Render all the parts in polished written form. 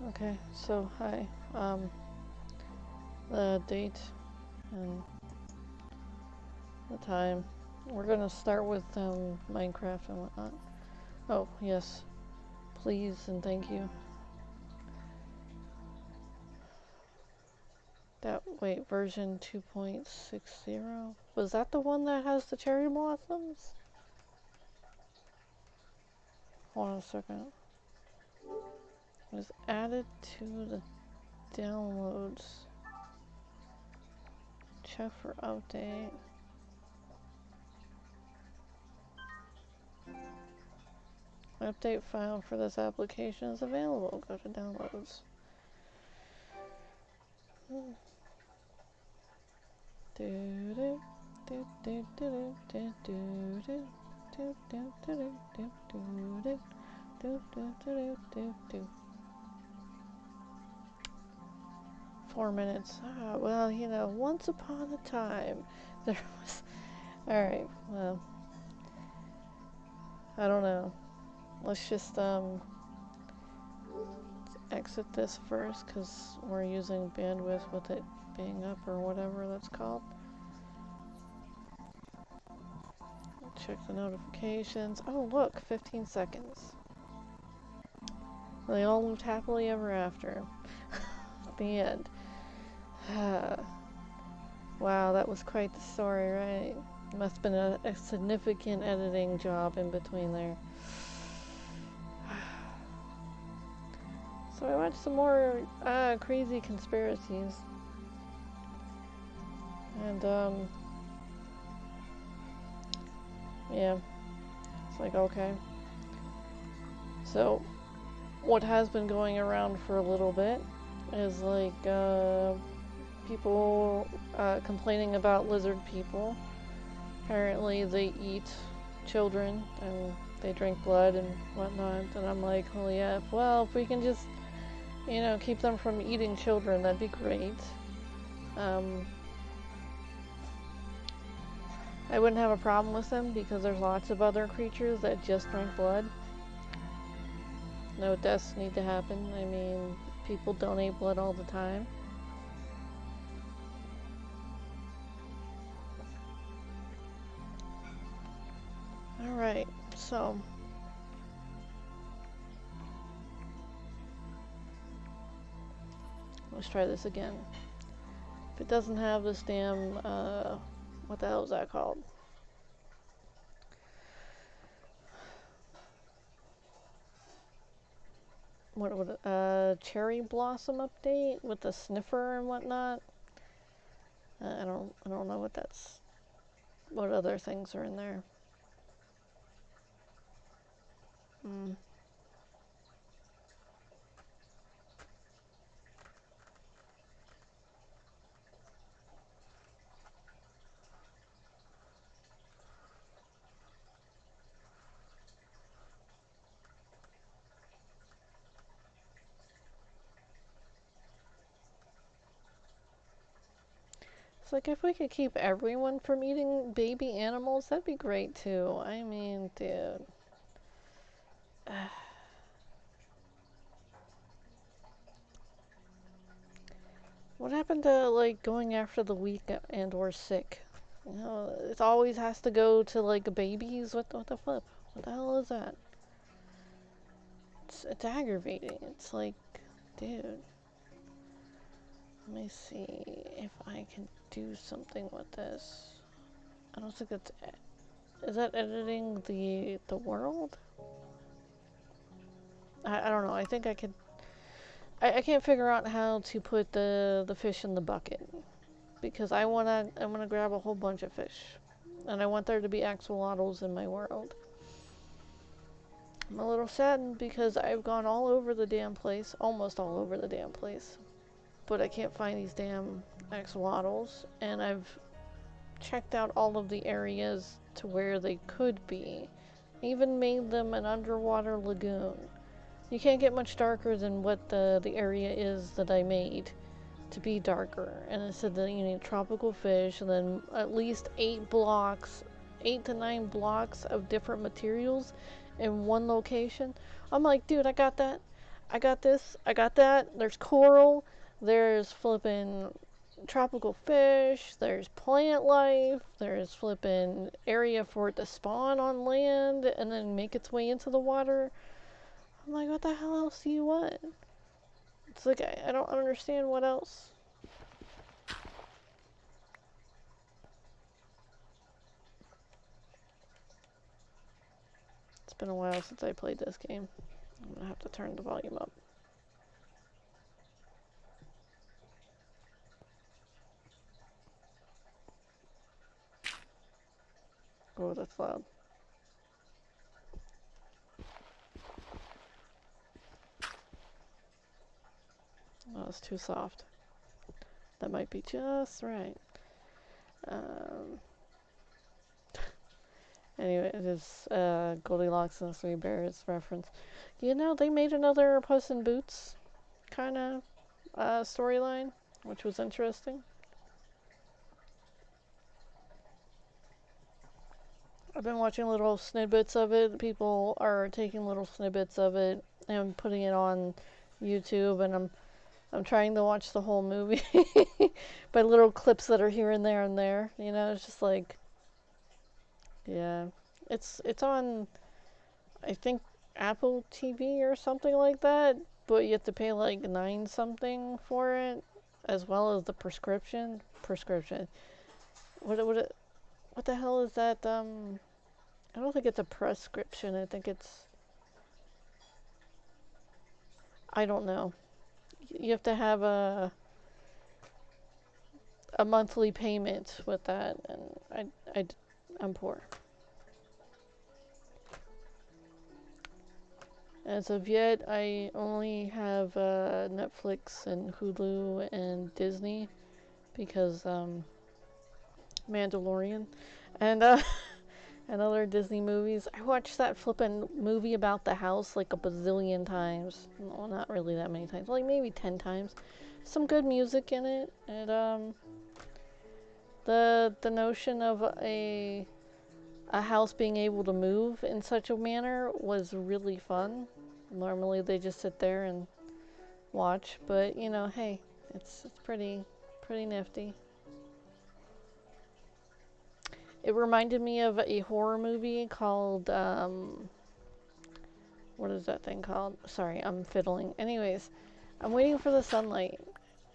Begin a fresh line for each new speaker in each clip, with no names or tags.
Okay, so hi. The date and the time. We're gonna start with Minecraft and whatnot. Oh, yes. Please and thank you. Wait, version 2.60? Was that the one that has the cherry blossoms? Hold on a second. It was added to the downloads. Check for update. Update file for this application is available. Go to downloads. Four minutes. Ah, well, you know, once upon a time, there was. Alright, well. I don't know. Let's just, exit this first, because we're using bandwidth with it being up or whatever that's called. Check the notifications. Oh, look, 15 seconds. They all lived happily ever after. The end. Wow, that was quite the story, right? Must have been a significant editing job in between there. So I watched some more crazy conspiracies. And, yeah. It's like, okay. So, what has been going around for a little bit is like, people complaining about lizard people. Apparently they eat children and they drink blood and whatnot. And I'm like, holy F. Well, if we can just, you know, keep them from eating children, that'd be great. I wouldn't have a problem with them because there's lots of other creatures that just drink blood. No deaths need to happen. I mean, people donate blood all the time. Alright, so let's try this again. If it doesn't have this damn, what the hell is that called? What would cherry blossom update with the sniffer and whatnot? I don't know what that's. What other things are in there? It's like if we could keep everyone from eating baby animals, that'd be great too. I mean, dude. What happened to like going after the weak and or sick? You know, it always has to go to like babies. What the flip? What the hell is that? It's aggravating. It's like, dude. Let me see if I can do something with this. I don't think that's. Is that editing the world? I don't know. I think I could. I can't figure out how to put the fish in the bucket because I wanna grab a whole bunch of fish, and I want there to be axolotls in my world. I'm a little saddened because I've gone all over the damn place, almost all over the damn place, but I can't find these damn axolotls, and I've checked out all of the areas to where they could be. Even made them an underwater lagoon. You can't get much darker than what the area is that I made to be darker. And it said that you need tropical fish and then at least 8 to 9 blocks of different materials in one location. I'm like, dude, I got that. I got this, I got that. There's coral, there's flipping tropical fish, there's plant life, there's flipping area for it to spawn on land and then make its way into the water. I'm like, what the hell else do you want? It's like, I don't understand what else. It's been a while since I played this game. I'm gonna have to turn the volume up. Oh, that's loud. Oh, it's too soft. That might be just right. Anyway, it is Goldilocks and the Three Bears reference. You know, they made another Puss in Boots kind of storyline, which was interesting. I've been watching little snippets of it. People are taking little snippets of it and putting it on YouTube, and I'm trying to watch the whole movie by little clips that are here and there and there. You know, it's just like, yeah, it's on, I think, Apple TV or something like that, but you have to pay like 9 something for it, as well as the prescription. What the hell is that? I don't think it's a prescription. I think it's, I don't know. You have to have a monthly payment with that, and I'm poor. As of yet, I only have Netflix and Hulu and Disney because Mandalorian and and other Disney movies. I watched that flippin' movie about the house like a bazillion times. Well, not really that many times, like maybe 10 times. Some good music in it, and the notion of a house being able to move in such a manner was really fun. Normally they just sit there and watch, but you know, hey, it's pretty nifty. It reminded me of a horror movie called what is that thing called? Sorry, I'm fiddling. Anyways, I'm waiting for the sunlight,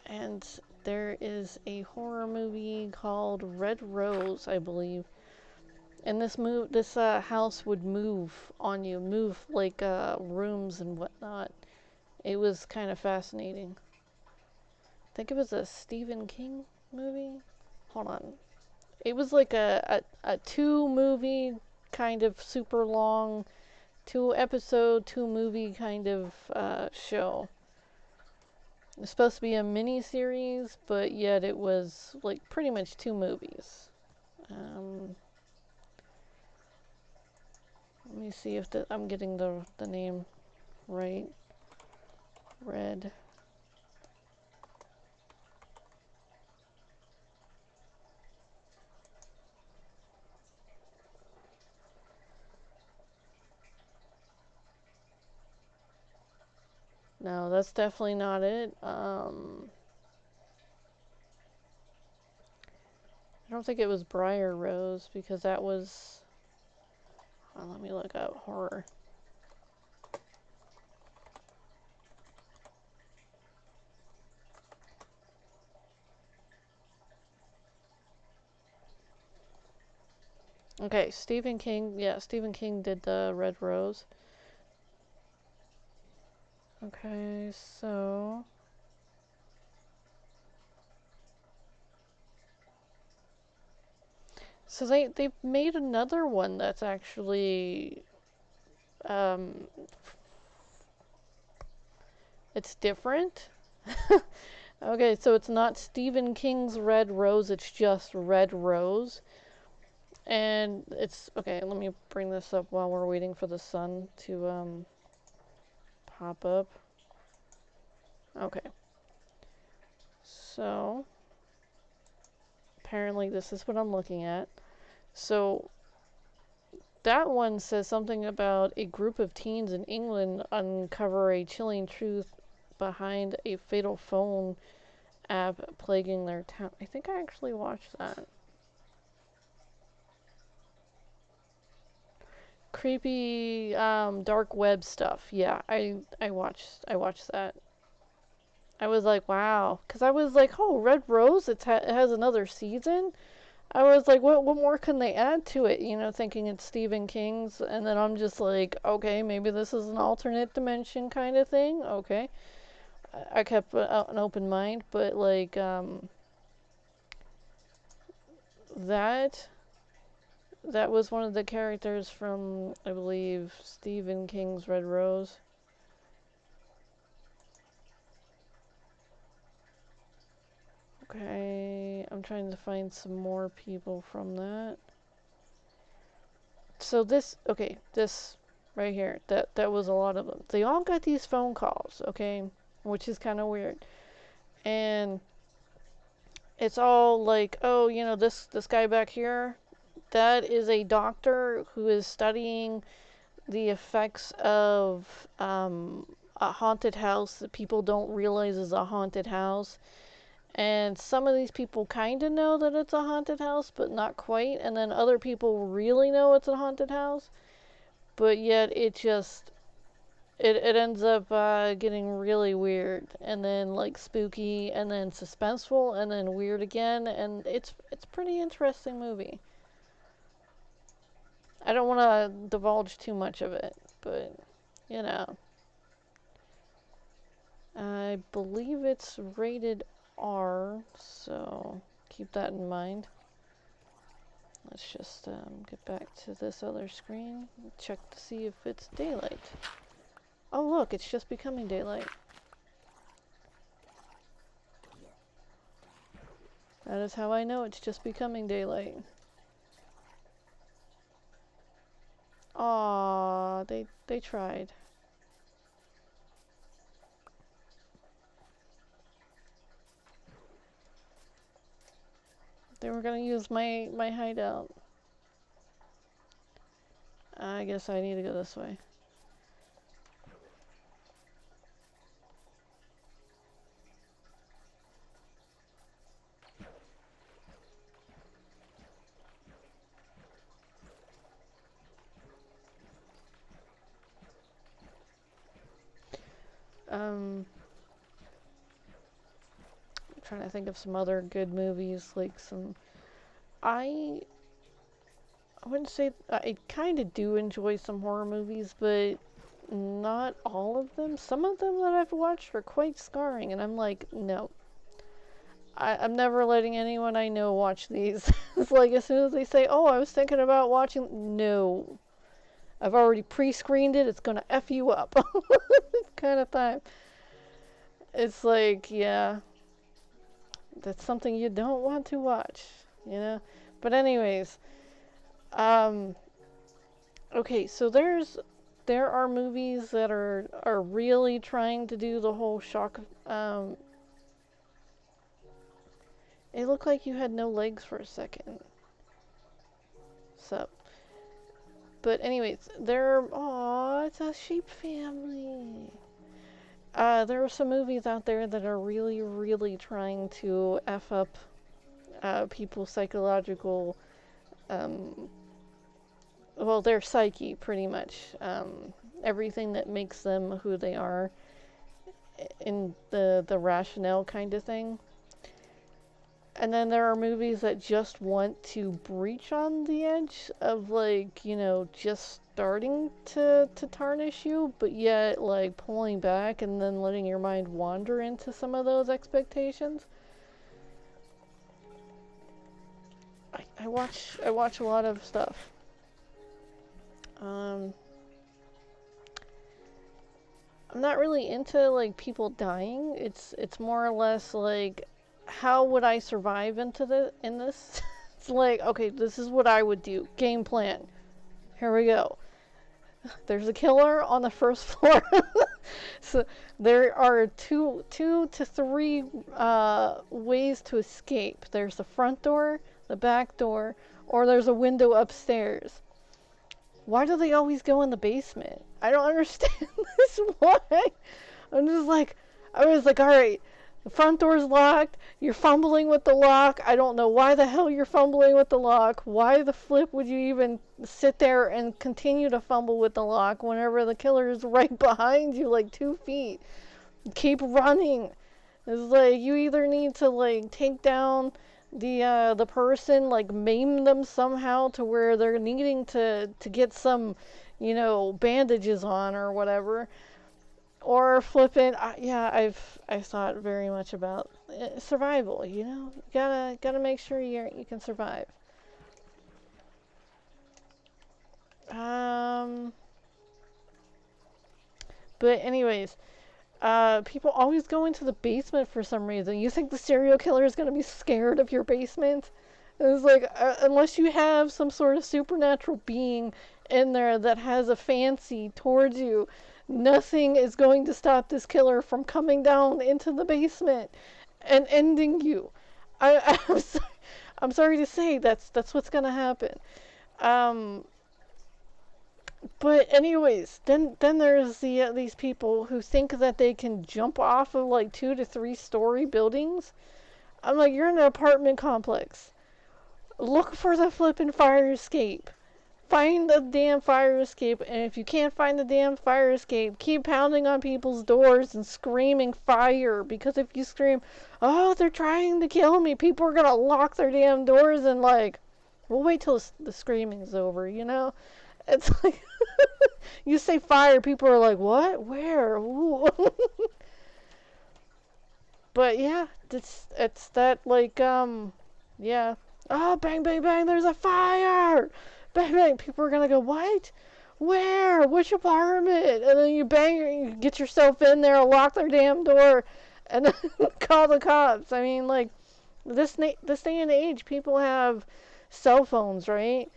and there is a horror movie called Red Rose, I believe. And this house would move on you, move like rooms and whatnot. It was kind of fascinating. I think it was a Stephen King movie. Hold on. It was like a 2 movie kind of super long, 2 episode, 2 movie kind of show. It's supposed to be a mini series, but yet it was like pretty much 2 movies. Let me see if I'm getting the name right. Red. No, that's definitely not it. I don't think it was Briar Rose because that was. Let me look up horror. Okay, Stephen King. Yeah, Stephen King did the Red Rose. Okay, so. So they've made another one that's actually it's different. Okay, so it's not Stephen King's Red Rose, it's just Red Rose. And it's okay, let me bring this up while we're waiting for the sun to pop up. Okay. So apparently this is what I'm looking at. So that one says something about a group of teens in England uncover a chilling truth behind a fatal phone app plaguing their town. I think I actually watched that. Creepy dark web stuff. Yeah, I watched that. I was like, wow, because I was like, oh, Red Rose, it has another season. I was like, what more can they add to it? You know, thinking it's Stephen King's, and then I'm just like, okay, maybe this is an alternate dimension kind of thing. Okay, I kept an open mind, but like that that was one of the characters from, I believe, Stephen King's Red Rose. Okay, I'm trying to find some more people from that. So this right here, that was a lot of them. They all got these phone calls, okay, which is kind of weird. And it's all like, oh, you know, this guy back here, that is a doctor who is studying the effects of a haunted house that people don't realize is a haunted house. And some of these people kind of know that it's a haunted house, but not quite. And then other people really know it's a haunted house, but yet it ends up getting really weird, and then like spooky, and then suspenseful, and then weird again. And it's pretty interesting movie. I don't want to divulge too much of it, but you know, I believe it's rated R, so keep that in mind. Let's just get back to this other screen, check to see if it's daylight. Oh look, it's just becoming daylight. That is how I know it's just becoming daylight. Aww, they tried. They were gonna use my hideout. I guess I need to go this way. I'm trying to think of some other good movies, like some. I wouldn't say I kind of do enjoy some horror movies, but not all of them. Some of them that I've watched are quite scarring, and I'm like, no. I'm never letting anyone I know watch these. It's like as soon as they say, oh, I was thinking about watching, no. I've already pre-screened it, it's gonna F you up. Kind of time. It's like, yeah, that's something you don't want to watch, you know? But anyways, okay, so there are movies that are really trying to do the whole shock. It looked like you had no legs for a second. So, but anyways, aw, it's a sheep family. There are some movies out there that are really, really trying to F up people's psychological, well, their psyche, pretty much. Everything that makes them who they are in the rationale kind of thing. And then there are movies that just want to breach on the edge of, like, you know, just starting to tarnish you, but yet, like, pulling back and then letting your mind wander into some of those expectations. I watch a lot of stuff. I'm not really into, like, people dying. It's more or less like, how would I survive in this? It's like, okay, this is what I would do. Game plan. Here we go. There's a killer on the first floor. So there are two to three ways to escape. There's the front door, the back door, or there's a window upstairs. Why do they always go in the basement? I don't understand this. Why? I'm just like, I was like, all right, the front door's locked. You're fumbling with the lock. I don't know why the hell you're fumbling with the lock. Why the flip would you even sit there and continue to fumble with the lock whenever the killer is right behind you, like 2 feet? Keep running. It's like, you either need to like take down the person, like maim them somehow to where they're needing to get some, bandages on or whatever, or flipping. Yeah, I've thought very much about survival. You gotta make sure you can survive. But anyways, people always go into the basement for some reason. You think the serial killer is going to be scared of your basement? It's like, unless you have some sort of supernatural being in there that has a fancy towards you, nothing is going to stop this killer from coming down into the basement and ending you. I'm sorry to say that's what's going to happen. But anyways, then there's these people who think that they can jump off of like 2 to 3 story buildings. I'm like, you're in an apartment complex. Look for the flippin' fire escape. Find the damn fire escape, and if you can't find the damn fire escape, keep pounding on people's doors and screaming fire. Because if you scream, oh, they're trying to kill me, people are gonna lock their damn doors and like, we'll wait till the screaming's over, It's like, you say fire, people are like, what? Where? Ooh. But yeah, it's that like, yeah. Oh, bang, bang, bang, there's a fire! Bang, bang, people are gonna go, what? Where? Which apartment? And then you bang, you get yourself in there, lock their damn door, and then call the cops. I mean, like, this day and age, people have cell phones, right?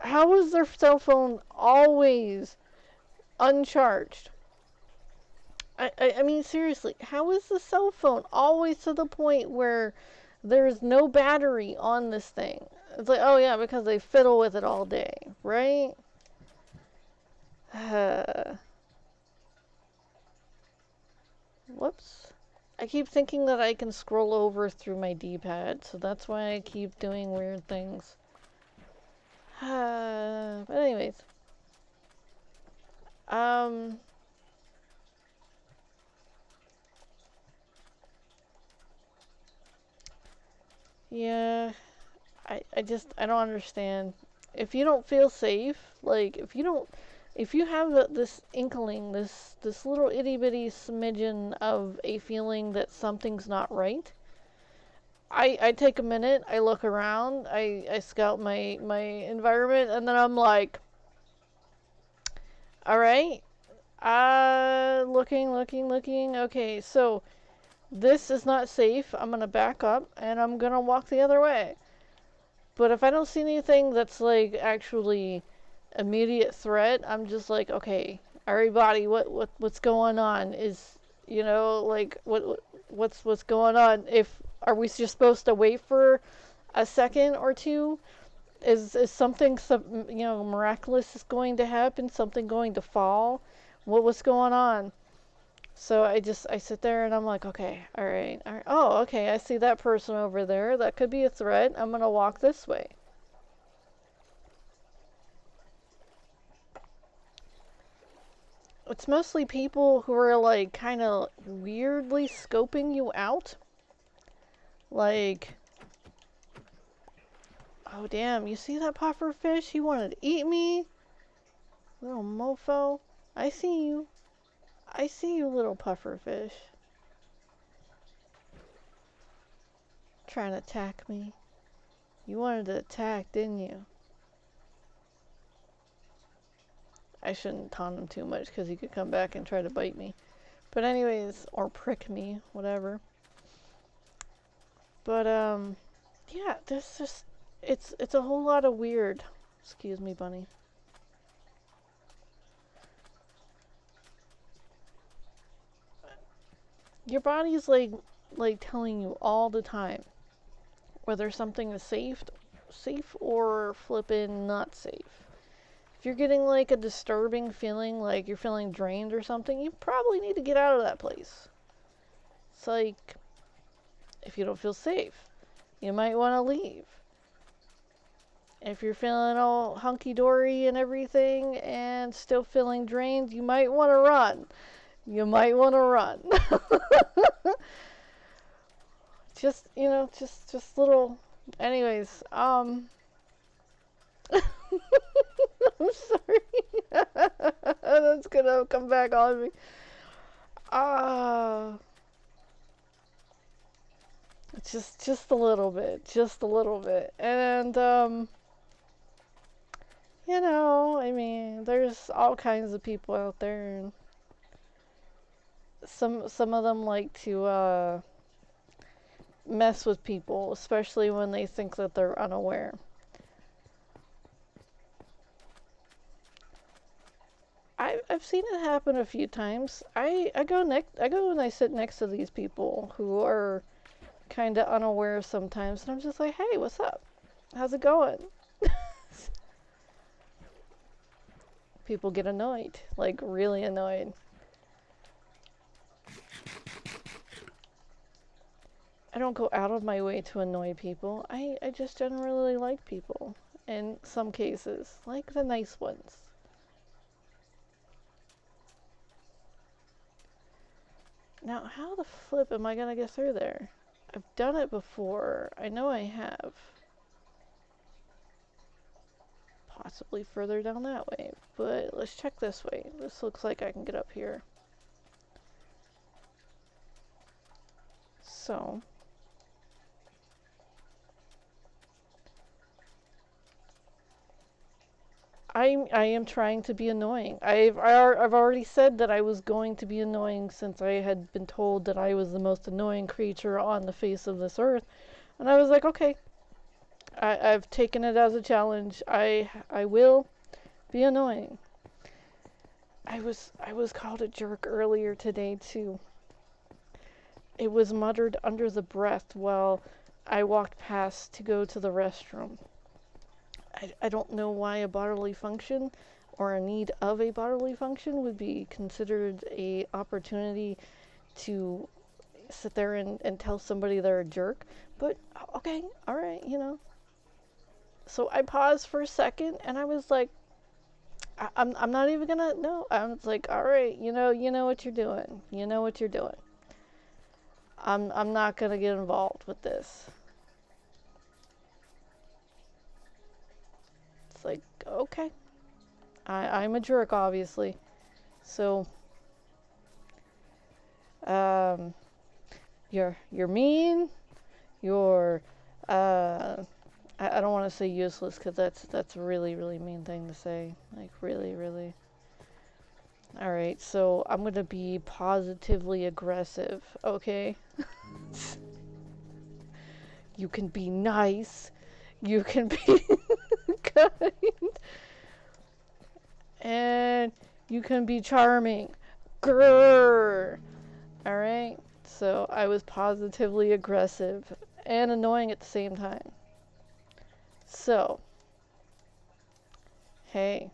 How is their cell phone always uncharged? I mean, seriously, how is the cell phone always to the point where there's no battery on this thing? It's like, oh yeah, because they fiddle with it all day, right? Whoops. I keep thinking that I can scroll over through my D-pad, so that's why I keep doing weird things. But anyways. Yeah, I don't understand. If you don't feel safe, like, if you have this inkling, this little itty bitty smidgen of a feeling that something's not right, I take a minute, I look around, I scout my environment, and then I'm like, alright, looking, okay, so this is not safe, I'm gonna back up, and I'm gonna walk the other way. But if I don't see anything that's like actually immediate threat, I'm just like, okay, everybody, what's going on? Is, like, what's going on? Are we just supposed to wait for a second or two? Is something miraculous is going to happen? Something going to fall? What's going on? So I sit there and I'm like, okay, all right. Oh, okay, I see that person over there. That could be a threat. I'm gonna walk this way. It's mostly people who are like kind of weirdly scoping you out. Like, oh damn, you see that puffer fish? He wanted to eat me? Little mofo. I see you. I see you, little puffer fish. Trying to attack me. You wanted to attack, didn't you? I shouldn't taunt him too much because he could come back and try to bite me. But anyways, or prick me, whatever. But yeah, there's just it's a whole lot of weird. Excuse me, bunny. Your body's like telling you all the time whether something is safe or flippin' not safe. If you're getting like a disturbing feeling, like you're feeling drained or something, you probably need to get out of that place. It's like, if you don't feel safe, you might want to leave. If you're feeling all hunky-dory and everything and still feeling drained, you might want to run. You might want to run. Just, you know, just little, anyways, I'm sorry. That's gonna come back on me. Just a little bit, and you know, I mean, there's all kinds of people out there, and some of them like to mess with people, especially when they think that they're unaware. I've seen it happen a few times. I go and I sit next to these people who are kind of unaware sometimes, and I'm just like, hey, what's up? How's it going? People get annoyed, like really annoyed. I don't go out of my way to annoy people. I just generally like people in some cases, like the nice ones. Now, how the flip am I gonna get through there? I've done it before. I know I have. Possibly further down that way, but let's check this way. This looks like I can get up here. So, I am trying to be annoying. I've already said that I was going to be annoying since I had been told that I was the most annoying creature on the face of this earth, and I was like, okay, I've taken it as a challenge. I will be annoying. I was called a jerk earlier today too. It was muttered under the breath while I walked past to go to the restroom. I don't know why a bodily function or a need of a bodily function would be considered a opportunity to sit there and tell somebody they're a jerk, but okay, all right, you know. So I paused for a second and I was like, I'm not even gonna, no, I was like, all right, you know what you're doing. You know what you're doing. I'm not gonna get involved with this. Like, okay, I'm a jerk, obviously, so you're mean, you're I don't want to say useless because that's a really mean thing to say, like really. All right, so I'm gonna be positively aggressive, okay? You can be nice, you can be kind, and you can be charming. Grrr. All right, so I was positively aggressive and annoying at the same time. So, hey.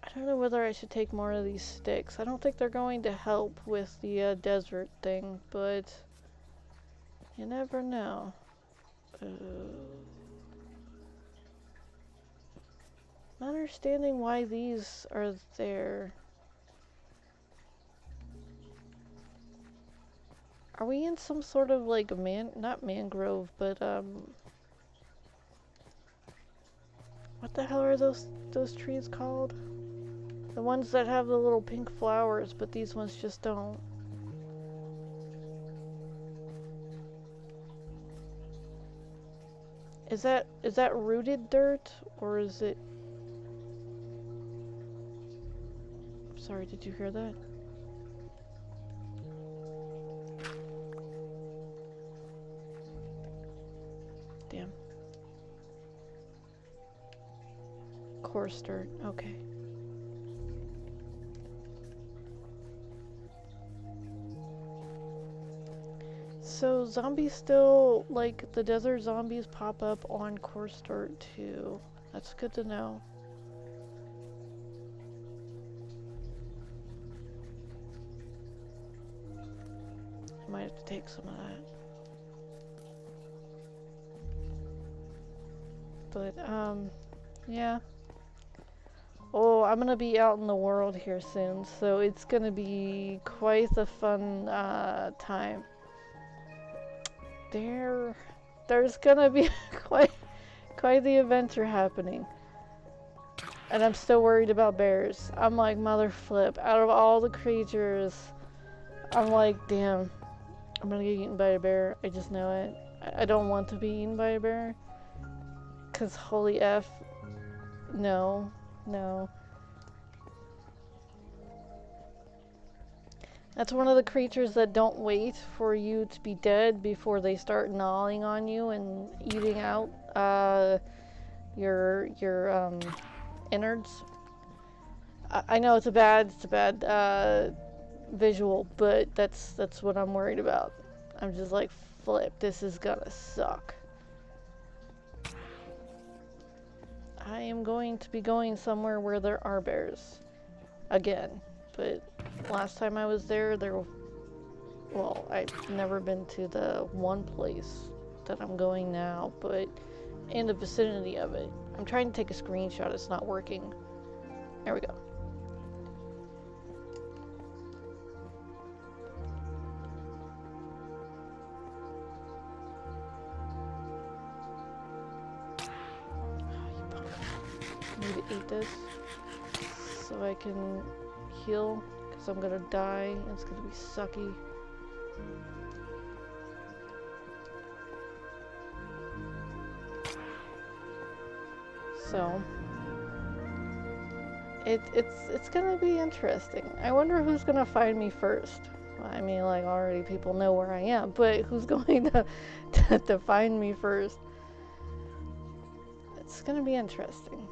I don't know whether I should take more of these sticks. I don't think they're going to help with the desert thing, but you never know. Not understanding why these are there. Are we in some sort of like not mangrove, but what the hell are those trees called? The ones that have the little pink flowers, but these ones just don't. Is that rooted dirt, or is it... Sorry, did you hear that? Damn. Coarse dirt, okay. So zombies still, like, the desert zombies pop up on Core Start too. That's good to know. I might have to take some of that. But, yeah. Oh, I'm gonna be out in the world here soon, so it's gonna be quite the fun, time. There's gonna be quite the adventure happening. And I'm still worried about bears. I'm like, mother flip. Out of all the creatures, I'm like, damn, I'm gonna get eaten by a bear. I just know it. I don't want to be eaten by a bear. Cause holy F, no, no. That's one of the creatures that don't wait for you to be dead before they start gnawing on you and eating out your innards. I know it's a bad visual, but that's what I'm worried about. I'm just like, flip, this is gonna suck. I am going to be going somewhere where there are bears again, but last time I was there, well, I've never been to the one place that I'm going now, but in the vicinity of it. I'm trying to take a screenshot, it's not working. There we go. I need to eat this so I can heal, because I'm gonna die and it's gonna be sucky. So it's gonna be interesting. I wonder who's gonna find me first. I mean, like, already people know where I am, but who's going to find me first? It's gonna be interesting.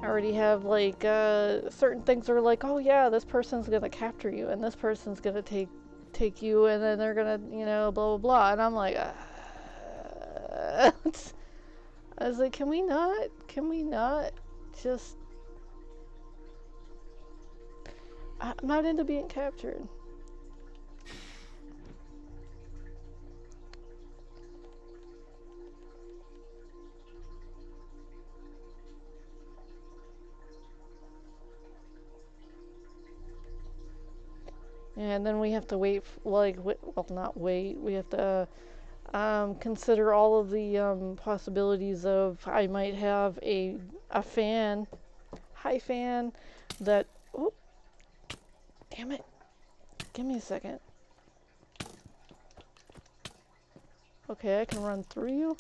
I already have, like, certain things are like, oh yeah, this person's gonna capture you, and this person's gonna take you, and then they're gonna, you know, blah blah blah, and I'm like, I was like, can we not just, I'm not into being captured. And then we have to wait, like, well, not wait, we have to consider all of the possibilities of, I might have a fan, hi fan, that, oh, damn it, give me a second. Okay, I can run through you.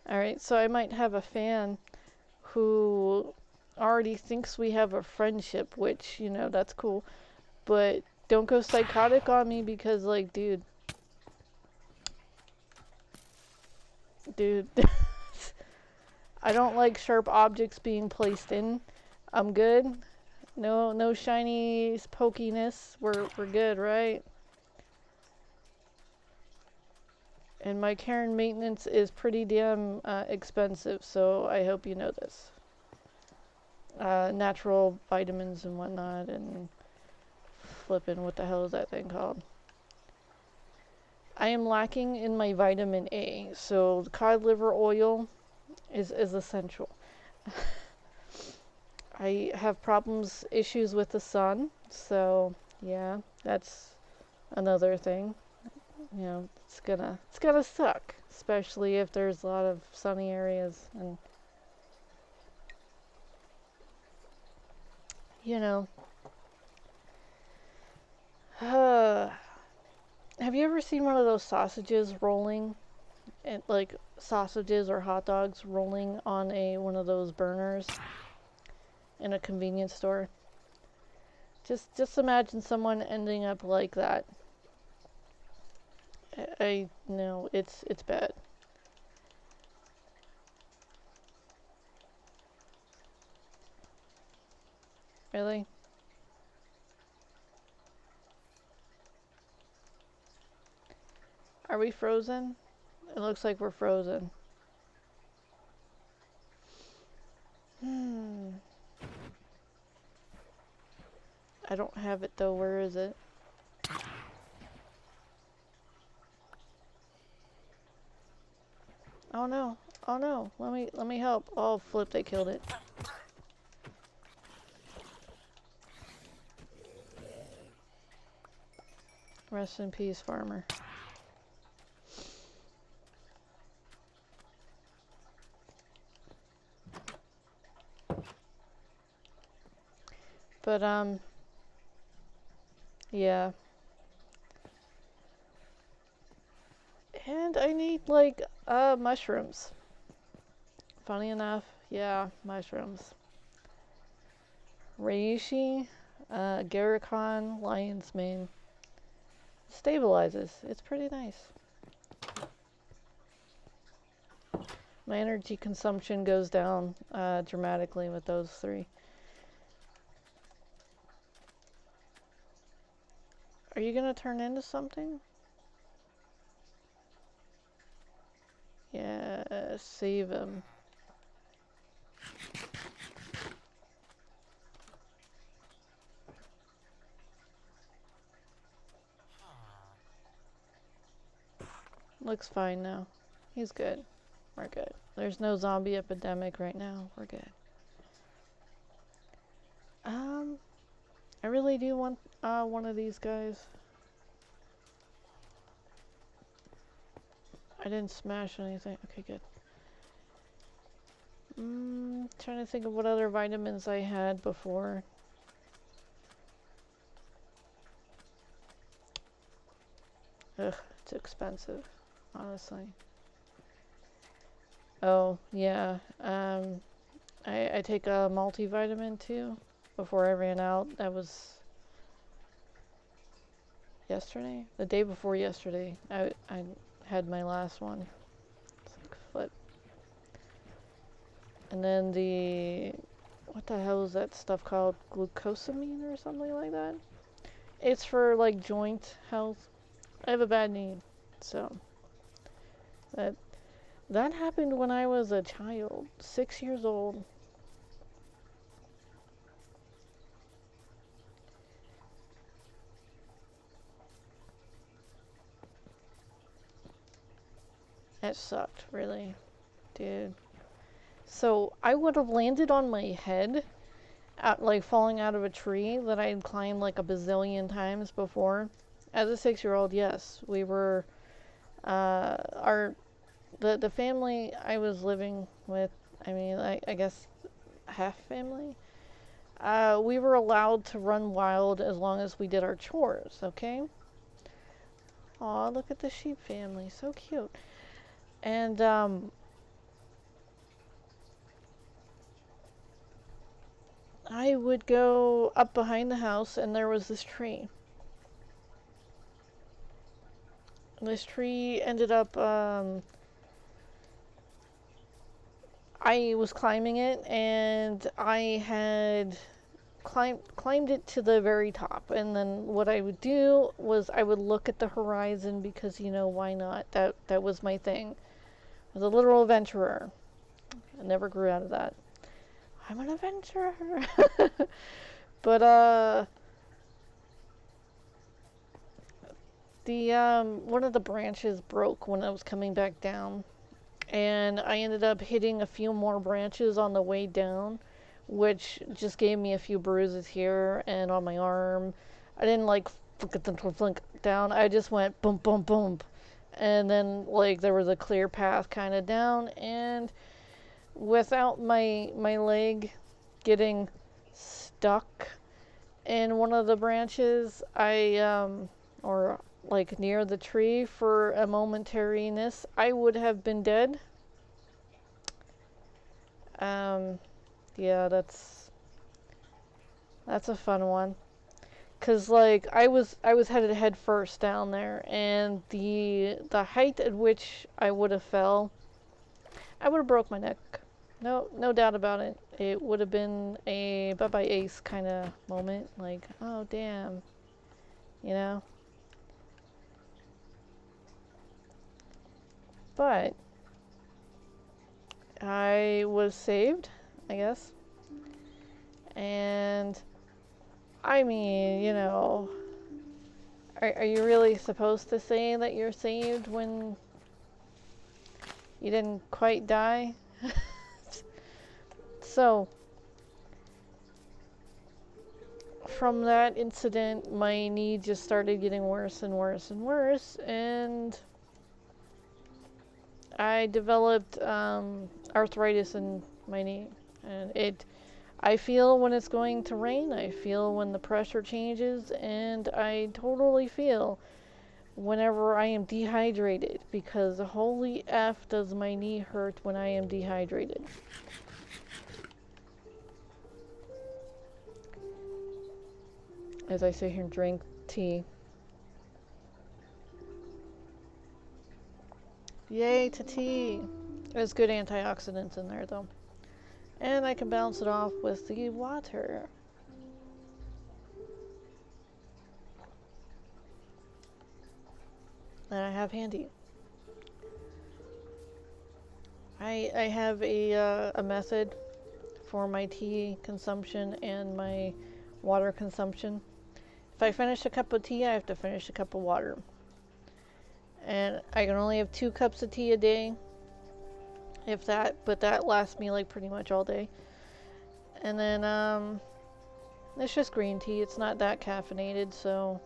Alright, so I might have a fan who already thinks we have a friendship, which, you know, that's cool. But don't go psychotic on me because, like, dude. I don't like sharp objects being placed in. I'm good. No shiny pokiness. We're good, right? And my care and maintenance is pretty damn expensive, so I hope you know this. Natural vitamins and whatnot, and flipping, what the hell is that thing called? I am lacking in my vitamin A, so the cod liver oil is essential. I have issues with the sun, so yeah, that's another thing. You know, it's gonna suck, especially if there's a lot of sunny areas, and you know. Have you ever seen one of those sausages rolling, and like sausages or hot dogs rolling on one of those burners in a convenience store? Just imagine someone ending up like that. I know it's bad. Really? Are we frozen? It looks like we're frozen. I don't have it though. Where is it? Oh no. Oh no. Let me help. Oh flip, they killed it. Rest in peace, farmer. But yeah. And I need like mushrooms. Funny enough, yeah, mushrooms. Reishi, Garicon, Lion's Mane. Stabilizes. It's pretty nice. My energy consumption goes down dramatically with those three. Are you gonna turn into something? Yeah, save him. Looks fine now. He's good. We're good. There's no zombie epidemic right now. We're good. I really do want one of these guys. I didn't smash anything. Okay, good. Trying to think of what other vitamins I had before. Ugh, it's expensive, honestly. Oh, yeah. I take a multivitamin too before I ran out. That was yesterday? The day before yesterday. I had my last one. It's like flip. And then what the hell is that stuff called? Glucosamine or something like that? It's for like joint health. I have a bad knee, so that happened when I was a child, 6 years old. That sucked, really, dude. So I would have landed on my head, like falling out of a tree that I had climbed like a bazillion times before. As a 6-year-old, yes, we were, the family I was living with, I mean, I guess half family, we were allowed to run wild as long as we did our chores, okay? Aw, look at the sheep family, so cute. And, I would go up behind the house and there was this tree. This tree ended up, I was climbing it and I had climbed it to the very top, and then what I would do was I would look at the horizon because, you know, why not? That was my thing. I was a literal adventurer. I never grew out of that. I'm an adventurer. But one of the branches broke when I was coming back down, and I ended up hitting a few more branches on the way down, which just gave me a few bruises here and on my arm. I didn't like flink down. I just went boom, boom, boom, and then like there was a clear path kind of down, and without my leg getting stuck in one of the branches, or like near the tree for a momentariness, I would have been dead. Yeah, that's a fun one. 'Cause like I was headed head first down there, and the height at which I would have fell, I would have broke my neck. no doubt about it. It would have been a bye-bye ace kind of moment. Like, oh, damn. You know? But I was saved, I guess. And I mean, you know, are you really supposed to say that you're saved when you didn't quite die? So, from that incident, my knee just started getting worse and worse and worse, and I developed arthritis in my knee. And I feel when it's going to rain, I feel when the pressure changes, and I totally feel whenever I am dehydrated, because holy F does my knee hurt when I am dehydrated. As I sit here and drink tea. Yay to tea! There's good antioxidants in there though. And I can balance it off with the water. That I have handy. I have a method for my tea consumption and my water consumption. If I finish a cup of tea, I have to finish a cup of water. And I can only have 2 cups of tea a day, if that, but that lasts me like pretty much all day. And then it's just green tea. It's not that caffeinated, so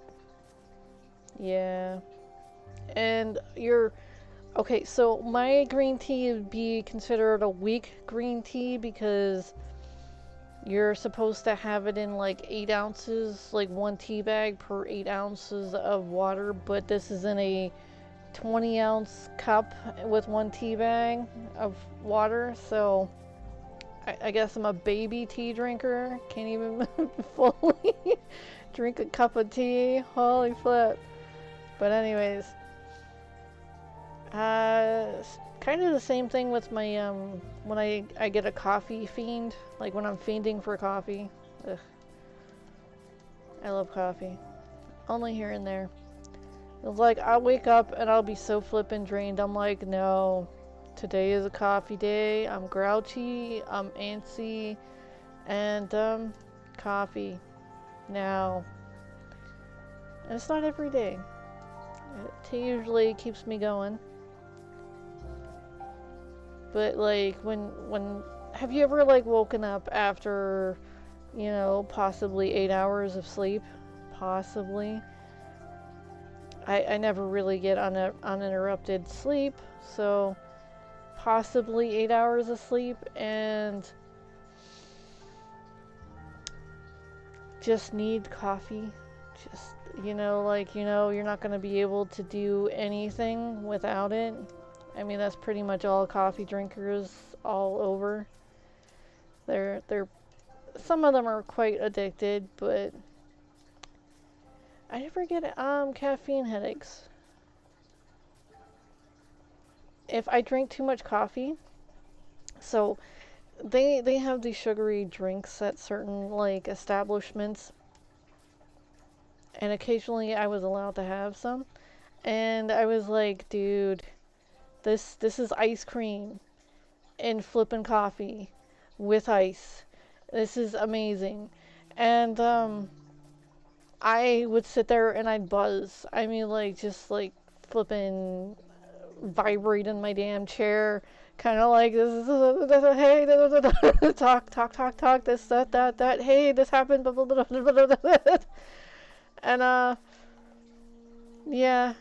yeah. And okay, so my green tea would be considered a weak green tea because you're supposed to have it in like 8 ounces, like 1 tea bag per 8 ounces of water, but this is in a 20-ounce cup with 1 tea bag of water, so I guess I'm a baby tea drinker. Can't even fully drink a cup of tea. Holy flip. But anyways, kind of the same thing with my when I get a coffee fiend, like when I'm fiending for coffee. Ugh. I love coffee. Only here and there. It's like I'll wake up and I'll be so flippin' drained. I'm like, no, today is a coffee day. I'm grouchy, I'm antsy, and coffee now. And it's not every day. Tea usually keeps me going. But like when have you ever like woken up after, you know, possibly 8 hours of sleep? Possibly. I never really get uninterrupted sleep, so possibly 8 hours of sleep, and just need coffee. Just, you know, like, you know, you're not going to be able to do anything without it. I mean, that's pretty much all coffee drinkers all over. They're some of them are quite addicted, but I never get caffeine headaches. If I drink too much coffee, so they have these sugary drinks at certain like establishments, and occasionally I was allowed to have some, and I was like, dude, this is ice cream and flippin' coffee with ice. This is amazing. And I would sit there and I'd buzz. I mean, like, just like flipping, vibrate in my damn chair, kind of like this. Hey, talk. This, that. Hey, this happened. And yeah,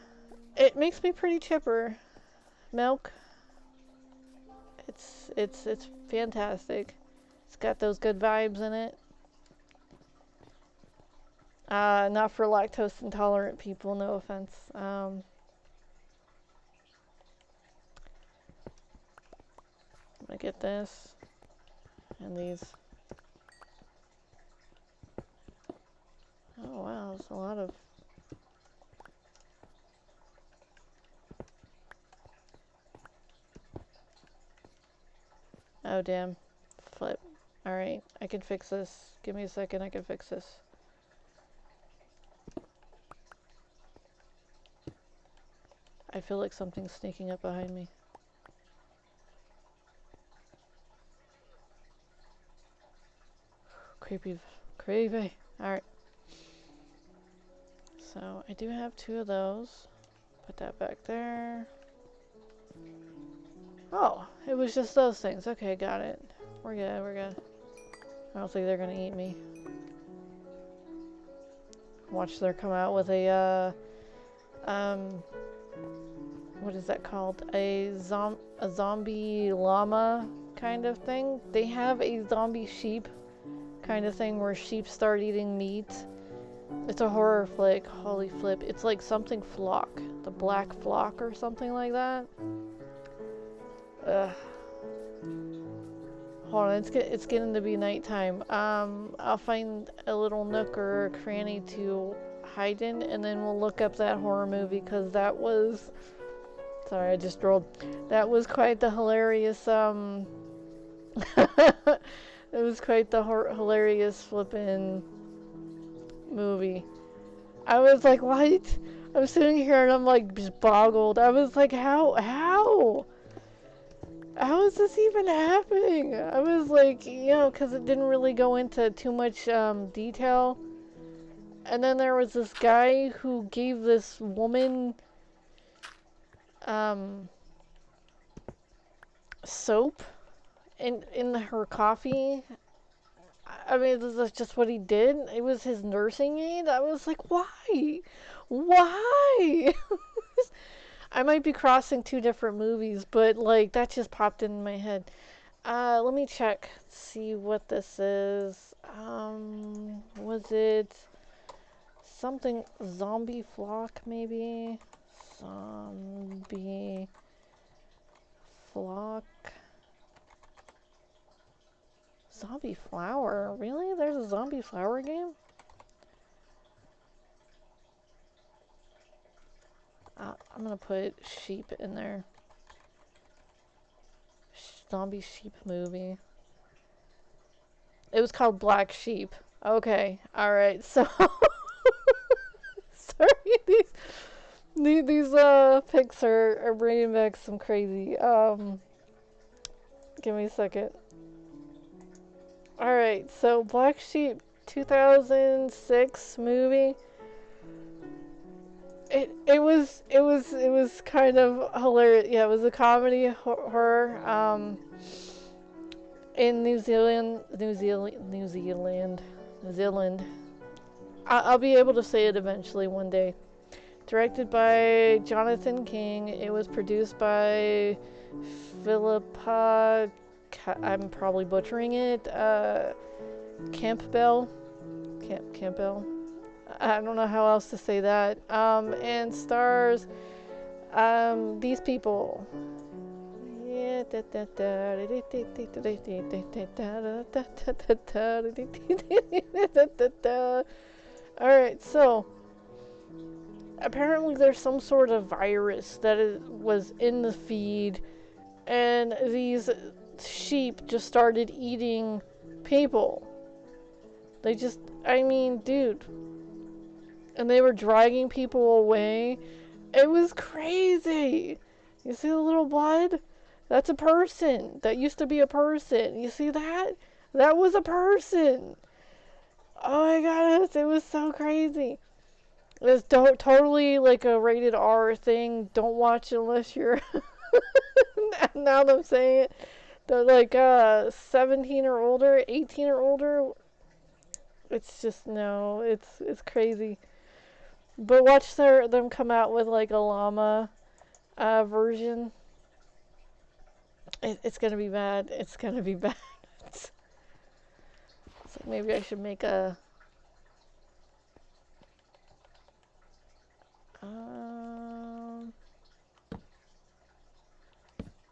it makes me pretty chipper. Milk. It's fantastic. It's got those good vibes in it. Not for lactose intolerant people, no offense. I'm gonna get this and these. Oh wow, there's a lot of. Oh, damn. Flip. Alright, I can fix this. Give me a second, I can fix this. I feel like something's sneaking up behind me. Creepy. Creepy. Alright. So, I do have 2 of those. Put that back there. Oh, it was just those things. Okay, got it. We're good, we're good. I don't think they're gonna eat me. Watch her come out with a, what is that called? A zombie llama kind of thing. They have a zombie sheep kind of thing where sheep start eating meat. It's a horror flick. Holy flip. It's like something flock. The Black Flock or something like that. Ugh. Hold on, it's getting to be nighttime. I'll find a little nook or a cranny to hide in, and then we'll look up that horror movie, because that was... Sorry, I just rolled. That was quite the hilarious, it was quite the hilarious flippin' movie. I was like, what? I'm sitting here and I'm like just boggled. I was like, how is this even happening? I was like, you know, because it didn't really go into too much detail. And then there was this guy who gave this woman soap in her coffee. I mean, this is just what he did. It was his nursing aid. I was like, why? Why? I might be crossing 2 different movies, but like that just popped in my head. Let me check, see what this is. Was it something zombie flock maybe? Zombie flock. Zombie flower? Really? There's a zombie flower game? I'm gonna put sheep in there. Zombie sheep movie. It was called Black Sheep. Okay, alright, so... Sorry, these pics are bringing back some crazy, give me a second. Alright, so Black Sheep 2006 movie. It was kind of hilarious. Yeah, it was a comedy horror in New Zealand. I'll be able to say it eventually one day. Directed by Jonathan King. It was produced by Philippa, I'm probably butchering it, Campbell. Campbell. I don't know how else to say that. And stars these people. Yeah. Alright, so apparently there's some sort of virus that was in the feed, and these sheep just started eating people. They just, I mean, dude. And they were dragging people away. It was crazy. You see the little blood? That's a person. That used to be a person. You see that? That was a person. Oh my gosh, it was so crazy. It's totally like a rated R thing. Don't watch it unless you're... Now that I'm saying it. They're like 17 or older, 18 or older. It's just, no, it's crazy. But watch them come out with like a llama version. It's gonna be bad. It's gonna be bad. So maybe I should make a...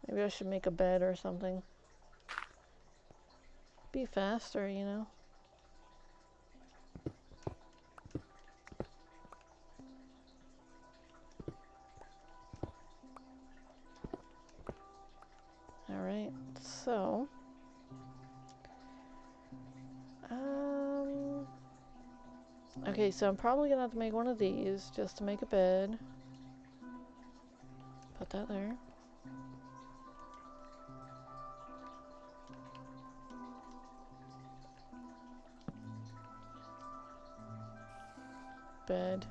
maybe I should make a bed or something. Be faster, you know. Alright, so Okay, so I'm probably gonna have to make one of these just to make a bed. Put that there. Bed.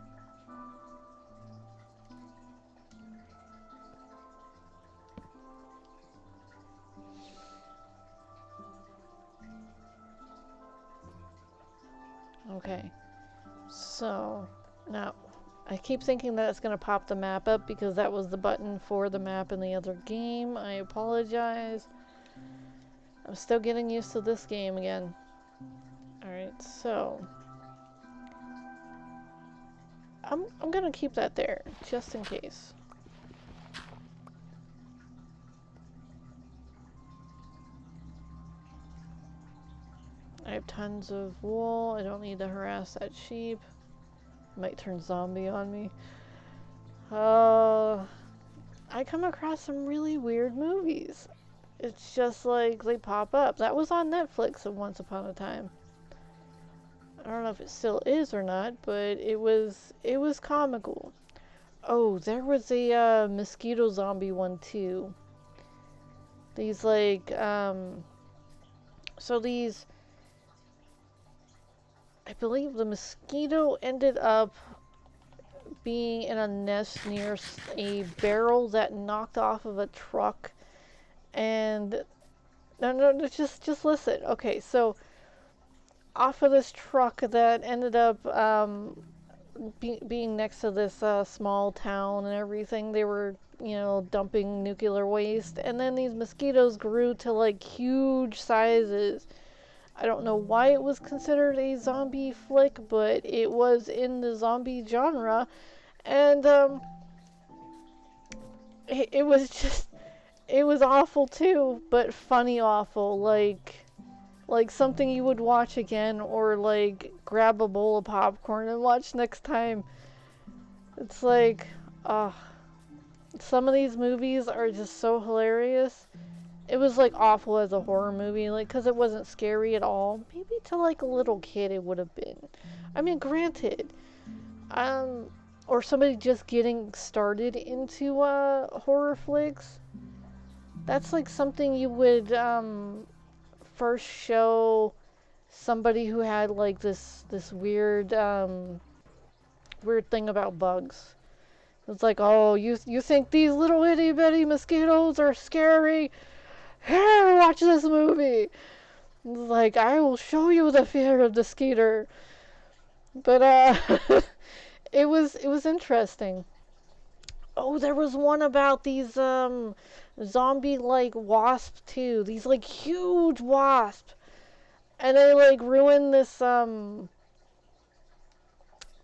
Okay, so now I keep thinking that it's going to pop the map up because that was the button for the map in the other game. I apologize. I'm still getting used to this game again. Alright, so I'm going to keep that there just in case. I have tons of wool. I don't need to harass that sheep. Might turn zombie on me. I come across some really weird movies. It's just like they pop up. That was on Netflix at once upon a time. I don't know if it still is or not, but it was comical. Oh, there was a mosquito zombie one too. These like so these, I believe the mosquito ended up being in a nest near a barrel that knocked off of a truck. And no, just listen. Okay, so off of this truck that ended up being next to this small town and everything, they were, you know, dumping nuclear waste, and then these mosquitoes grew to like huge sizes. I don't know why it was considered a zombie flick, but it was in the zombie genre, and it was just, it was awful too, but funny awful, like something you would watch again, or like grab a bowl of popcorn and watch next time. It's like, some of these movies are just so hilarious. It was like awful as a horror movie, like, because it wasn't scary at all. Maybe to like a little kid it would have been. I mean, granted, or somebody just getting started into horror flicks. That's like something you would first show somebody who had like this weird weird thing about bugs. It's like, oh, you think these little itty bitty mosquitoes are scary? Here, watch this movie. It's like, I will show you the fear of the skeeter. But it was interesting. Oh, there was one about these zombie like wasps too. These like huge wasps. And they like ruined this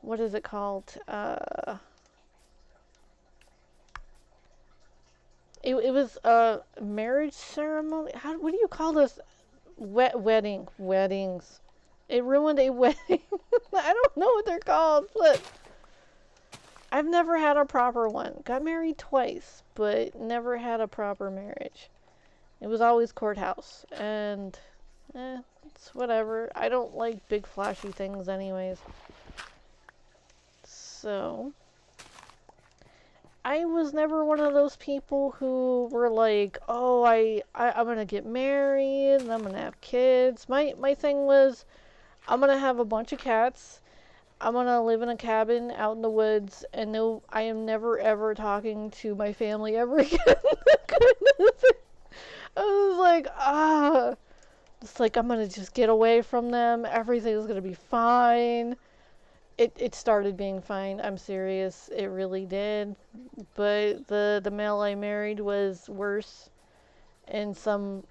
what is it called? It was a marriage ceremony. What do you call this? Weddings. It ruined a wedding. I don't know what they're called. Flip. I've never had a proper one. Got married twice, but never had a proper marriage. It was always courthouse, and it's whatever. I don't like big flashy things anyways. So I was never one of those people who were like, oh, I'm gonna get married and I'm gonna have kids. My thing was, I'm gonna have a bunch of cats. I'm gonna live in a cabin out in the woods, and no, I am never ever talking to my family ever again. I was like, it's like, I'm gonna just get away from them. Everything's gonna be fine. It started being fine. I'm serious. It really did. But the male I married was worse in some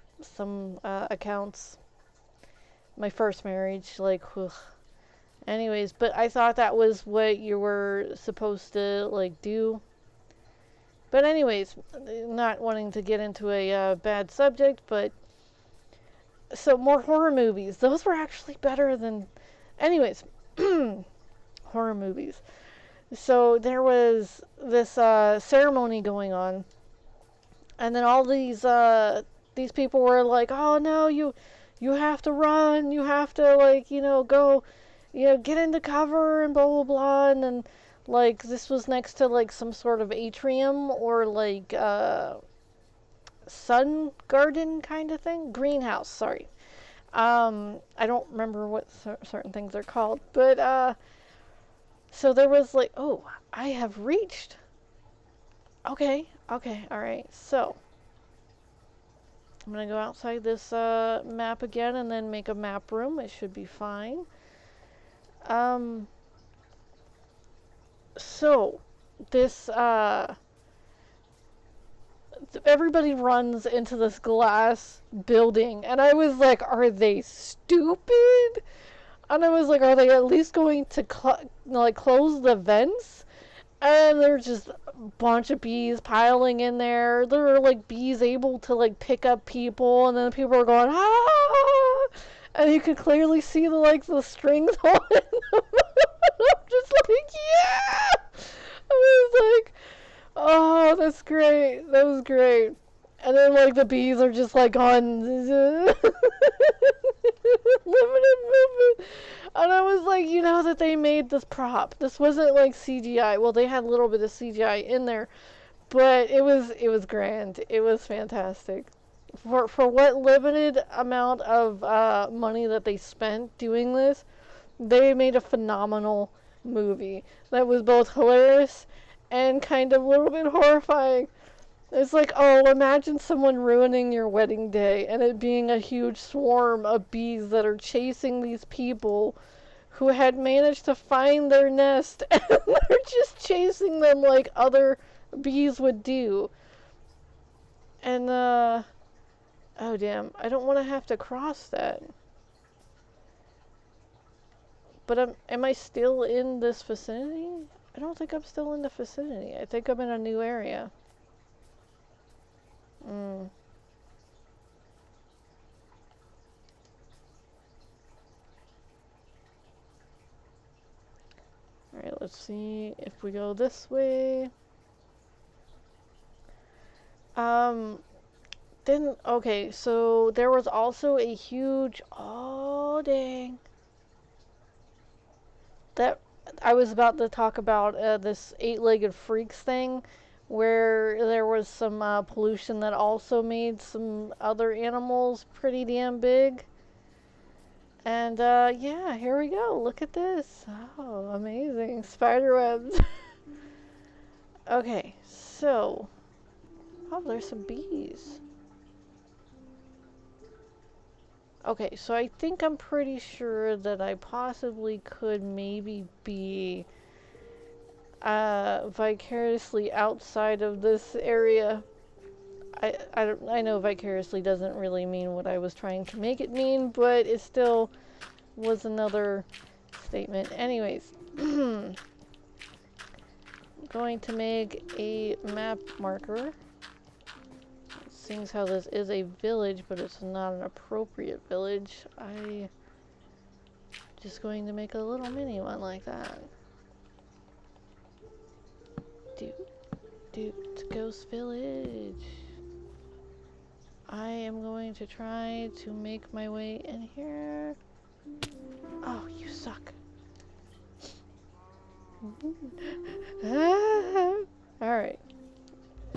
accounts. My first marriage, like, ugh. Anyways, but I thought that was what you were supposed to, like, do. But anyways, not wanting to get into a bad subject, but so more horror movies. Those were actually better than, anyways, horror movies. So there was this ceremony going on, and then all these people were like, oh no, you have to run, you have to, like, you know, go you know, get into cover and blah blah blah, and then like this was next to like some sort of atrium or like sun garden kind of thing, greenhouse. Sorry, I don't remember what certain things are called, but so there was like, oh, I have reached. Okay, okay, all right. So I'm gonna go outside this map again and then make a map room. It should be fine. So this everybody runs into this glass building, and I was like, are they stupid? And I was like, are they at least going to like close the vents? And there's just a bunch of bees piling in there. There are like bees able to like pick up people, and then people are going ah, and you could clearly see the strings on it. I'm just like, yeah. I was like, oh, that's great. That was great. And then like the bees are just like on limited movement. And I was like, you know that they made this prop. This wasn't like CGI. Well, they had a little bit of CGI in there, but it was grand. It was fantastic. For what limited amount of money that they spent doing this, they made a phenomenal movie that was both hilarious and kind of a little bit horrifying. It's like, oh, imagine someone ruining your wedding day and it being a huge swarm of bees that are chasing these people who had managed to find their nest and they're just chasing them like other bees would do. And, oh damn, I don't want to have to cross that. But am I still in this vicinity? I don't think I'm still in the vicinity. I think I'm in a new area. Alright, let's see if we go this way. Then, okay, so there was also a huge, oh dang. That, I was about to talk about this eight-legged freaks thing, where there was some pollution that also made some other animals pretty damn big. And yeah, here we go. Look at this. Oh, amazing. Spiderwebs. Okay, so. Oh, there's some bees. Okay, so I think I'm pretty sure that I possibly could maybe be vicariously outside of this area. I know vicariously doesn't really mean what I was trying to make it mean, but it still was another statement. Anyways, going to make a map marker. Seeing how this is a village, but it's not an appropriate village, I just going to make a little mini one like that. Doot, Ghost Village. I am going to try to make my way in here. Oh, you suck. Alright.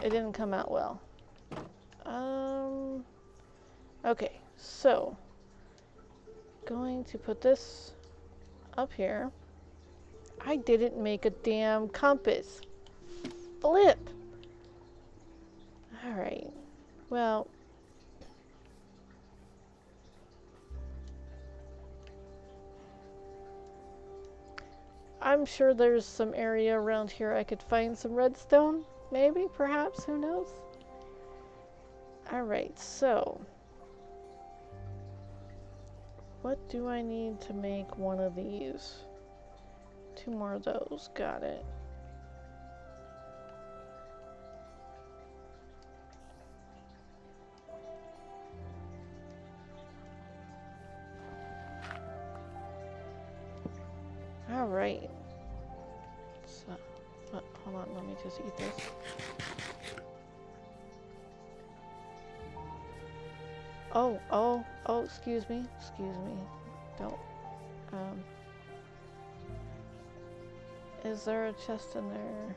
It didn't come out well. Okay, so going to put this up here. I didn't make a damn compass. Flip! Alright, well, I'm sure there's some area around here I could find some redstone. Maybe, perhaps, who knows? Alright, so what do I need to make one of these? 2 more of those, got it. Alright. So, hold on, let me just eat this. Oh, excuse me. Don't, Is there a chest in there?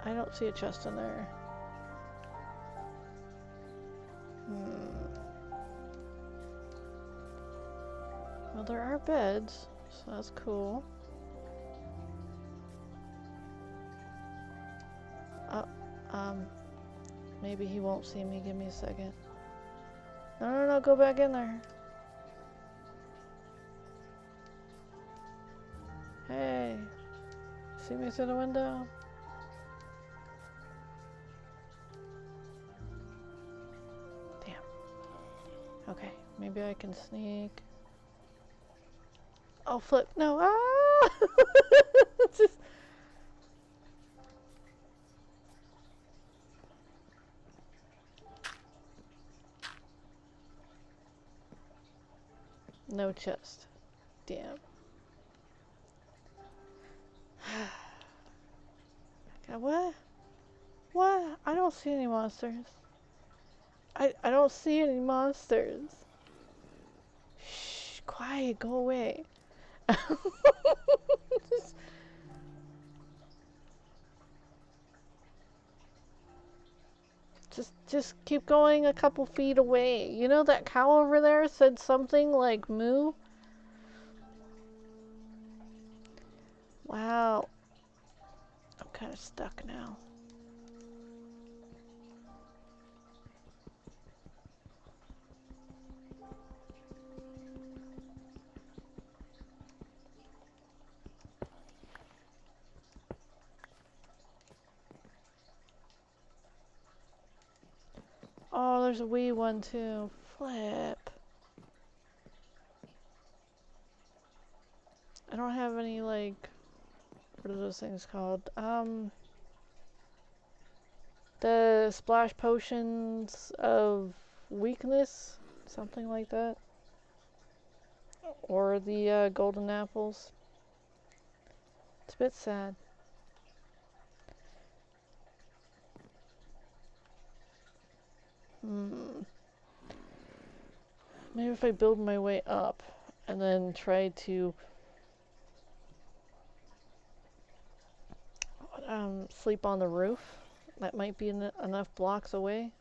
I don't see a chest in there. Well, there are beds, so that's cool. Maybe he won't see me. Give me a second. No, go back in there. Hey, see me through the window? Damn. Okay, maybe I can sneak. Oh, flip. No. Ah! Just... No chest. Damn. What? What? I don't see any monsters. I don't see any monsters. Shh, quiet, go away. just keep going a couple feet away. You know that cow over there said something like moo? Wow. I'm kind of stuck now. Oh, there's a wee one too. Flip. I don't have any, like, what are those things called? The splash potions of weakness, something like that. Or the golden apples. It's a bit sad. Maybe if I build my way up and then try to sleep on the roof, that might be enough blocks away.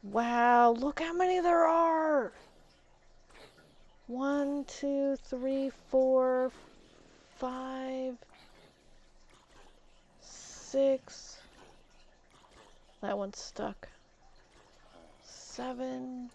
Wow, look how many there are! 1, 2, 3, 4, 5, 6. That one's stuck. 7.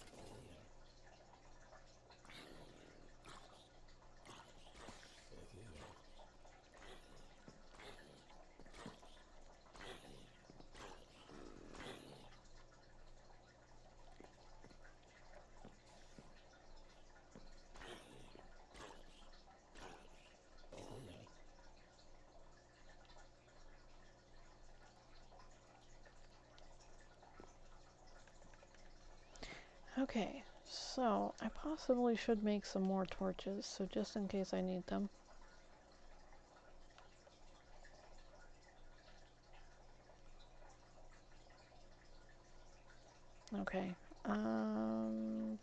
Okay, so I possibly should make some more torches, so just in case I need them. Okay, gonna...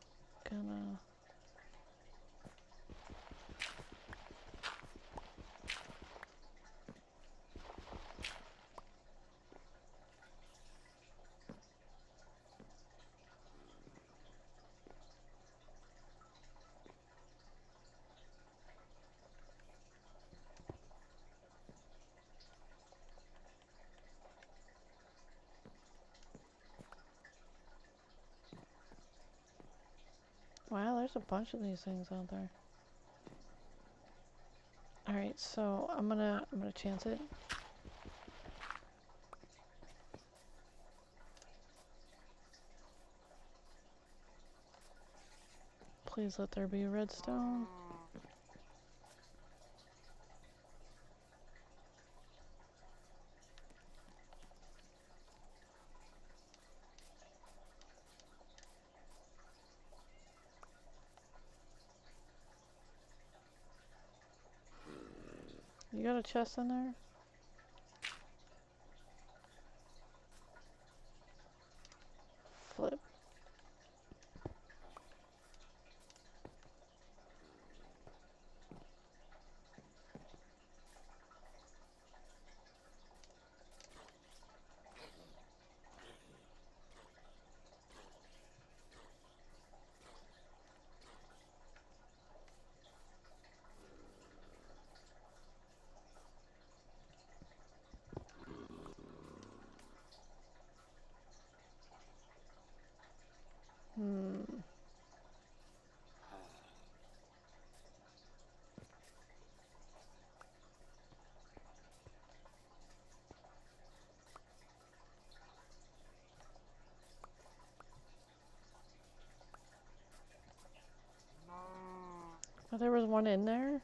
there's a bunch of these things out there. Alright, so I'm gonna chance it. Please let there be redstone. You got a chest in there? Flip. Oh, there was one in there?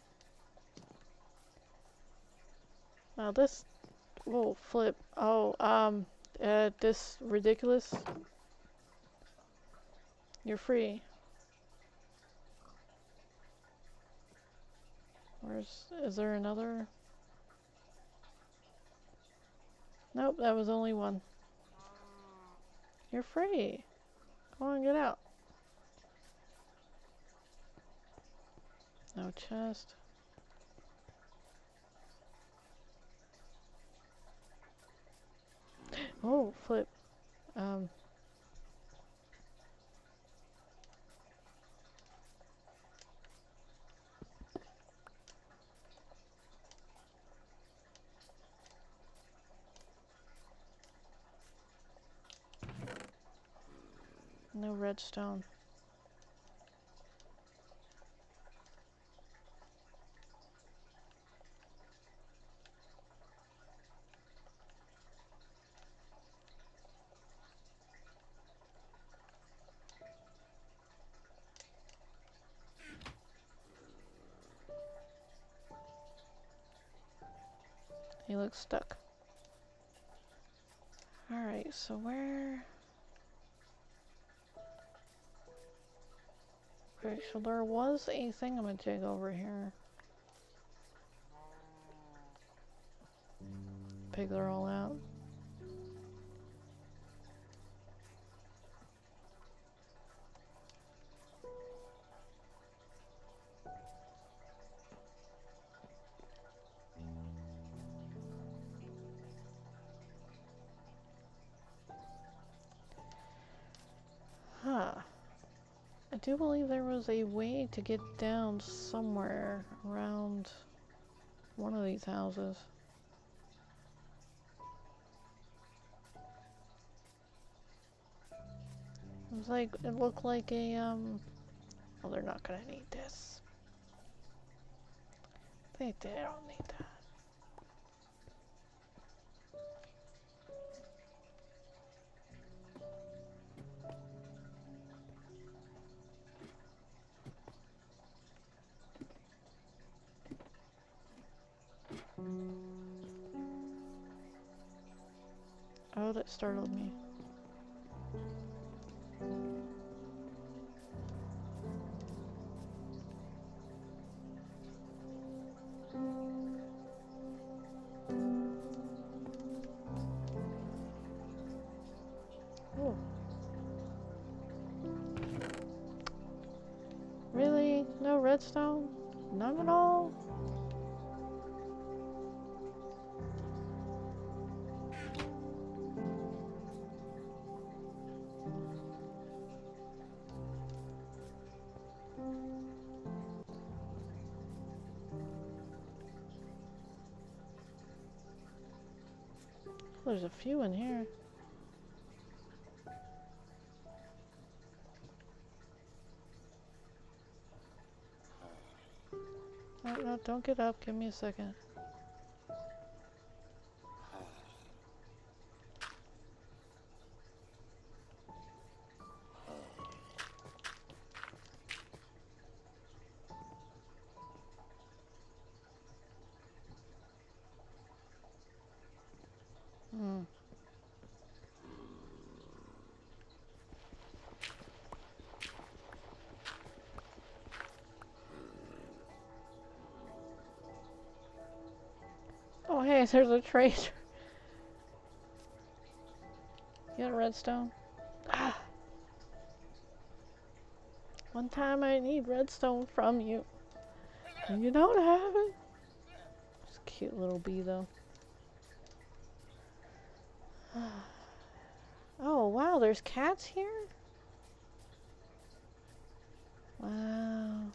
Now this... Whoa, flip. Oh, this ridiculous. You're free. Is there another? Nope, that was only one. You're free. Come on, get out. No chest. Oh, flip. No redstone. He looks stuck. Alright, so where... Okay, so there was a thingamajig over here. Pigs are all out. Huh. I do believe there was a way to get down somewhere around one of these houses. It was like, it looked like a, oh, they're not gonna need this. They don't need that. Oh, that startled me. Oh. Really? No redstone? None at all? There's a few in here. No, no, don't get up. Give me a second. Hmm. Oh, hey, there's a tracer. You got redstone? Ah. One time I need redstone from you. And you don't have it. It's a cute little bee, though. Oh, wow, there's cats here? Wow.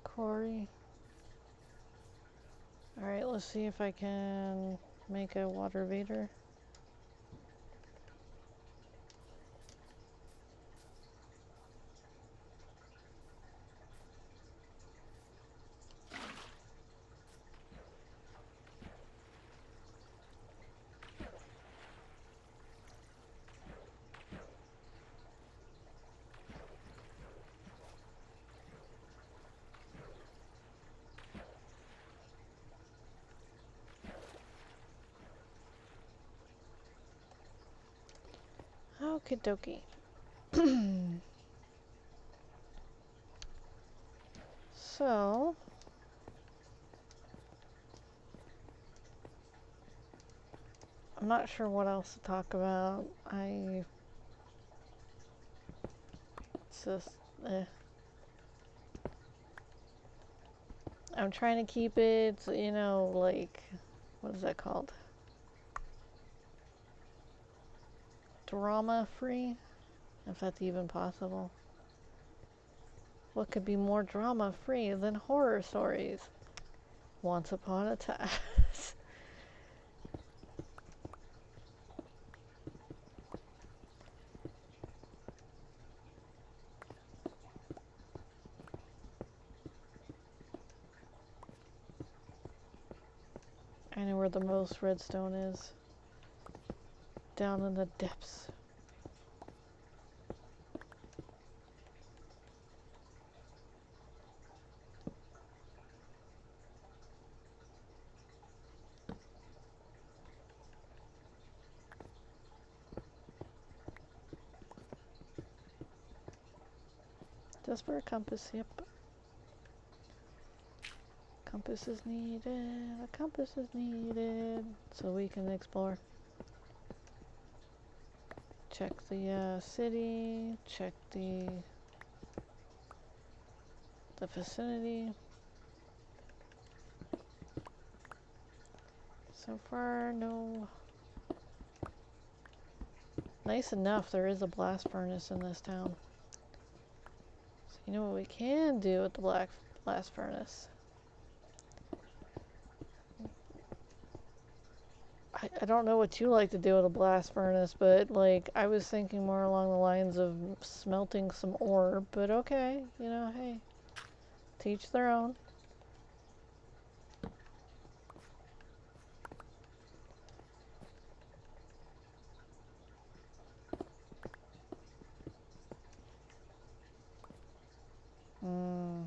Corey. Alright, let's see if I can make a water vader. Okie dokie. So, I'm not sure what else to talk about. It's just, I'm trying to keep it, you know, like, what is that called? Drama free, if that's even possible. What could be more drama free than horror stories? Once upon a time. I know where the most redstone is. Down in the depths. Just for a compass, yep. Compass is needed. A compass is needed so we can explore. Check the city. Check the vicinity. So far, no. Nice enough, there is a blast furnace in this town. So you know what we can do with the blast furnace? I don't know what you like to do with a blast furnace, but like I was thinking more along the lines of smelting some ore, but okay, you know, hey, teach their own. Hmm.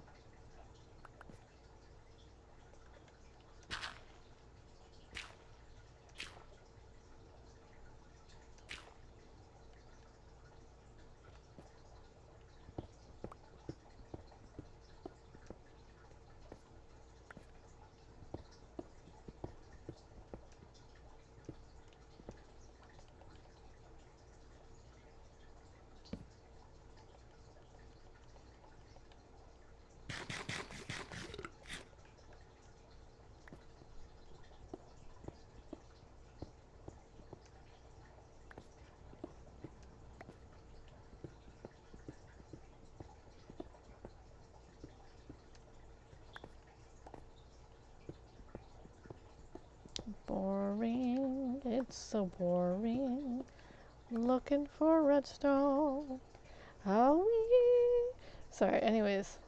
Boring, it's so boring. Looking for redstone. Oh, sorry, anyways.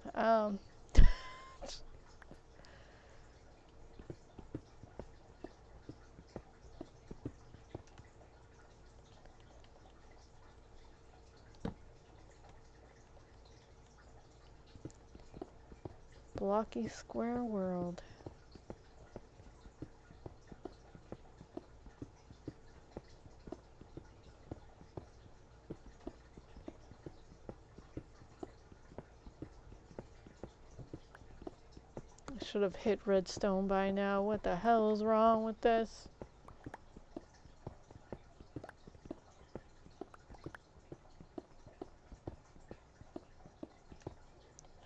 Blocky square world. I should have hit redstone by now. What the hell is wrong with this?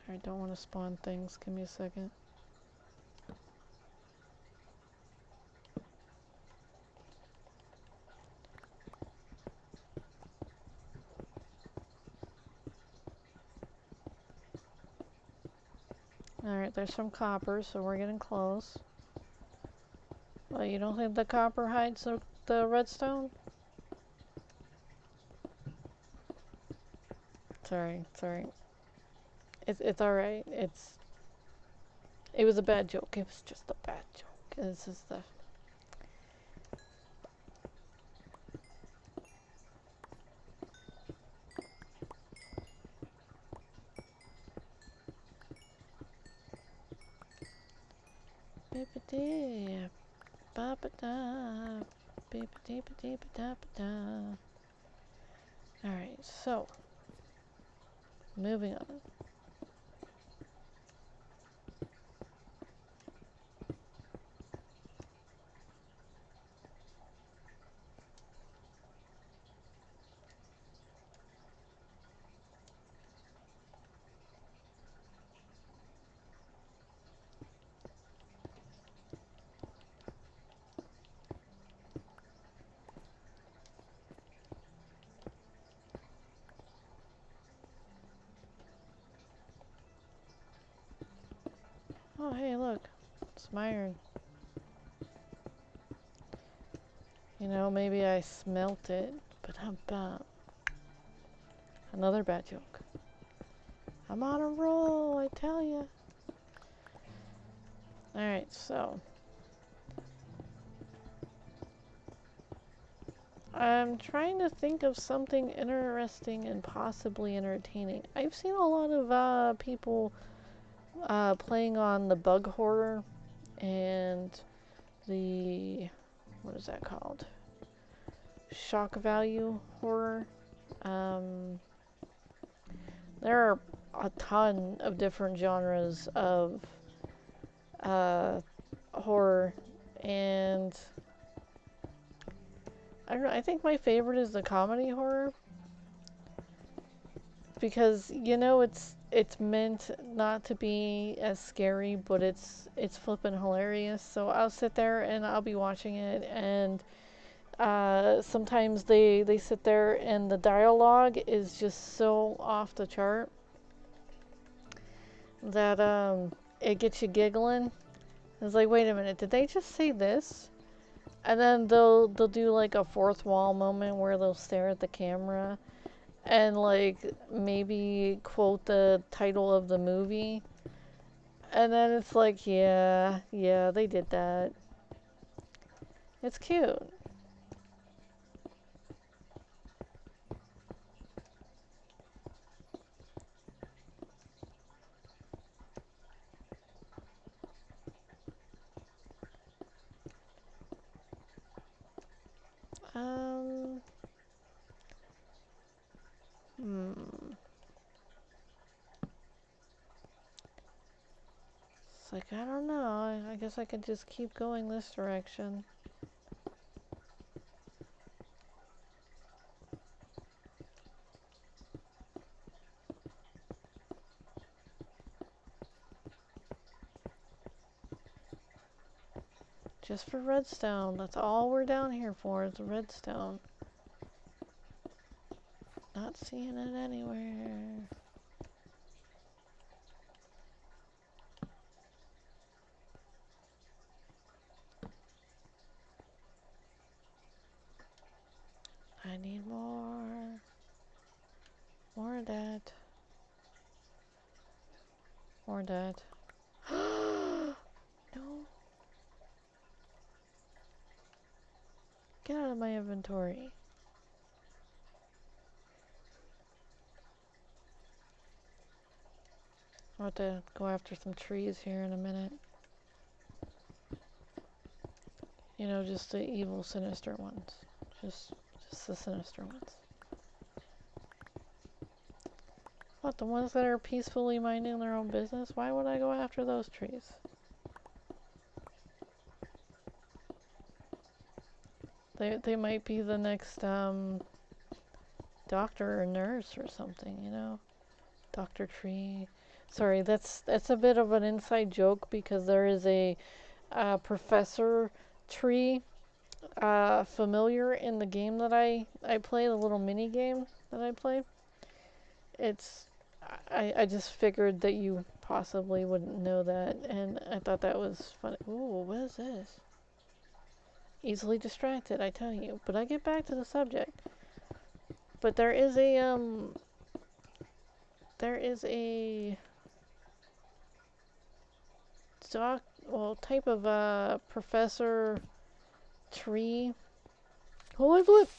I don't want to spawn things. Give me a second. Alright, there's some copper, so we're getting close. Well, you don't think the copper hides the redstone? Sorry. It's alright. It was a bad joke. It was just a bad joke. This is the... Bippity, ba-ba-da, bippity-ba-dee-ba-da-ba-da. Alright, so... moving on. Oh, hey, look. It's my iron. You know, maybe I smelt it, but how about... another bad joke. I'm on a roll, I tell ya. Alright, so... I'm trying to think of something interesting and possibly entertaining. I've seen a lot of people playing on the bug horror and the... what is that called? Shock value horror. There are a ton of different genres of horror, and I don't know, I think my favorite is the comedy horror, because you know it's meant not to be as scary, but it's flippin' hilarious. So I'll sit there and I'll be watching it, and sometimes they sit there and the dialogue is just so off the chart that it gets you giggling. It's like, wait a minute, did they just say this? And then they'll do like a fourth wall moment where they'll stare at the camera and like maybe quote the title of the movie. And then it's like, yeah, they did that. It's cute. It's like, I don't know. I guess I could just keep going this direction. Just for redstone. That's all we're down here for, is redstone. Not seeing it anywhere. we're dead. No. Get out of my inventory. I'll have to go after some trees here in a minute. You know, just the evil, sinister ones. Just the sinister ones. What, the ones that are peacefully minding their own business? Why would I go after those trees? They might be the next, doctor or nurse or something, you know? Dr. Tree. Sorry, that's a bit of an inside joke because there is a Professor Tree familiar in the game that I play, the little mini game that I play. I just figured that you possibly wouldn't know that, and I thought that was funny. Ooh, what is this? Easily distracted, I tell you. But I get back to the subject. But there is a type of Professor Tree. Holy flip!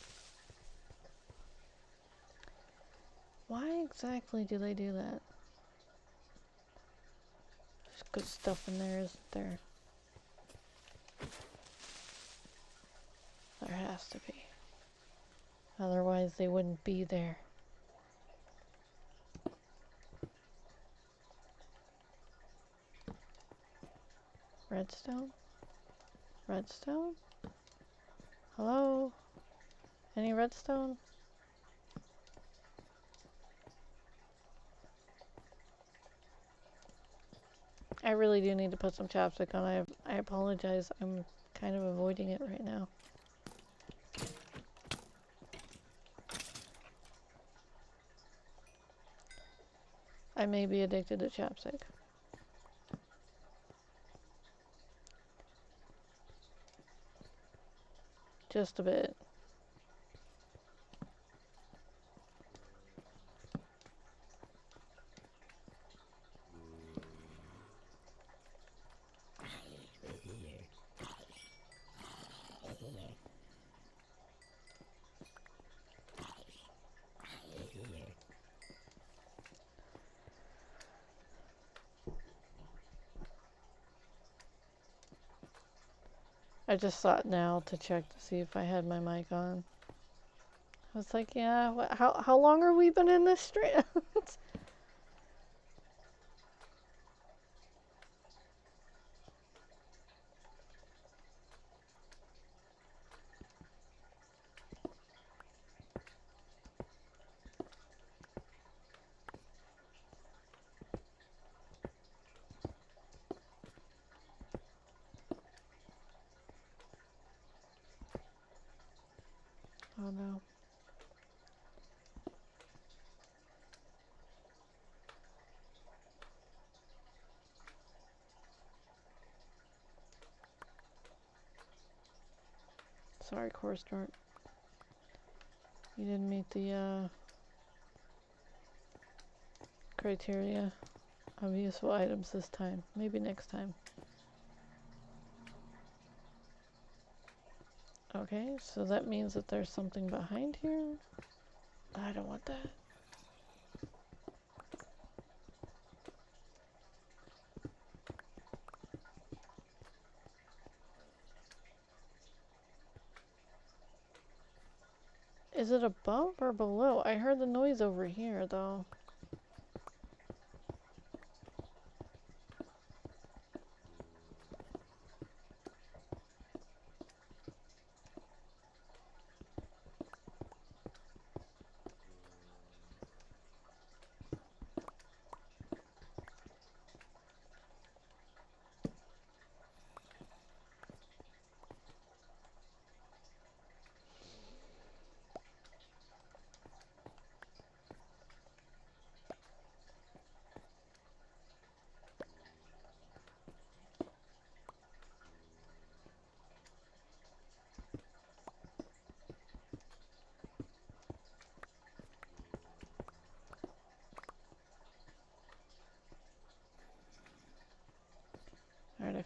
Why exactly do they do that? There's good stuff in there, isn't there? There has to be. Otherwise they wouldn't be there. Redstone? Redstone? Hello? Any redstone? I really do need to put some chapstick on. I apologize. I'm kind of avoiding it right now. I may be addicted to chapstick. Just a bit. I just thought now to check to see if I had my mic on. I was like, yeah, how long have we been in this stream? Oh no. Sorry, Core Start. You didn't meet the criteria of useful items this time. Maybe next time. Okay, so that means that there's something behind here. I don't want that. Is it above or below? I heard the noise over here, though.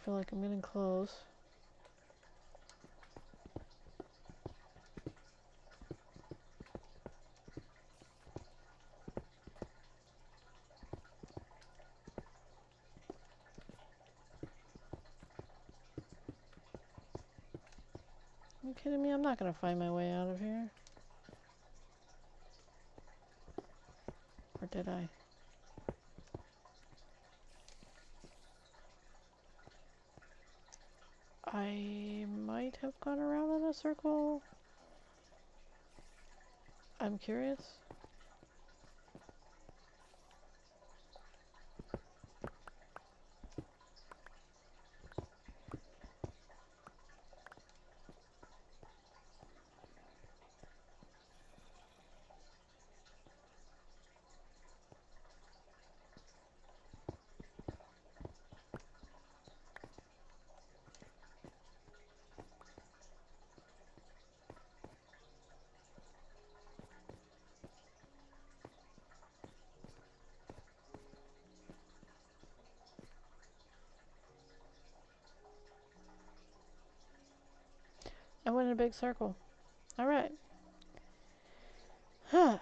feel like I'm getting close. Are you kidding me? I'm not gonna find my way out of here. Or did I? I might have gone around in a circle. I'm curious. I went in a big circle. Alright. Huh.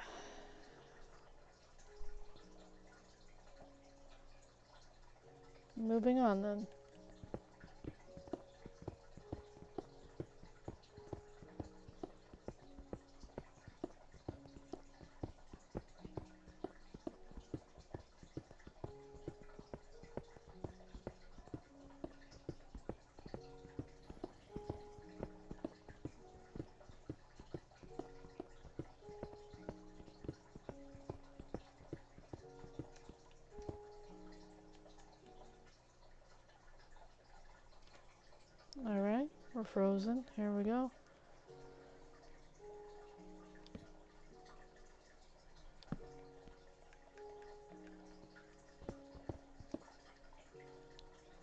Moving on then. Alright, we're frozen. Here we go.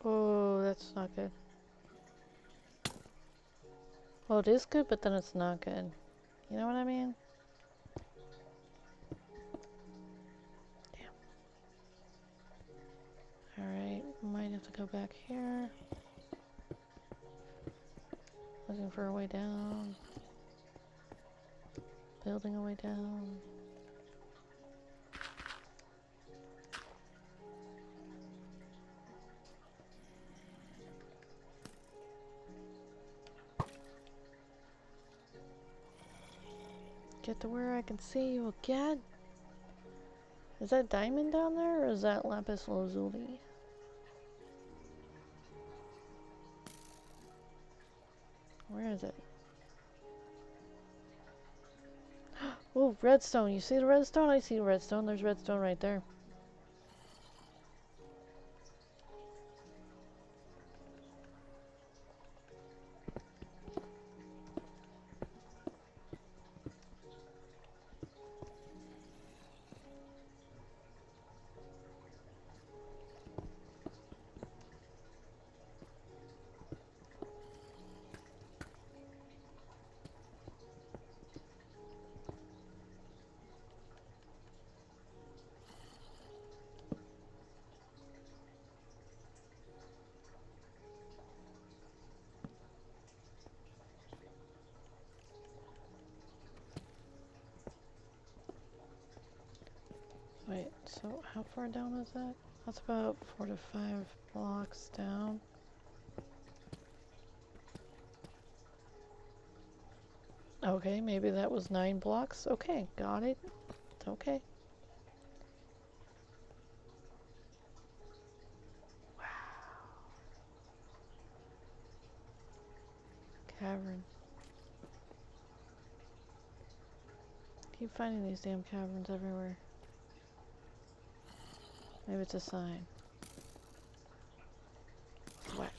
Oh, that's not good. Well, it is good, but then it's not good. You know what I mean? Damn. Alright, might have to go back here. Looking for a way down. Building a way down. Get to where I can see you again. Is that diamond down there, or is that lapis lazuli? Where is it? Oh, redstone. You see the redstone? I see the redstone. There's redstone right there. Wait, so how far down is that? That's about 4 to 5 blocks down. Okay, maybe that was 9 blocks. Okay, got it. It's okay. Wow. Cavern. Keep finding these damn caverns everywhere. Maybe it's a sign. Whack.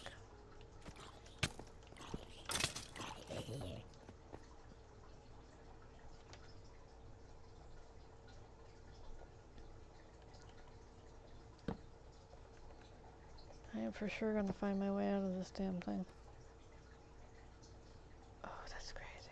I am for sure gonna find my way out of this damn thing. Oh, that's crazy.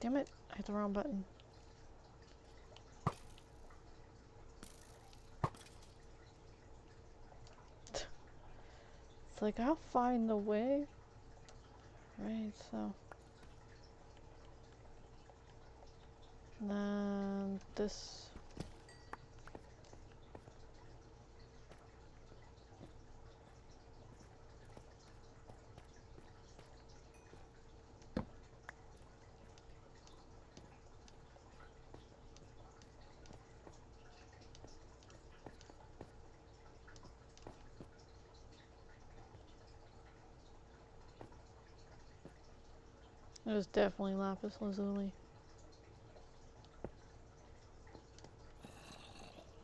Damn it, I hit the wrong button. It's like, I'll find the way. Right, so. And then this. It was definitely lapis lazuli.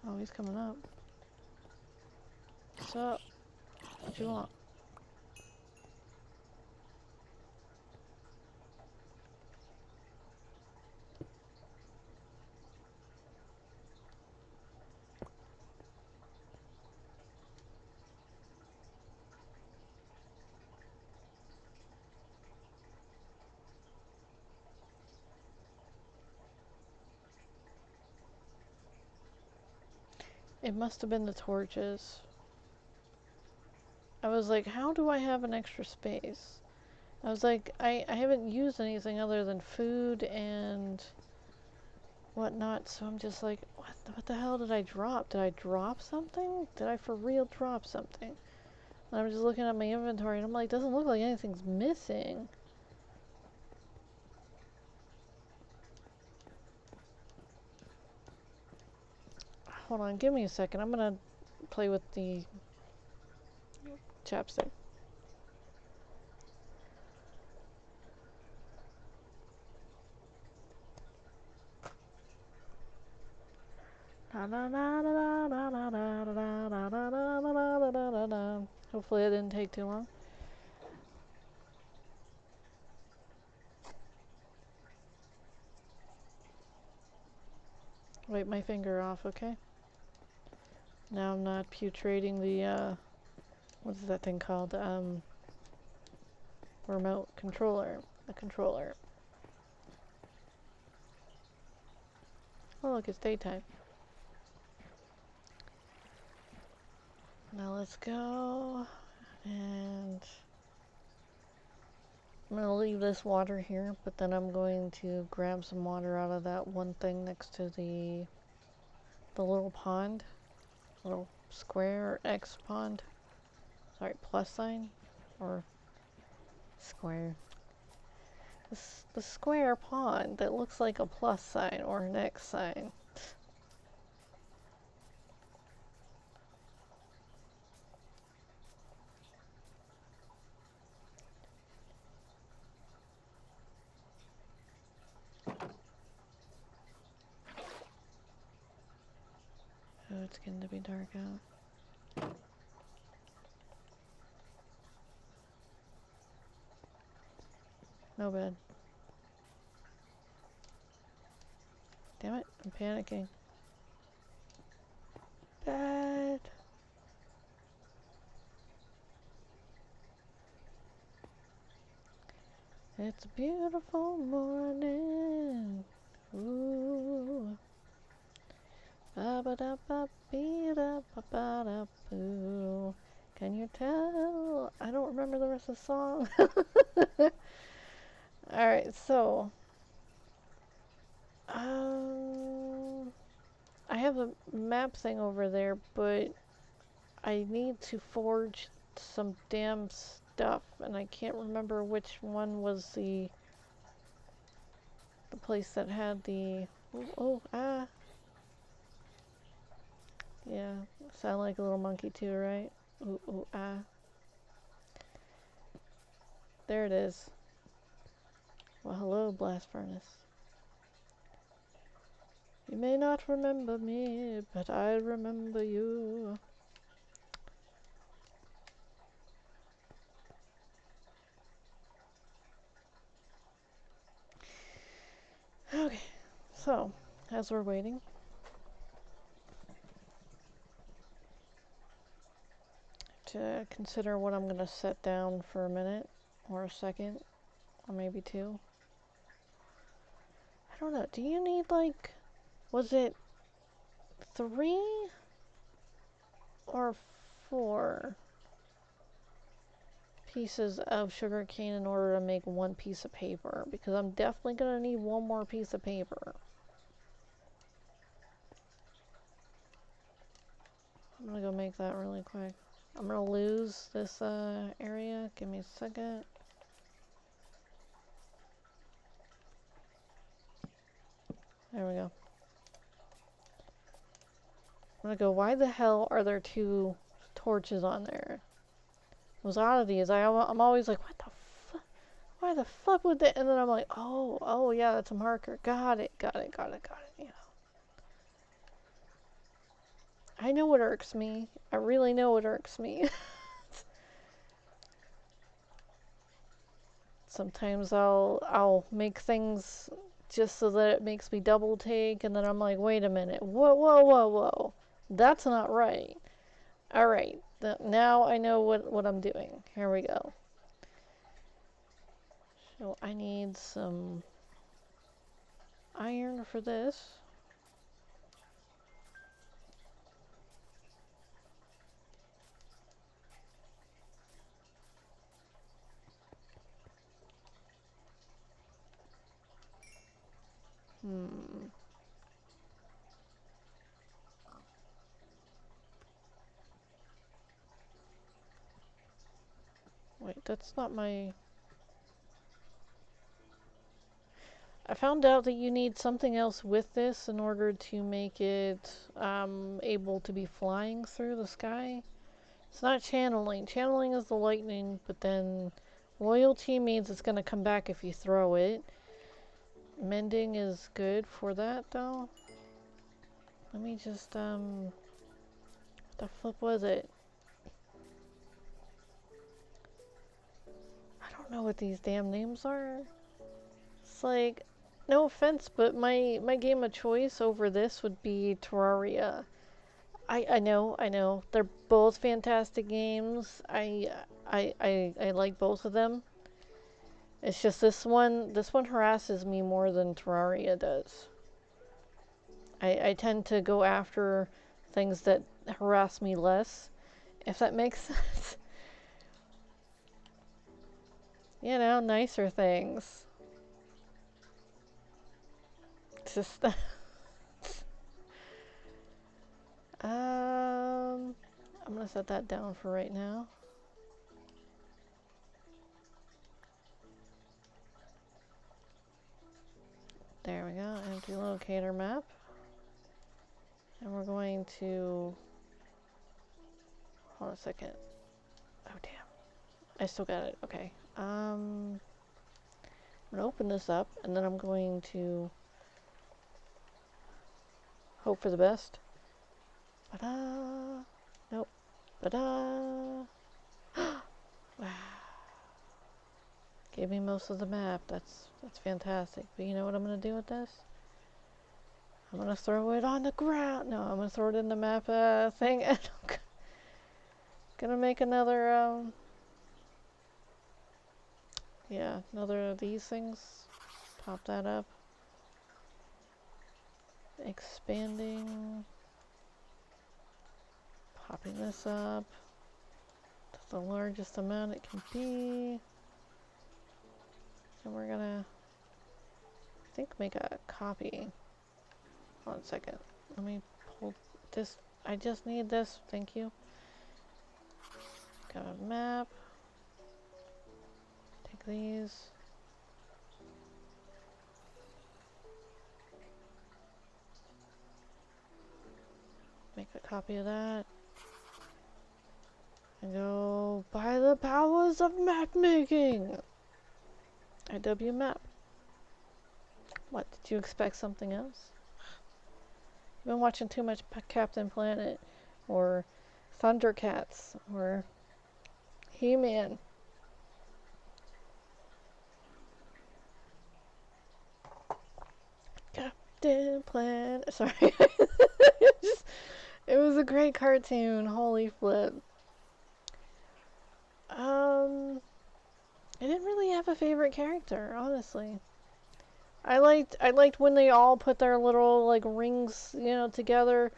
Oh, he's coming up. What's up? What you want? It must have been the torches. I was like, how do I have an extra space? I was like, I haven't used anything other than food and whatnot, so I'm just like, what the hell did I drop? Did I drop something? Did I for real drop something? And I'm just looking at my inventory and I'm like, doesn't look like anything's missing. Hold on, give me a second. I'm gonna play with the chapstick. Hopefully it didn't take too long. Wipe my finger off, okay? Now I'm not putreating the, what's that thing called? Remote controller. The controller. Oh, look, it's daytime. Now let's go. And I'm gonna leave this water here, but then I'm going to grab some water out of that one thing next to the little pond. Little square X pond. Sorry, plus sign. Or square. The square pond that looks like a plus sign or an X sign. Oh, it's getting to be dark out. No bed. Damn it, I'm panicking. Bed. It's a beautiful morning. Ooh. Ba ba da ba bee da ba ba da boo. Can you tell? I don't remember the rest of the song. Alright, so I have a map thing over there, but I need to forge some damn stuff, and I can't remember which one was the place that had the yeah, sound like a little monkey too, right? Ooh, ooh, ah. There it is. Well, hello, blast furnace. You may not remember me, but I remember you. Okay, so, as we're waiting, to consider what I'm gonna set down for a minute, or a second, or maybe two. I don't know. Do you need, like, was it 3 or 4 pieces of sugar cane in order to make 1 piece of paper? Because I'm definitely gonna need 1 more piece of paper. I'm gonna go make that really quick. I'm gonna lose this area. Give me a second. There we go. I'm gonna go, why the hell are there 2 torches on there? Those oddities, I'm always like, what the fuck? Why the fuck would that? And then I'm like, oh yeah, that's a marker. Got it. You know. I know what irks me. I really know what irks me. Sometimes I'll make things just so that it makes me double take, and then I'm like, wait a minute, whoa, that's not right. All right, now I know what I'm doing. Here we go. So I need some iron for this. Wait, that's not my... I found out that you need something else with this in order to make it able to be flying through the sky. It's not channeling. Channeling is the lightning, but then loyalty means it's going to come back if you throw it. Mending is good for that, though. Let me just, what the flip was it? I don't know what these damn names are. It's like, no offense, but my game of choice over this would be Terraria. I know. They're both fantastic games. I like both of them. It's just this one harasses me more than Terraria does. I tend to go after things that harass me less, if that makes sense. You know, nicer things. It's just I'm gonna set that down for right now. There we go, empty locator map. And we're going to... Hold on a second. Oh, damn. I still got it. Okay. I'm gonna open this up, and then I'm going to hope for the best. Ta-da! Nope. Ta-da! Wow. Gave me most of the map. That's fantastic. But you know what I'm gonna do with this? I'm gonna throw it on the ground. No, I'm gonna throw it in the map thing, and I'm gonna make another yeah, another of these things. Pop that up. Expanding. Popping this up to the largest amount it can be. And we're gonna, I think, make a copy. Hold on a second. Let me pull this. I just need this. Thank you. Got a map. Take these. Make a copy of that. And go by the powers of map making. IW map. What, did you expect something else? I've been watching too much Captain Planet or Thundercats or He-Man. Captain Planet. Sorry. It was a great cartoon. Holy flip. I didn't really have a favorite character, honestly. I liked when they all put their little like rings, together,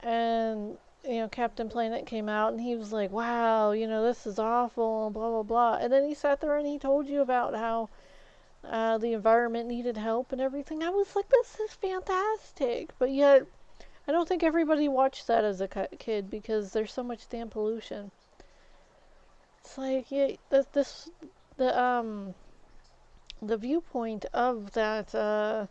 and Captain Planet came out and he was like, "Wow, this is awful," and blah blah blah. And then he sat there and he told you about how the environment needed help and everything. I was like, "This is fantastic," but yet I don't think everybody watched that as a kid because there's so much damn pollution. It's like, yeah, the the viewpoint of the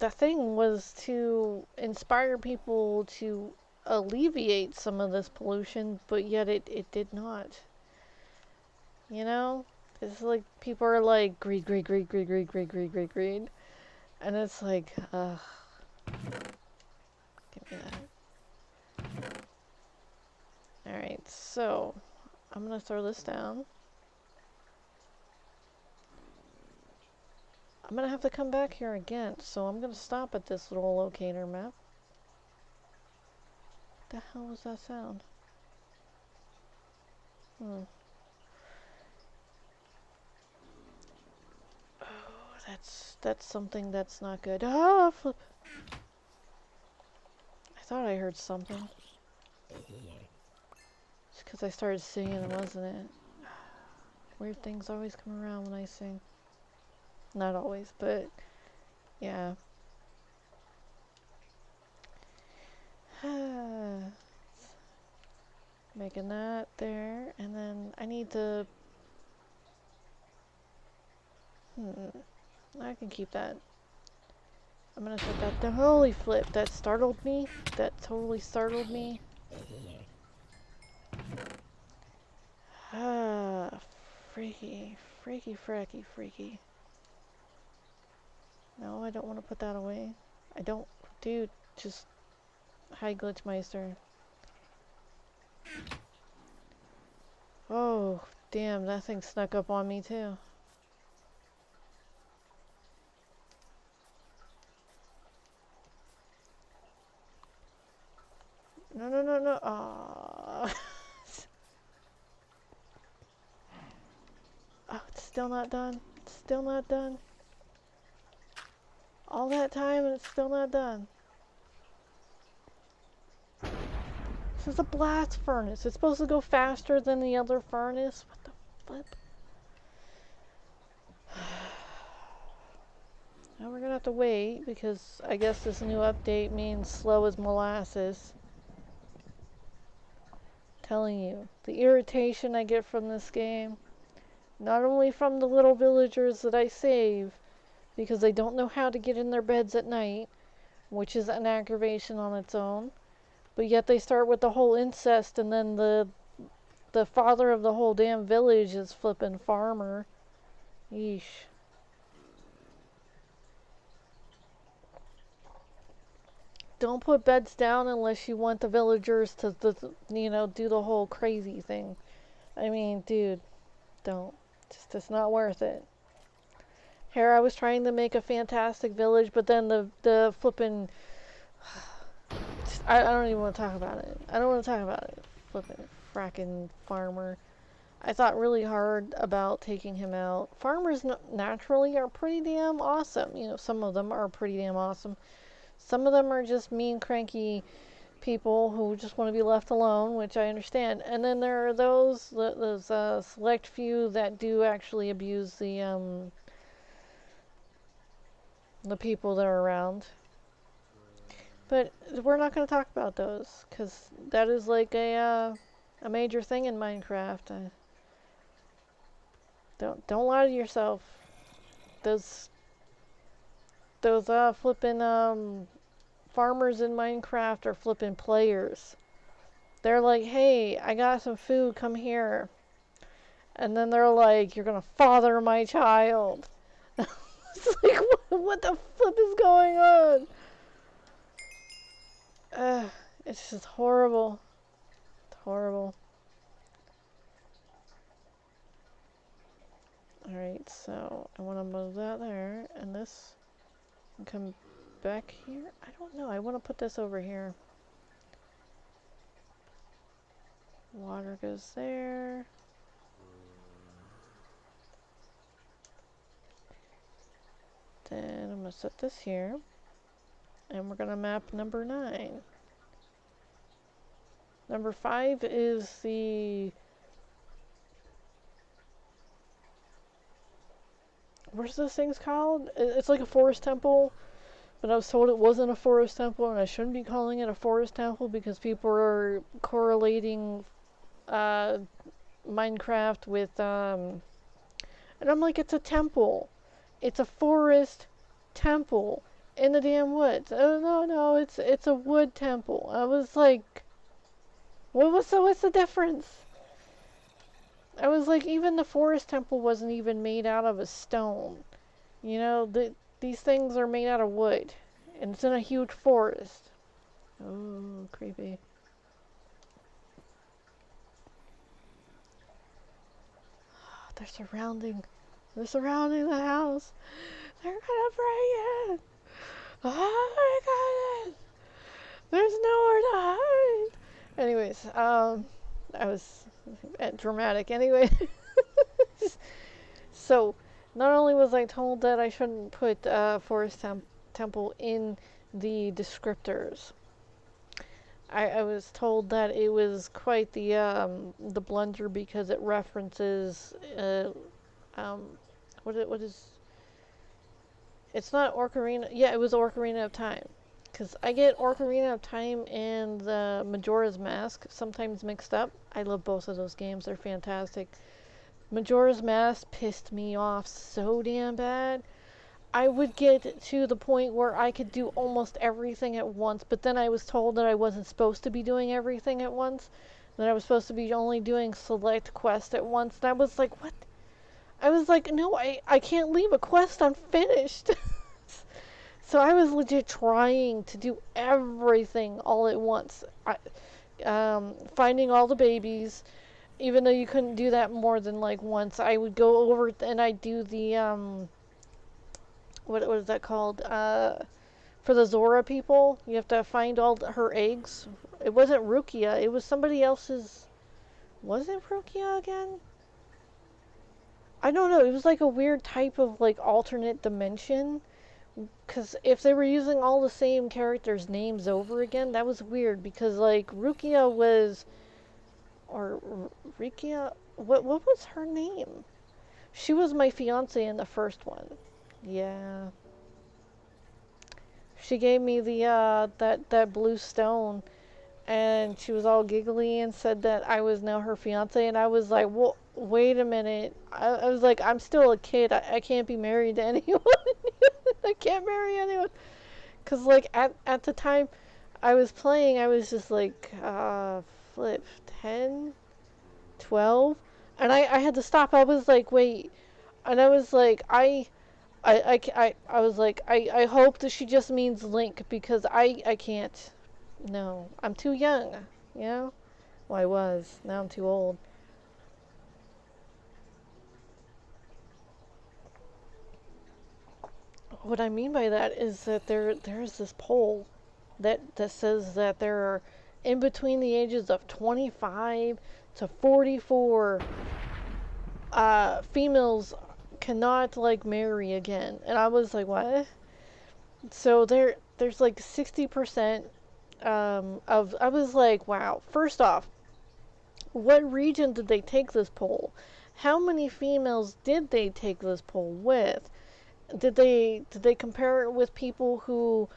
thing was to inspire people to alleviate some of this pollution, but yet it did not. You know? It's like people are like greed, greed, greed, greed, greed, greed, greed, greed, greed. And it's like, give me that. Alright, so I'm gonna throw this down. I'm gonna have to come back here again, so I'm gonna stop at this little locator map. What the hell was that sound? Oh, that's something that's not good. Ah, flip. I thought I heard something. It's because I started singing, wasn't it? Weird things always come around when I sing. Not always, but yeah. Making that there, and then I need to. I can keep that. I'm gonna set that down. Holy flip! That startled me. That totally startled me. Freaky, freaky, fracky, freaky. No, I don't want to put that away. I don't, dude. Just hi, Glitchmeister. Oh, damn! That thing snuck up on me too. No, no, no, no. Aww. Oh, it's still not done. It's still not done. All that time and it's still not done. This is a blast furnace. It's supposed to go faster than the other furnace. What the flip? Now we're gonna have to wait because I guess this new update means slow as molasses. Telling you, the irritation I get from this game, not only from the little villagers that I save because they don't know how to get in their beds at night, which is an aggravation on its own, but yet they start with the whole incest and then the father of the whole damn village is flippin' farmer. Yeesh. Don't put beds down unless you want the villagers to, do the whole crazy thing. I mean, dude, don't. It's not worth it. Here I was trying to make a fantastic village, but then the flippin'... I don't even want to talk about it. I don't want to talk about it. Flippin' frackin' farmer. I thought really hard about taking him out. Farmers naturally are pretty damn awesome. Some of them are pretty damn awesome. Some of them are just mean, cranky people who just want to be left alone, which I understand. And then there are those select few that do actually abuse the people that are around. But we're not going to talk about those because that is like a major thing in Minecraft. Don't lie to yourself. Those flipping farmers in Minecraft are flipping players. They're like, hey, I got some food, come here. And then they're like, you're gonna father my child. It's like, what the flip is going on? It's just horrible. It's horrible. Alright, so I want to move that there, and this, and come back here. I don't know, I want to put this over here. Water goes there. Then I'm going to set this here. And we're going to map number 9. Number 5 is the... What's this thing's called? It's like a forest temple. But I was told it wasn't a forest temple, and I shouldn't be calling it a forest temple because people are correlating Minecraft with, and I'm like, it's a temple. It's a forest temple in the damn woods. Oh, no, it's a wood temple. I was like, what's the difference? I was like, even the forest temple wasn't even made out of a stone. You know, these things are made out of wood, and it's in a huge forest. Oh, creepy. They're surrounding the house. They're gonna break in. Oh my god! There's nowhere to hide. Anyways, I was dramatic. Anyway, so not only was I told that I shouldn't put forest temple in the descriptors, I was told that it was quite the blunder because it references what is it's not Ocarina. Yeah, it was Ocarina of Time. Because I get Ocarina of Time and the Majora's Mask sometimes mixed up. I love both of those games. They're fantastic. Majora's Mask pissed me off so damn bad. I would get to the point where I could do almost everything at once, but then I was told that I wasn't supposed to be doing everything at once. That I was supposed to be only doing select quests at once. And I was like, what? I was like, no, I can't leave a quest unfinished. So I was legit trying to do everything all at once. Finding all the babies, even though you couldn't do that more than like once. I would go over and I'd do the, what is that called? For the Zora people, you have to find all her eggs. It wasn't Rukia, it was somebody else's. Was it Rukia again? I don't know, it was like a weird type of like alternate dimension. Because if they were using all the same characters' names over again, that was weird. Because, like, Rukia was... Or Rikia... What was her name? She was my fiance in the first one. Yeah. She gave me the, that blue stone. And she was all giggly and said that I was now her fiance. And I was like, well, wait a minute. I was like, I'm still a kid. I can't be married to anyone. I can't marry anyone. Because, like, at the time I was playing, I was just like, 10, 12. And I had to stop. I was like, wait. And I was like, I was like, I hope that she just means Link. Because I can't. No. I'm too young. You know? Well, I was. Now I'm too old. What I mean by that is that there's this poll that says that there are in between the ages of 25 to 44 females cannot like marry again. And I was like, what? So there's like 60% of I was like, wow. First off, what region did they take this poll? How many females did they take this poll with? Did they compare it with people who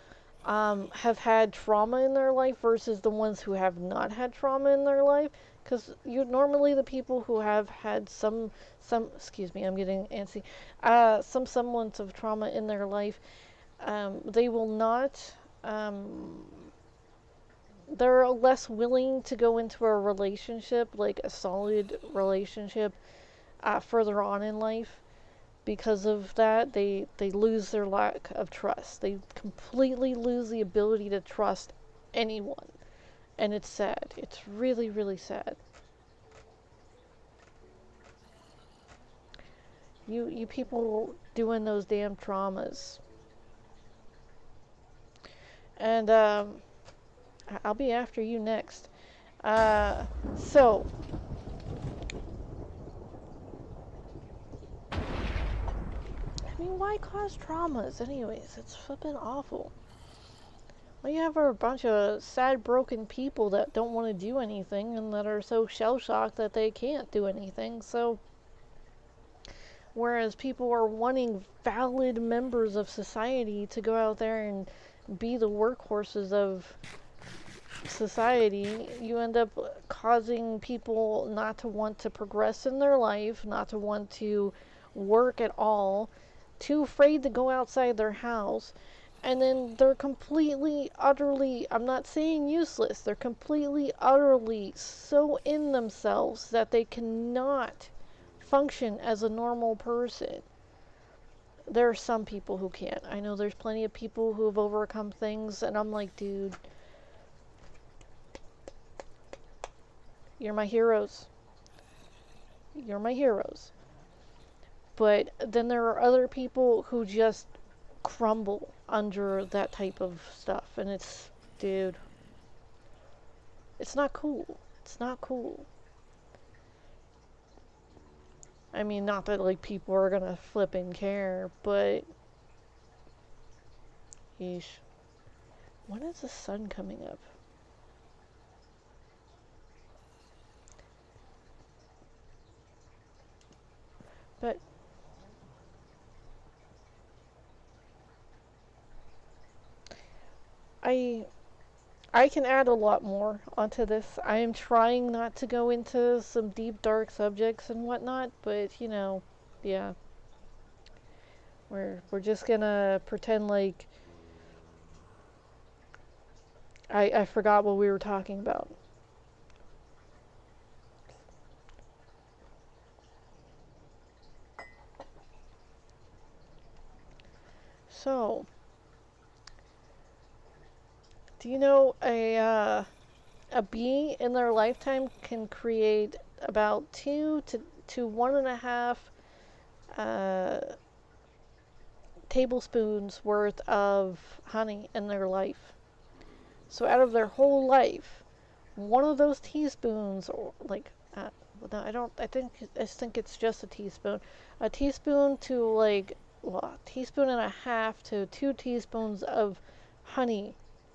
have had trauma in their life versus the ones who have not had trauma in their life? Because normally the people who have had some excuse me, I'm getting antsy, some semblance of trauma in their life, they will not, they're less willing to go into a relationship, like a solid relationship, further on in life. Because of that, they lose their lack of trust. They completely lose the ability to trust anyone. And it's sad. It's really, really sad. You people doing those damn traumas. And, I'll be after you next. So... mean, why cause traumas anyways? It's flipping awful. All you have are a bunch of sad, broken people that don't want to do anything and that are so shell-shocked that they can't do anything. So, whereas people are wanting valid members of society to go out there and be the workhorses of society, you end up causing people not to want to progress in their life, not to want to work at all, too afraid to go outside their house, and then they're completely, utterly, I'm not saying useless, they're completely, utterly so in themselves that they cannot function as a normal person. There are some people who can't. I know there's plenty of people who have overcome things, and I'm like, dude, you're my heroes. You're my heroes. But then there are other people who just crumble under that type of stuff. And it's, dude, it's not cool. It's not cool. I mean, not that, like, people are gonna flip and care, but, yeesh. When is the sun coming up? But I can add a lot more onto this. I am trying not to go into some deep, dark subjects and whatnot, but you know, yeah, we're just gonna pretend like I forgot what we were talking about. So, do you know a bee in their lifetime can create about 2 to 1.5 tablespoons worth of honey in their life. So out of their whole life, one of those teaspoons, or like, no, I don't. I think it's just a teaspoon. A teaspoon to like, well, a teaspoon and a half to 2 teaspoons of honey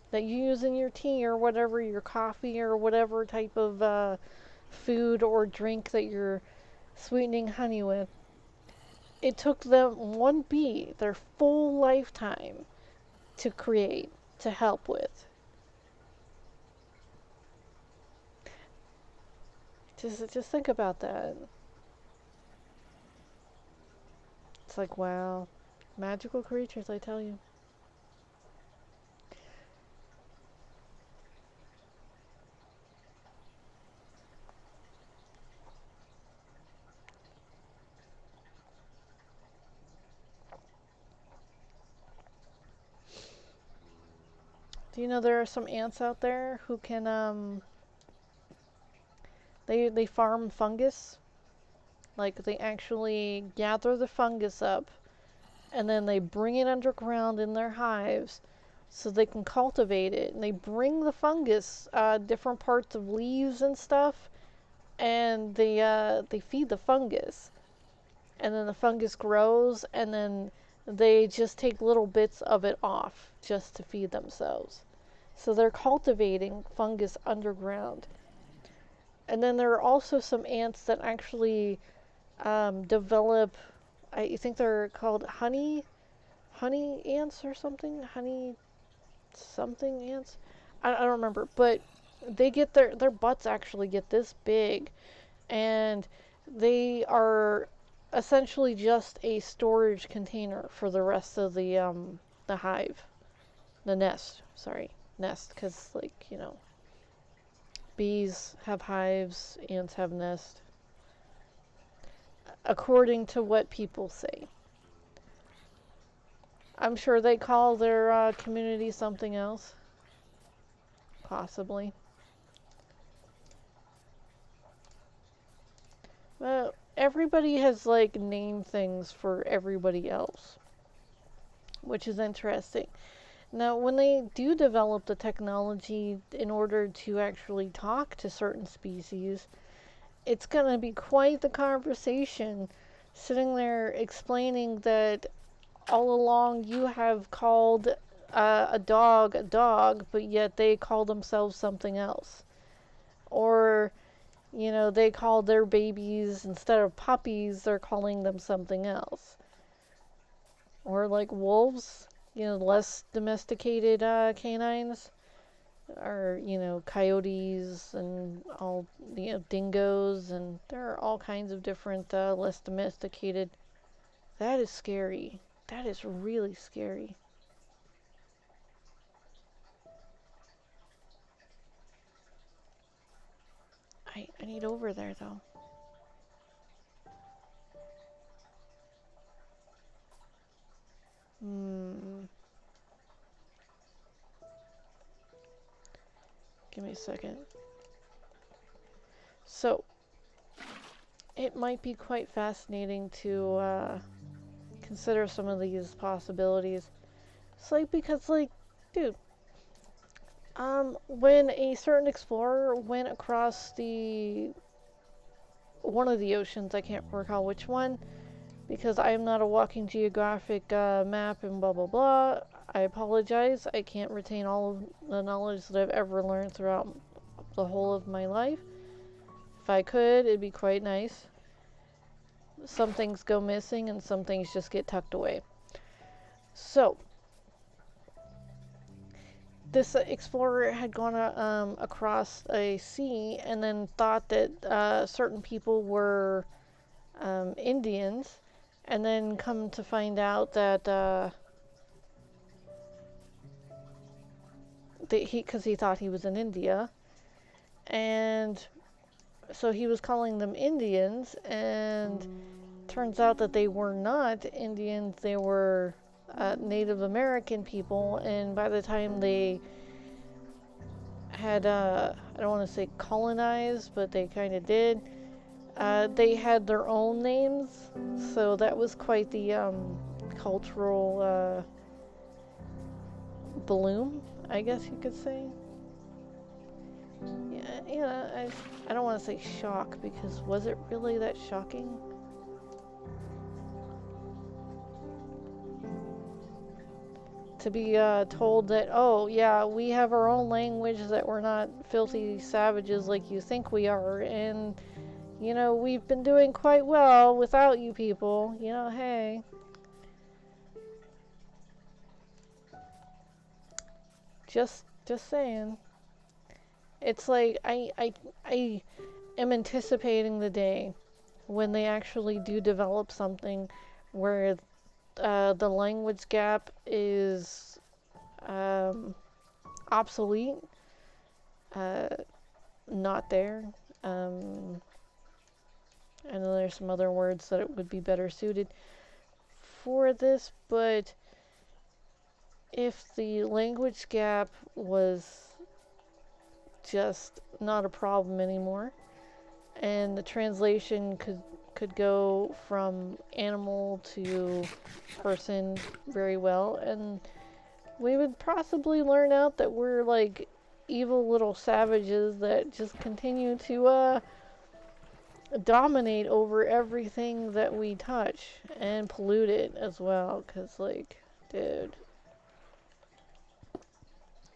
that you use in your tea or whatever, your coffee or whatever type of food or drink that you're sweetening honey with. It took them one bee their full lifetime to create, to help with. Just think about that. It's like, wow, magical creatures, I tell you. Do you know there are some ants out there who can they farm fungus? Like they actually gather the fungus up and then they bring it underground in their hives so they can cultivate it. And they bring the fungus, different parts of leaves and stuff, and they feed the fungus. And then the fungus grows, and then they just take little bits of it off just to feed themselves. So they're cultivating fungus underground. And then there are also some ants that actually develop, I think they're called honey ants or something, honey something ants. I don't remember, but they get their butts actually get this big, and they are essentially just a storage container for the rest of the hive, the nest. Sorry, nest, because like you know, bees have hives, ants have nests, according to what people say. I'm sure they call their community something else. Possibly. Well, everybody has like named things for everybody else, which is interesting. Now, when they do develop the technology in order to actually talk to certain species, it's going to be quite the conversation sitting there explaining that all along you have called a dog, but yet they call themselves something else. Or, they call their babies, instead of puppies, they're calling them something else. Or like wolves, less domesticated canines, or, coyotes and all, dingoes, and there are all kinds of different less domesticated. That is scary. That is really scary. I need over there though. Give me a second. So, it might be quite fascinating to consider some of these possibilities. It's like, because, like, dude, when a certain explorer went across one of the oceans, I can't recall which one, because I am not a walking geographic map and blah blah blah. I apologize. I can't retain all of the knowledge that I've ever learned throughout the whole of my life. If I could, it'd be quite nice. Some things go missing and some things just get tucked away. So, this explorer had gone across a sea and then thought that certain people were Indians, and then come to find out that because he thought he was in India, and so he was calling them Indians, and turns out that they were not Indians. They were Native American people, and by the time they had, I don't want to say colonized, but they kind of did, they had their own names, so that was quite the cultural bloom, I guess you could say. Yeah, I don't want to say shock, because was it really that shocking? To be told that, oh yeah, we have our own language, that we're not filthy savages like you think we are, and we've been doing quite well without you people, hey. Just saying. It's like, I am anticipating the day when they actually do develop something where the language gap is obsolete, not there. I know there's some other words that it would be better suited for this, but if the language gap was just not a problem anymore, and the translation could go from animal to person very well, and we would possibly learn out that we're like evil little savages that just continue to dominate over everything that we touch and pollute it as well, because, like, dude,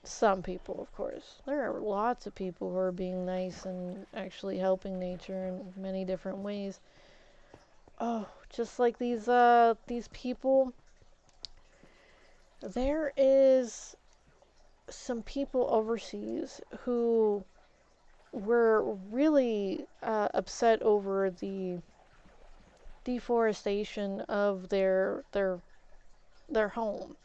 some people, of course, there are lots of people who are being nice and actually helping nature in many different ways. Oh, just like these people, there is some people overseas who were really upset over the deforestation of their home,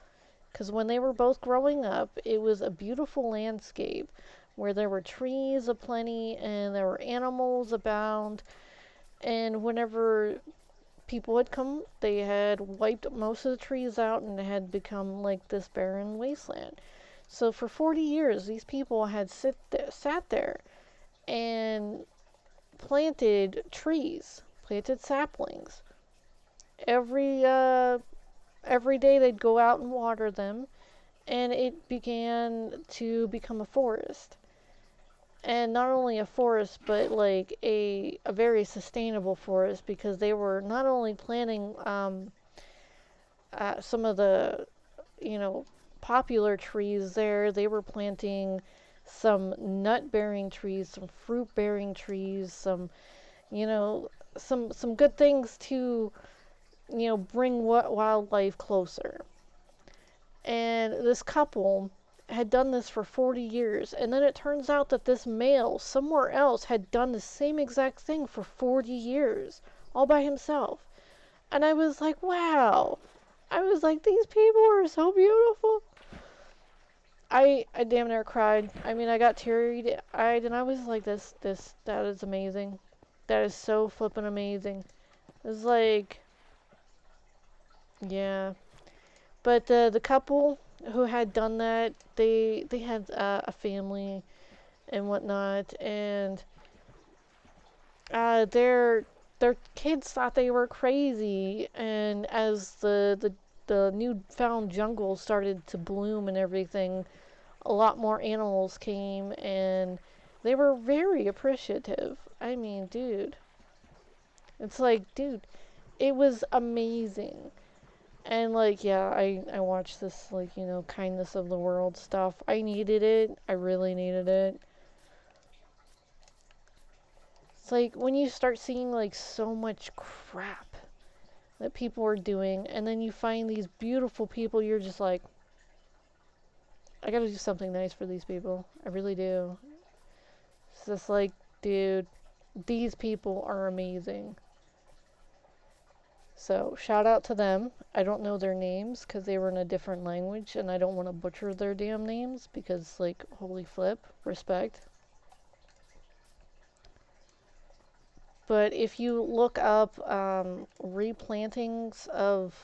because when they were both growing up, it was a beautiful landscape where there were trees aplenty and there were animals abound, and whenever people had come, they had wiped most of the trees out and it had become like this barren wasteland. So for 40 years, these people had sat there and planted trees, planted saplings. Every day they'd go out and water them, and it began to become a forest. And not only a forest, but like a very sustainable forest, because they were not only planting some of the, popular trees there. They were planting some nut-bearing trees, some fruit-bearing trees, you know, some good things to, bring wildlife closer. And this couple had done this for 40 years, and then it turns out that this male somewhere else had done the same exact thing for 40 years, all by himself. And I was like, wow. I was like, these people are so beautiful. I damn near cried. I mean, I got teary-eyed, and I was like, that is amazing. That is so flippin' amazing. It's like, yeah. But the couple who had done that, they had a family and whatnot, and their kids thought they were crazy. And as the newfound jungle started to bloom and everything, a lot more animals came, and they were very appreciative. I mean, dude, it's like, dude, it was amazing. And like, yeah, I watched this, like, kindness of the world stuff. I needed it. I really needed it. It's like when you start seeing like so much crap that people are doing, and then you find these beautiful people, you're just like, I gotta do something nice for these people. I really do. It's just like, dude, these people are amazing. So, shout out to them. I don't know their names because they were in a different language, and I don't want to butcher their damn names because, like, holy flip, respect. But if you look up replantings of,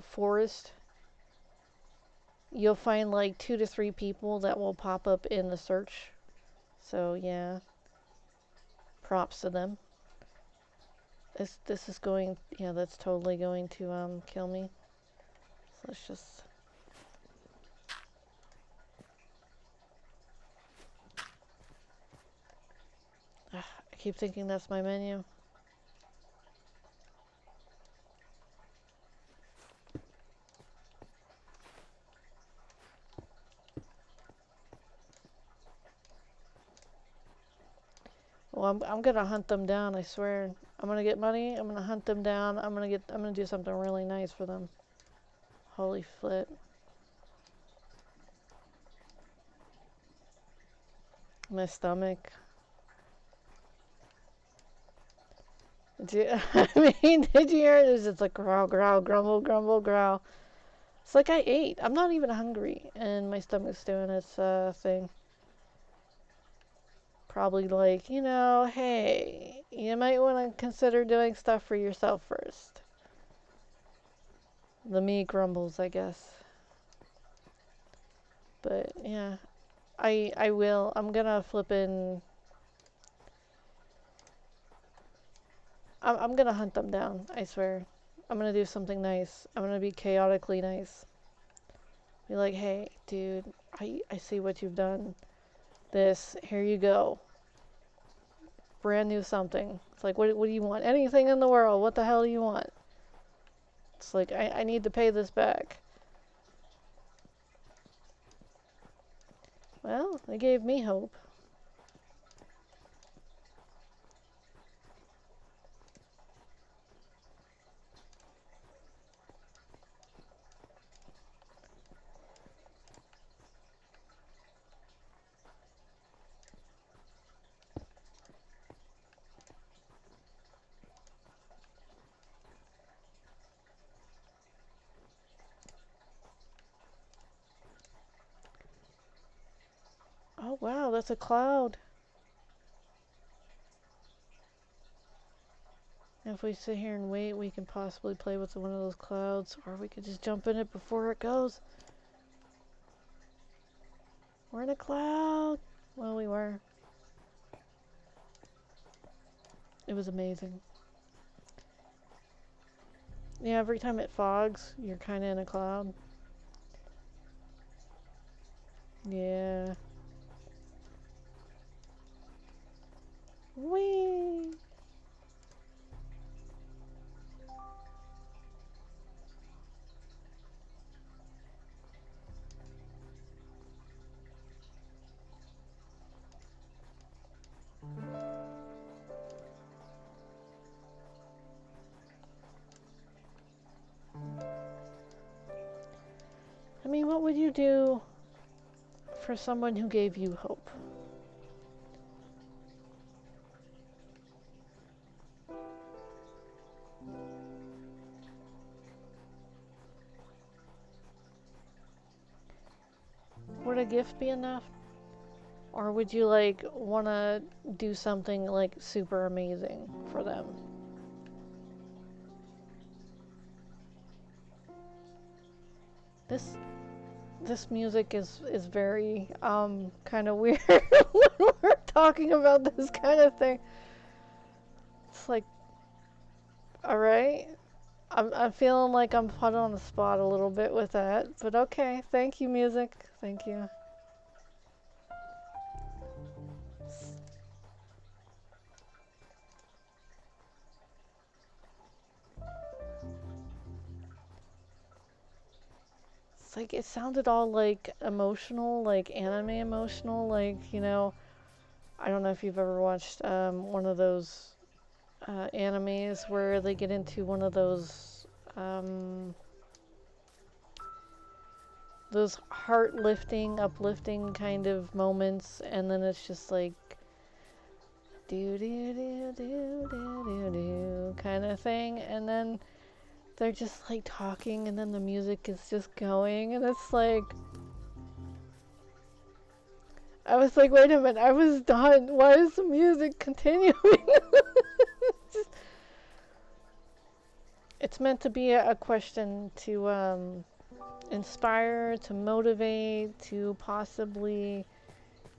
forest, you'll find like 2 to 3 people that will pop up in the search. So, yeah, props to them. This is going, yeah, that's totally going to kill me. So let's just. I keep thinking that's my menu. Well, I'm gonna hunt them down, I swear. I'm gonna get money, I'm gonna hunt them down, I'm gonna do something really nice for them. Holy flip. My stomach. I mean, did you hear it? It's just like growl, growl, grumble, grumble, growl. It's like I ate. I'm not even hungry, and my stomach's doing its thing. Probably like, hey, you might want to consider doing stuff for yourself first. The me grumbles, I guess. But yeah, I will. I'm gonna flip in. I'm gonna hunt them down. I swear. I'm gonna do something nice. I'm gonna be chaotically nice. Be like, hey, dude, I see what you've done. This, here you go. Brand new something. It's like, what do you want? Anything in the world. What the hell do you want? It's like, I need to pay this back. Well, they gave me hope. Oh, wow, that's a cloud. If we sit here and wait, we can possibly play with one of those clouds, or we could just jump in it before it goes. We're in a cloud. Well, we were. It was amazing. Yeah, every time it fogs, you're kind of in a cloud. Yeah. Whee! would you do for someone who gave you hope? Would a gift be enough? Or would you, like, want to do something, like, super amazing for them? This music is very, kind of weird when we're talking about this kind of thing. It's like, alright. I'm feeling like I'm put on the spot a little bit with that, but okay. Thank you, music. Thank you. It's like, it sounded all like emotional, like anime emotional, like, you know, I don't know if you've ever watched one of those animes where they get into one of those heart-lifting, uplifting kind of moments, and then it's just like do do do do do do do kind of thing, and then they're just like talking, and then the music is just going, and it's like, I was like, wait a minute, I was done. Why is the music continuing? It's meant to be a question to inspire, to motivate, to possibly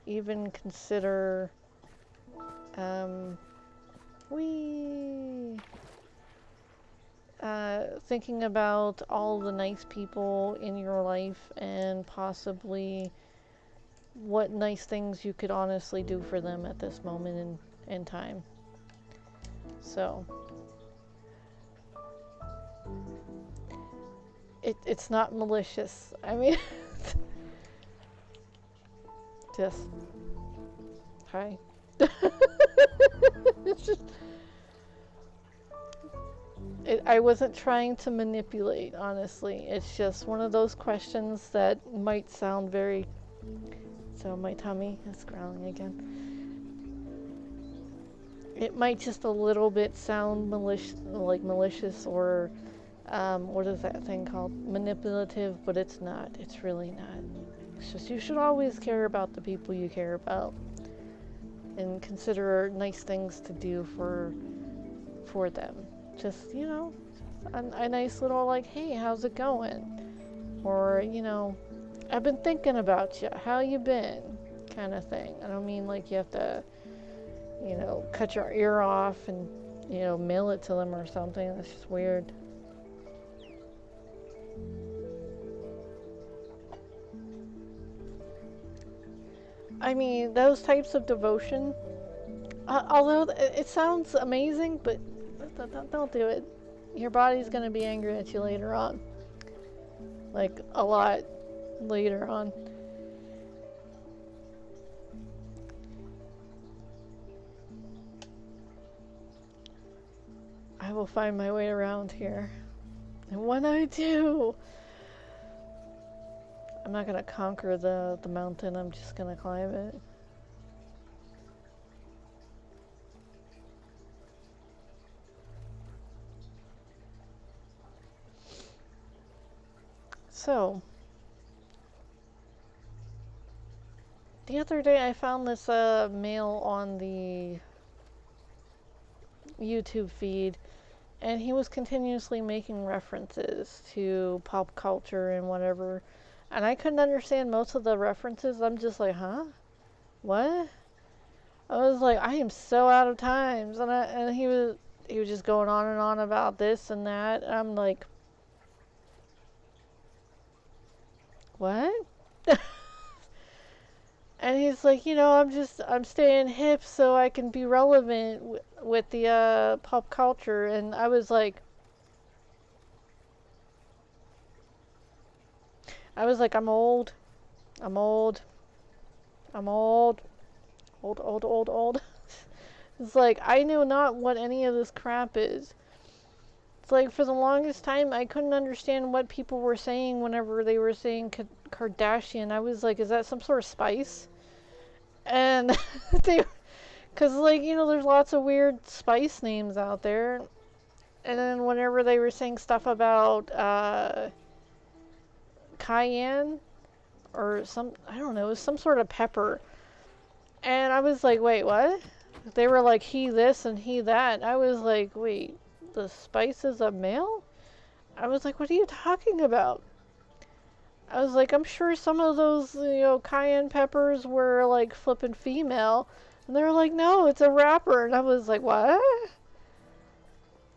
even consider thinking about all the nice people in your life and possibly what nice things you could honestly do for them at this moment in time. So it's not malicious. I mean, just hi. It's just I wasn't trying to manipulate, honestly. It's just one of those questions that might sound very... So my tummy is growling again. It might just a little bit sound malicious or what is that thing called? Manipulative, but it's not. It's really not. It's just you should always care about the people you care about and consider nice things to do for them. Just, you know, a nice little like, hey, how's it going? Or, you know, I've been thinking about you. How you been? Kind of thing. I don't mean like you have to, you know, cut your ear off and, you know, mail it to them or something. That's just weird. I mean, those types of devotion, although it sounds amazing, but don't do it. Your body's gonna be angry at you later on. Like, a lot later on. I will find my way around here. And when I do, I'm not gonna conquer the mountain, I'm just gonna climb it. So, the other day I found this male on the YouTube feed, and he was continuously making references to pop culture and whatever, and I couldn't understand most of the references. I'm just like, huh? What? I was like, I am so out of times, and he was just going on and on about this and that, and I'm like, what? And he's like, you know, I'm staying hip so I can be relevant with the pop culture. And I was like, I'm old. I'm old. I'm old. Old. It's like, I know not what any of this crap is. It's like for the longest time, I couldn't understand what people were saying whenever they were saying Kardashian. I was like, is that some sort of spice? And they, because like, you know, there's lots of weird spice names out there. And then whenever they were saying stuff about cayenne or some, I don't know, it was some sort of pepper. And I was like, wait, what? They were like, he this and he that. I was like, wait, the spice is a male? I was like, what are you talking about? I was like, I'm sure some of those, you know, cayenne peppers were like flippin' female. And they were like, no, it's a rapper. And I was like, what?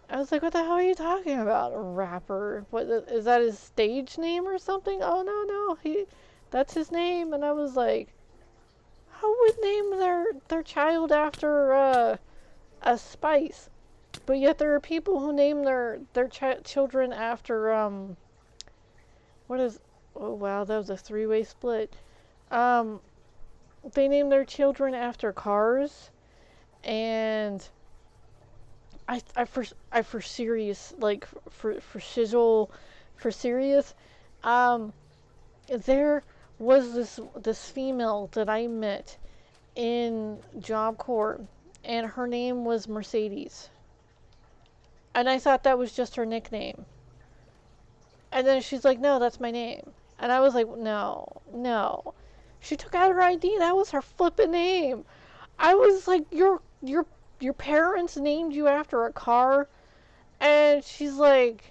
I was like, what the hell are you talking about? A rapper? What is that his stage name or something? Oh no, that's his name. And I was like, who would name their child after a spice? But yet there are people who name their children after what is, oh wow, that was a three-way split. They name their children after cars, and I for serious, like for shizzle, for serious, there was this female that I met in Job Corps, and her name was Mercedes, and I thought that was just her nickname. And then she's like, no, that's my name. And I was like, no. She took out her ID. That was her flippin' name. I was like, your parents named you after a car? And she's like,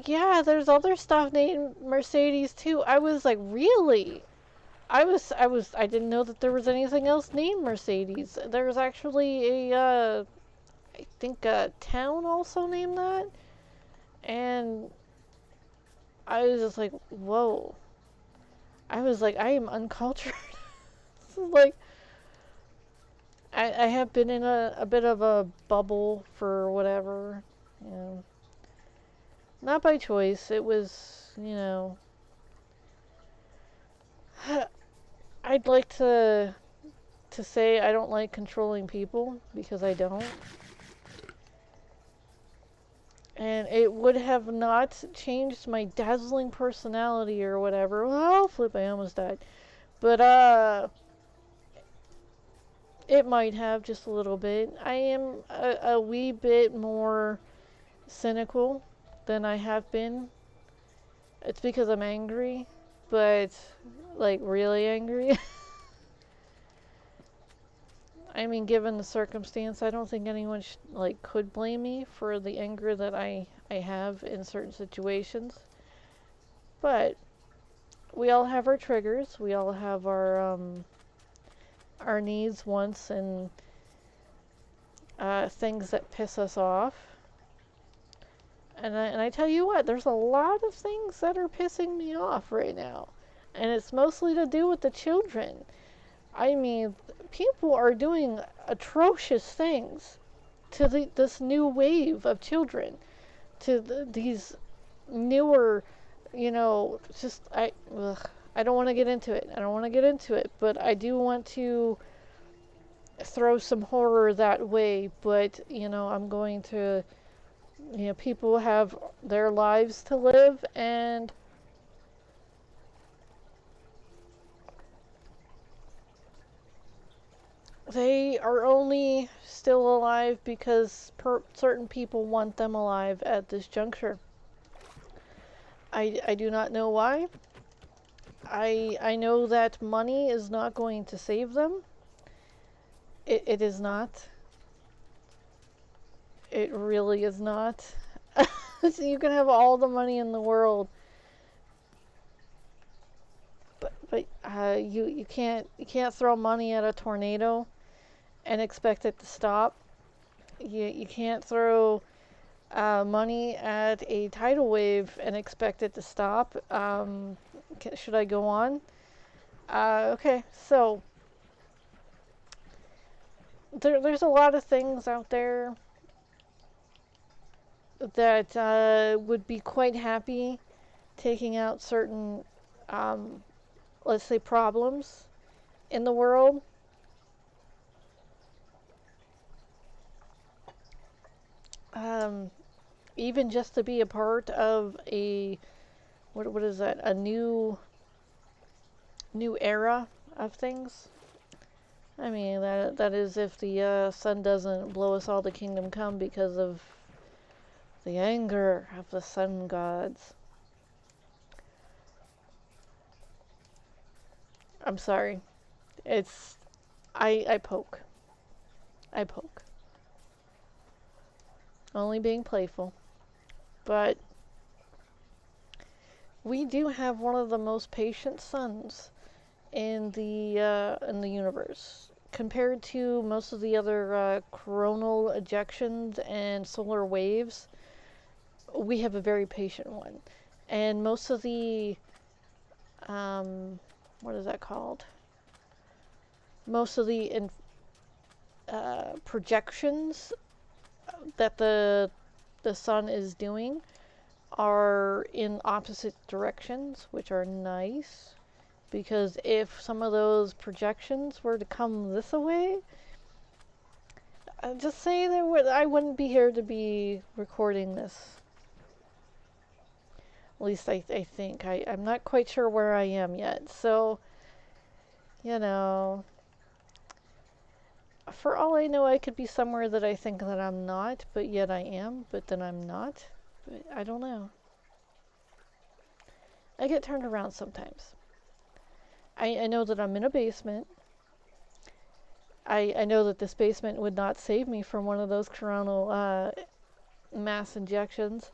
yeah, there's other stuff named Mercedes too. I was like, really? I didn't know that there was anything else named Mercedes. There was actually I think a town also named that. And I was just like, whoa. I was like, I am uncultured. Like, I have been in a bit of a bubble for whatever, you know. Not by choice. It was, you know. I'd like to say I don't like controlling people, because I don't. And it would have not changed my dazzling personality or whatever. Well, flip, I almost died. But, it might have just a little bit. I am a wee bit more cynical than I have been. It's because I'm angry, but, like, really angry. I mean, given the circumstance, I don't think anyone could blame me for the anger that I have in certain situations. But we all have our triggers. We all have our needs, wants, and things that piss us off. And I tell you what, there's a lot of things that are pissing me off right now. And it's mostly to do with the children. I mean, people are doing atrocious things to this new wave of children, to these newer, you know, I don't want to get into it. But I do want to throw some horror that way. But, you know, I'm going to, you know, people have their lives to live, and they are only still alive because certain people want them alive at this juncture. I do not know why. I know that money is not going to save them. It is not. It really is not. So you can have all the money in the world, but you can't throw money at a tornado and expect it to stop. You can't throw money at a tidal wave and expect it to stop. Should I go on? Okay, so there's a lot of things out there that would be quite happy taking out certain, let's say, problems in the world. even just to be a part of a, what is that, a new era of things. I mean, that is if the sun doesn't blow us all to kingdom come because of the anger of the sun gods. I'm sorry. It's I poke. I poke. Only being playful. But we do have one of the most patient suns in the universe compared to most of the other coronal ejections and solar waves. We have a very patient one, and most of the what is that called? Most of the projections that the sun is doing are in opposite directions, which are nice. Because if some of those projections were to come this way, just say I wouldn't be here to be recording this. At least I think. I'm not quite sure where I am yet. So, you know, for all I know, I could be somewhere that I think that I'm not, but yet I am, but then I'm not. But I don't know. I get turned around sometimes. I know that I'm in a basement. I know that this basement would not save me from one of those coronal mass injections.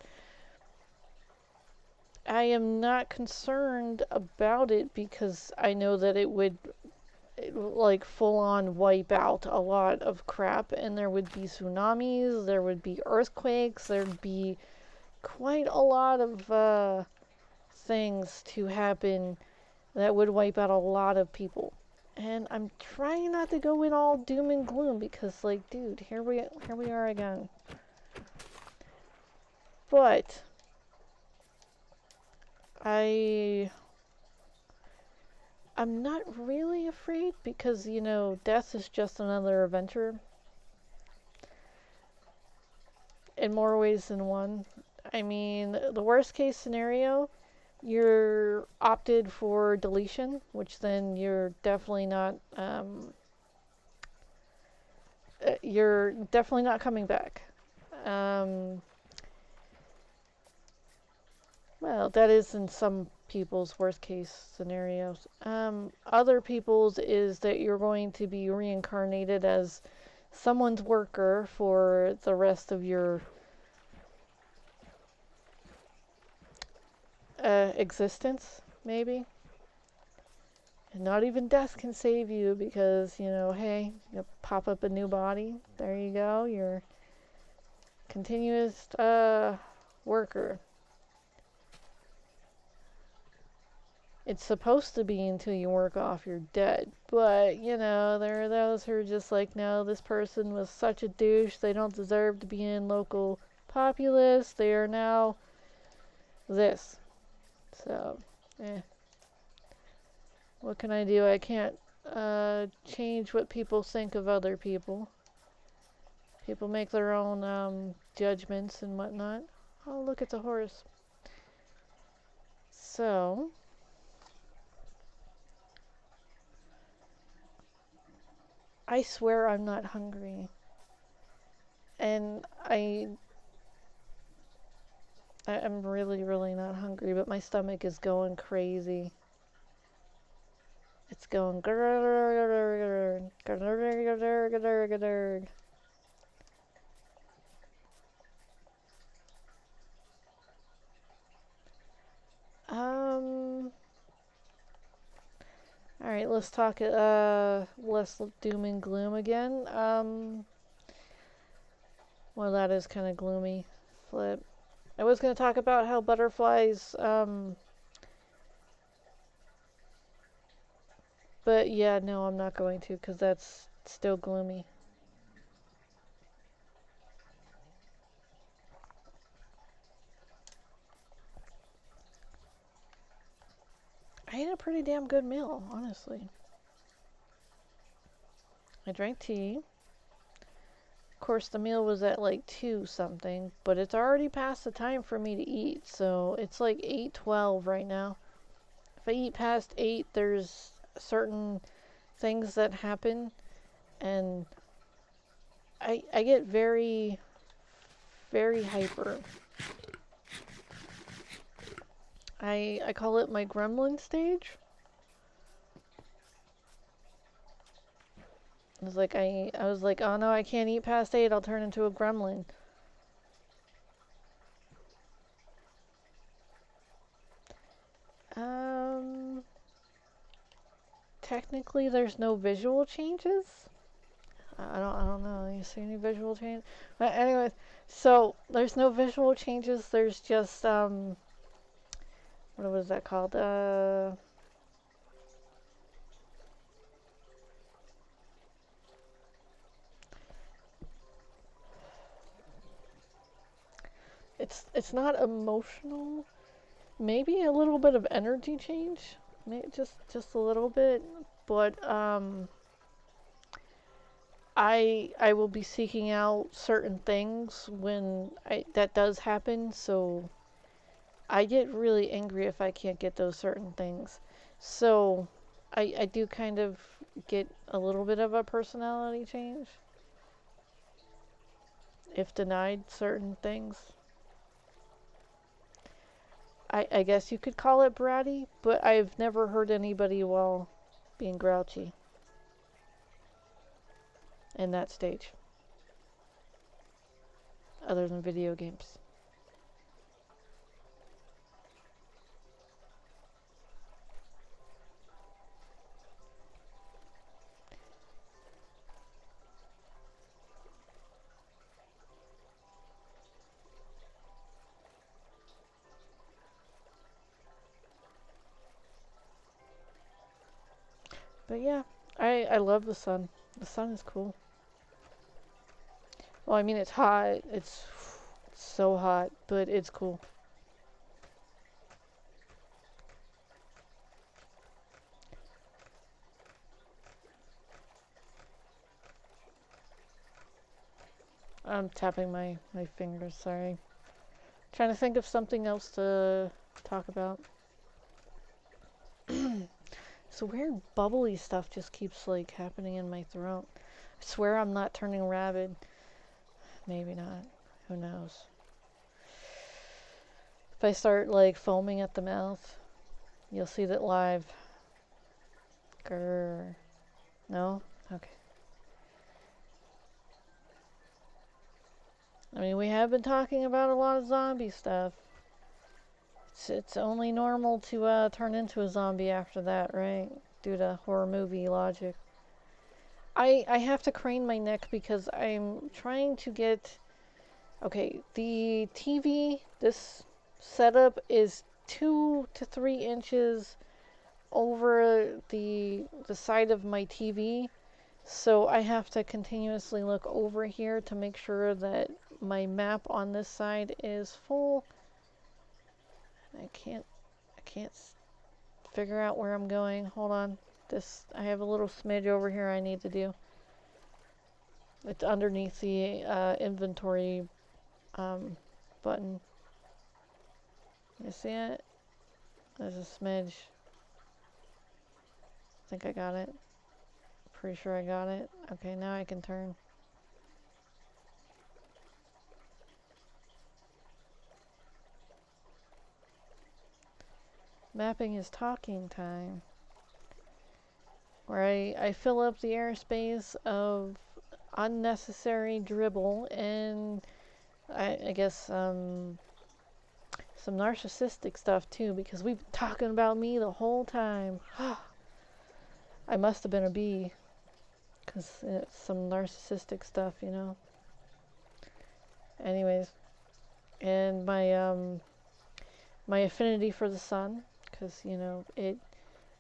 I am not concerned about it because I know that it would like full on wipe out a lot of crap, and there would be tsunamis, there would be earthquakes, there'd be quite a lot of things to happen that would wipe out a lot of people. And I'm trying not to go in all doom and gloom because, like, dude, here we are again. But I'm not really afraid because, you know, death is just another adventure. In more ways than one. I mean, the worst case scenario, you're opted for deletion, which then you're definitely not coming back. Well, that is in some people's worst case scenarios. Other people's is that you're going to be reincarnated as someone's worker for the rest of your existence, maybe. And not even death can save you because, you know, hey, you pop up a new body. There you go. You're continuous worker. It's supposed to be until you work off, you're dead. But, you know, there are those who are just like, no, this person was such a douche. They don't deserve to be in local populace. They are now this. So, what can I do? I can't change what people think of other people. People make their own judgments and whatnot. Oh, look at the horse. So, I swear I'm not hungry. And I'm really, really not hungry, but my stomach is going crazy. It's going Alright, let's talk less doom and gloom again. Well, that is kind of gloomy. Flip. I was going to talk about how butterflies, but yeah, no, I'm not going to because that's still gloomy. I ate a pretty damn good meal, honestly. I drank tea. course, the meal was at like 2 something, but it's already past the time for me to eat, so it's like 8:12 right now. If I eat past 8, there's certain things that happen, and I get very, very hyper. I call it my gremlin stage. I was like, oh no, I can't eat past 8, I'll turn into a gremlin. Technically there's no visual changes. I don't know. You see any visual change? But anyways, so there's no visual changes. There's just what was that called? It's not emotional. Maybe a little bit of energy change. Maybe just a little bit, but I will be seeking out certain things when that does happen, so I get really angry if I can't get those certain things. So I do kind of get a little bit of a personality change if denied certain things. I guess you could call it bratty, but I've never heard anybody while being grouchy in that stage, other than video games. But yeah, I love the sun. The sun is cool. Well, I mean, it's hot. It's so hot, but it's cool. I'm tapping my fingers, sorry. Trying to think of something else to talk about. So weird bubbly stuff just keeps like happening in my throat. I swear I'm not turning rabid. Maybe not. Who knows? If I start like foaming at the mouth, you'll see that live. Grr. No? Okay. I mean, we have been talking about a lot of zombie stuff. It's only normal to turn into a zombie after that, right? Due to horror movie logic. I have to crane my neck because I'm trying to get... Okay, the TV, this setup is 2 to 3 inches over the side of my TV. So I have to continuously look over here to make sure that my map on this side is full. I can't figure out where I'm going. Hold on. I have a little smidge over here I need to do. It's underneath the inventory button. You see it? There's a smidge. I think I got it. Pretty sure I got it. Okay, now I can turn. Mapping is talking time. Where I fill up the airspace of unnecessary dribble and I guess some narcissistic stuff too, because we've been talking about me the whole time. I must have been a bee, because it's some narcissistic stuff, you know. Anyways, and my affinity for the sun, because you know it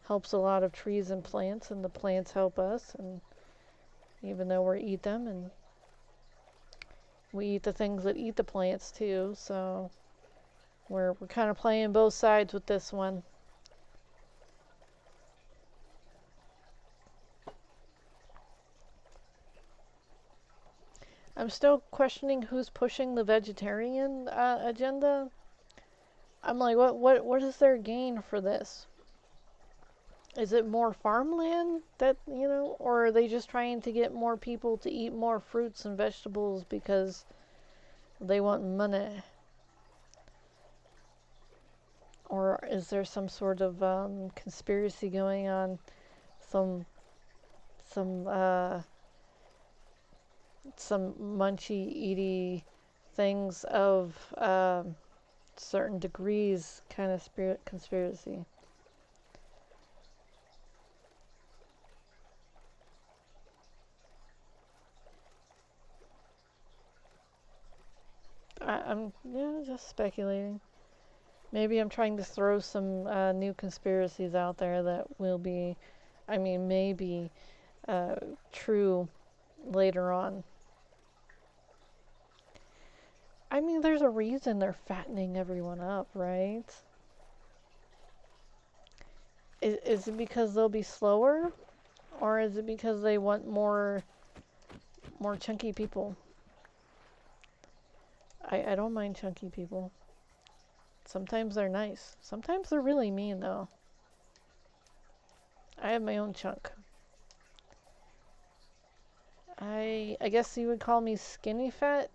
helps a lot of trees and plants, and the plants help us, and even though we eat them, and we eat the things that eat the plants too, so we're kind of playing both sides with this one. I'm still questioning who's pushing the vegetarian agenda. I'm like, what is their gain for this? Is it more farmland that, or are they just trying to get more people to eat more fruits and vegetables because they want money? Or is there some sort of conspiracy going on? Some some uh, some munchy eaty things of certain degrees kind of spirit conspiracy. I'm just speculating. Maybe I'm trying to throw some new conspiracies out there that will be, maybe true later on. There's a reason they're fattening everyone up, right? Is it because they'll be slower? Or is it because they want more chunky people? I don't mind chunky people. Sometimes they're nice. Sometimes they're really mean, though. I have my own chunk. I guess you would call me skinny fat.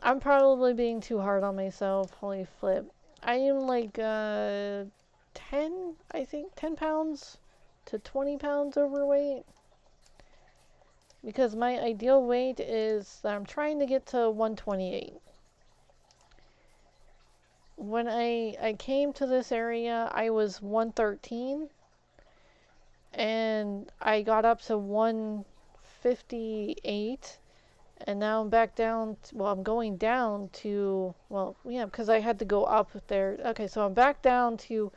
I'm probably being too hard on myself. Holy flip. I am like 10, I think, 10 pounds to 20 pounds overweight. Because my ideal weight is that I'm trying to get to 128. When I came to this area, I was 113. And I got up to 158. And now I'm back down, I'm going down to, because I had to go up there. Okay, so I'm back down to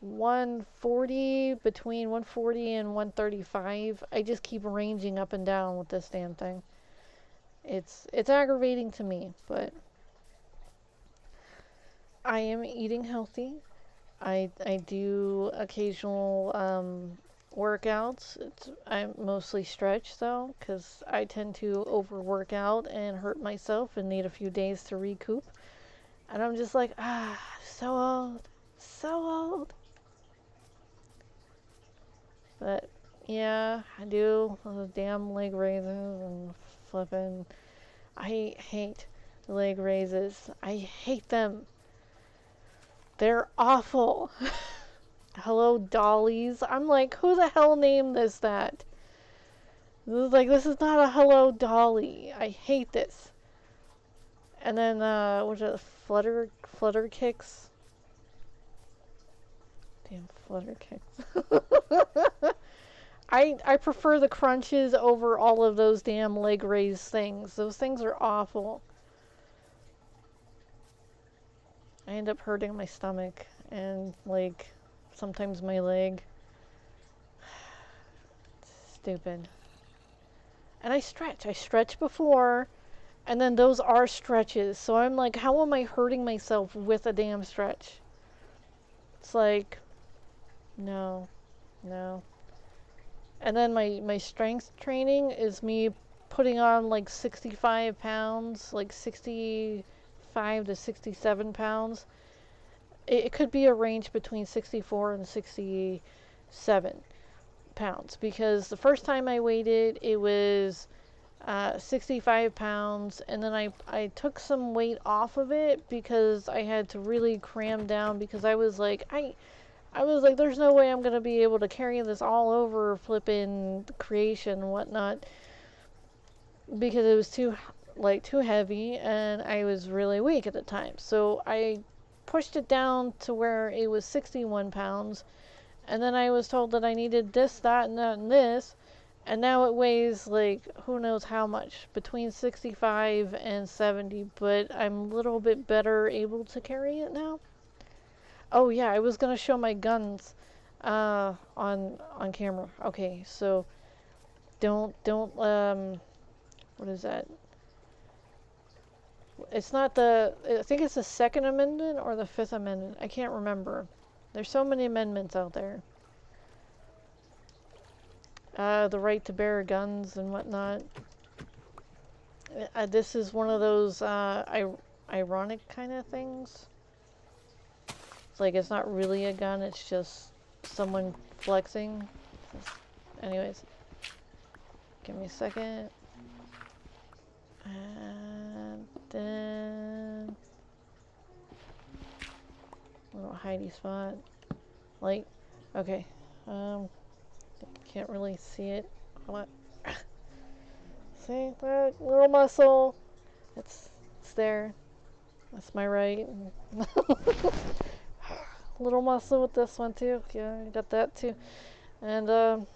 140, between 140 and 135. I just keep ranging up and down with this damn thing. It's aggravating to me, but I am eating healthy. I do occasional workouts. I mostly stretch though, because I tend to overwork out and hurt myself and need a few days to recoup. And I'm just like, so old. But yeah, I do those damn leg raises and flipping. I hate leg raises. I hate them. They're awful. Hello, dollies. I'm like, who the hell named this that? This is not a hello dolly. I hate this. And then, what's it, flutter kicks? Damn flutter kicks. I prefer the crunches over all of those damn leg raise things. Those things are awful. I end up hurting my stomach and, like, sometimes my leg. Stupid. And I stretch before, and then those are stretches. So I'm like, how am I hurting myself with a damn stretch? It's like, no. And then my strength training is me putting on like 65 pounds, like 65 to 67 pounds. It could be a range between 64 and 67 pounds, because the first time I weighed it, it was 65 pounds, and then I took some weight off of it because I had to really cram down, because I was like, there's no way I'm going to be able to carry this all over flipping creation and whatnot, because it was too heavy, and I was really weak at the time. So I pushed it down to where it was 61 pounds, and then I was told that I needed this, that, and this, and now it weighs like who knows how much, between 65 and 70, but I'm a little bit better able to carry it now. Oh yeah, I was gonna show my guns on camera. Okay, so don't what is that? It's not I think it's the Second Amendment or the Fifth Amendment. I can't remember. There's so many amendments out there. the right to bear guns and whatnot. This is one of those ironic kind of things. It's like it's not really a gun, it's just someone flexing. Anyways, give me a second. And then little hidey spot. Light. Okay. Can't really see it. What? See that little muscle? It's there. That's my right. Little muscle with this one too. Yeah, I got that too. And I'm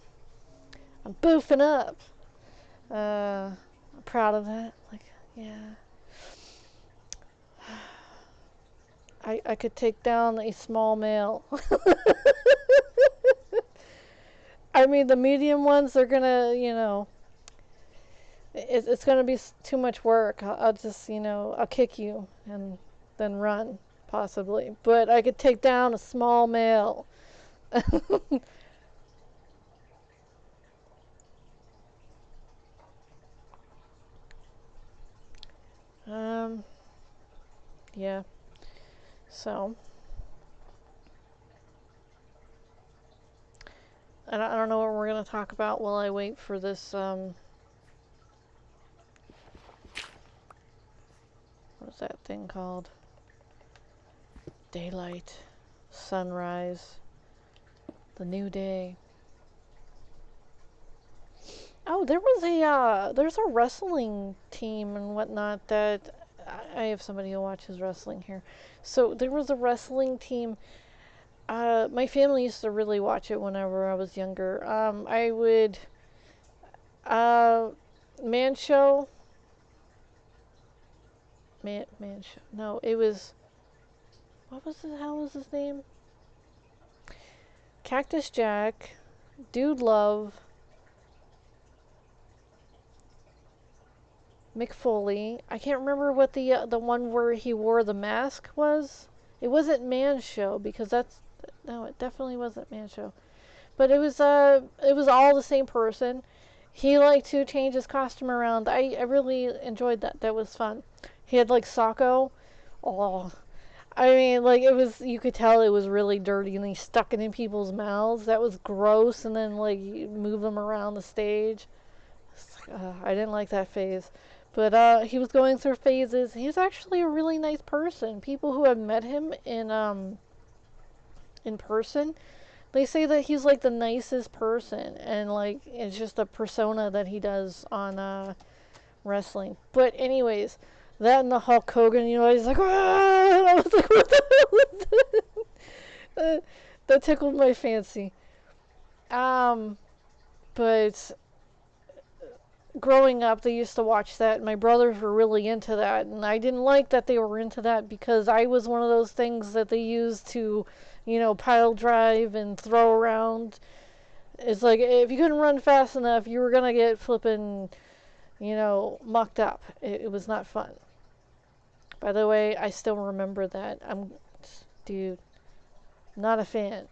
boofing up. I'm proud of that. Like, yeah. I could take down a small male. I mean, the medium ones, they're gonna, you know, it's gonna be too much work. I'll just, you know, I'll kick you and then run, possibly. But I could take down a small male. Yeah. So, I don't know what we're gonna talk about while I wait for this, what's that thing called? Daylight, sunrise, the new day. Oh, there's a wrestling team and whatnot that I have somebody who watches wrestling here. So there was a wrestling team. My family used to really watch it whenever I was younger. I would, Man Show. Man Show. No, it was, what was the hell was his name? Cactus Jack, Dude Love, Mick Foley. I can't remember what the one where he wore the mask was. It wasn't Man Show because no, it definitely wasn't Man Show. But it was all the same person. He liked to change his costume around. I really enjoyed that. That was fun. He had like Socko. Oh, I mean, like it was. You could tell it was really dirty, and he stuck it in people's mouths. That was gross. And then like you move them around the stage. I didn't like that phase. But he was going through phases. He's actually a really nice person. People who have met him in person, they say that he's like the nicest person, and like it's just a persona that he does on wrestling. But anyways, that and the Hulk Hogan, you know, he's like, ah! I was like, what the hell is that? That tickled my fancy. But growing up, they used to watch that, and my brothers were really into that, and I didn't like that they were into that because I was one of those things that they used to, you know, pile drive and throw around. It's like if you couldn't run fast enough, you were gonna get flipping, you know, mucked up. It was not fun. By the way, I still remember that. Dude, not a fan.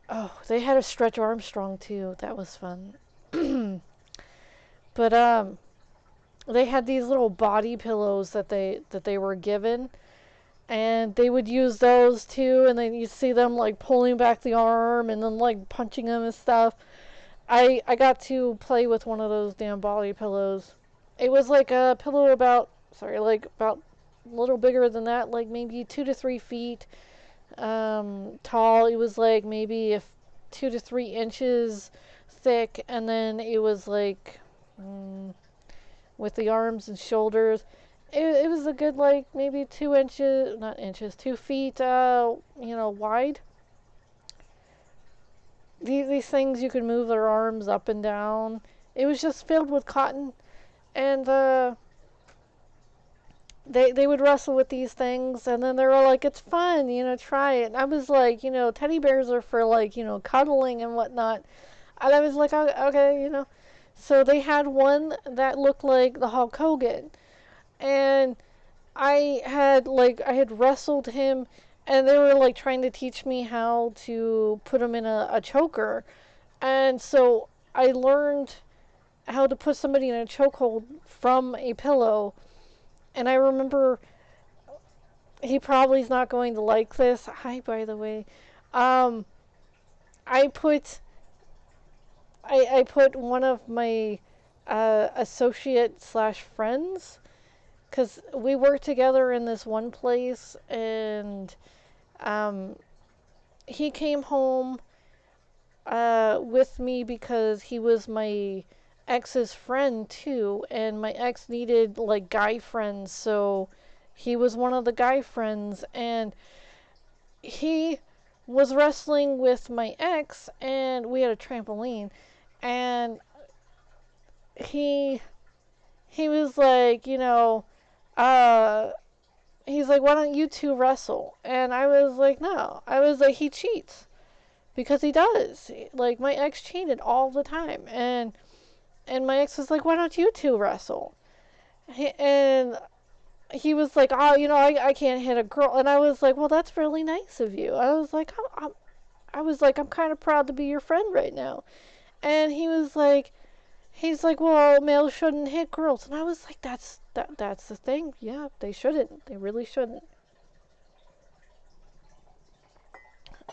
Oh, they had a Stretch Armstrong too. That was fun. But they had these little body pillows that they were given, and they would use those too, and then you see them like pulling back the arm and then like punching them and stuff. I got to play with one of those damn body pillows. It was like a pillow about a little bigger than that, like maybe 2 to 3 feet tall. It was like maybe 2 to 3 inches thick, and then it was like with the arms and shoulders. It was a good like maybe 2 inches, not inches, 2 feet, wide. These things you could move their arms up and down. It was just filled with cotton, and they would wrestle with these things, and then they were like, it's fun, you know, try it. And I was like, you know, teddy bears are for like, you know, cuddling and whatnot. And I was like, oh, okay, you know. So they had one that looked like the Hulk Hogan, and I had wrestled him, and they were like trying to teach me how to put him in a choker, and so I learned how to put somebody in a chokehold from a pillow. And I remember, he probably is not going to like this. Hi, by the way. I put one of my associate slash friends, because we worked together in this one place, and he came home with me because he was my ex's friend too, and my ex needed like guy friends, so he was one of the guy friends, and he was wrestling with my ex, and we had a trampoline, and he was like, he's like, why don't you two wrestle? And I was like, no. I was like, he cheats. Because he does. Like, my ex cheated all the time. And my ex was like, why don't you two wrestle? And he was like, oh, I can't hit a girl. And I was like, well, that's really nice of you. I was like, I'm kind of proud to be your friend right now. And he's like, well, males shouldn't hit girls. And I was like, that's the thing. Yeah, they shouldn't. They really shouldn't.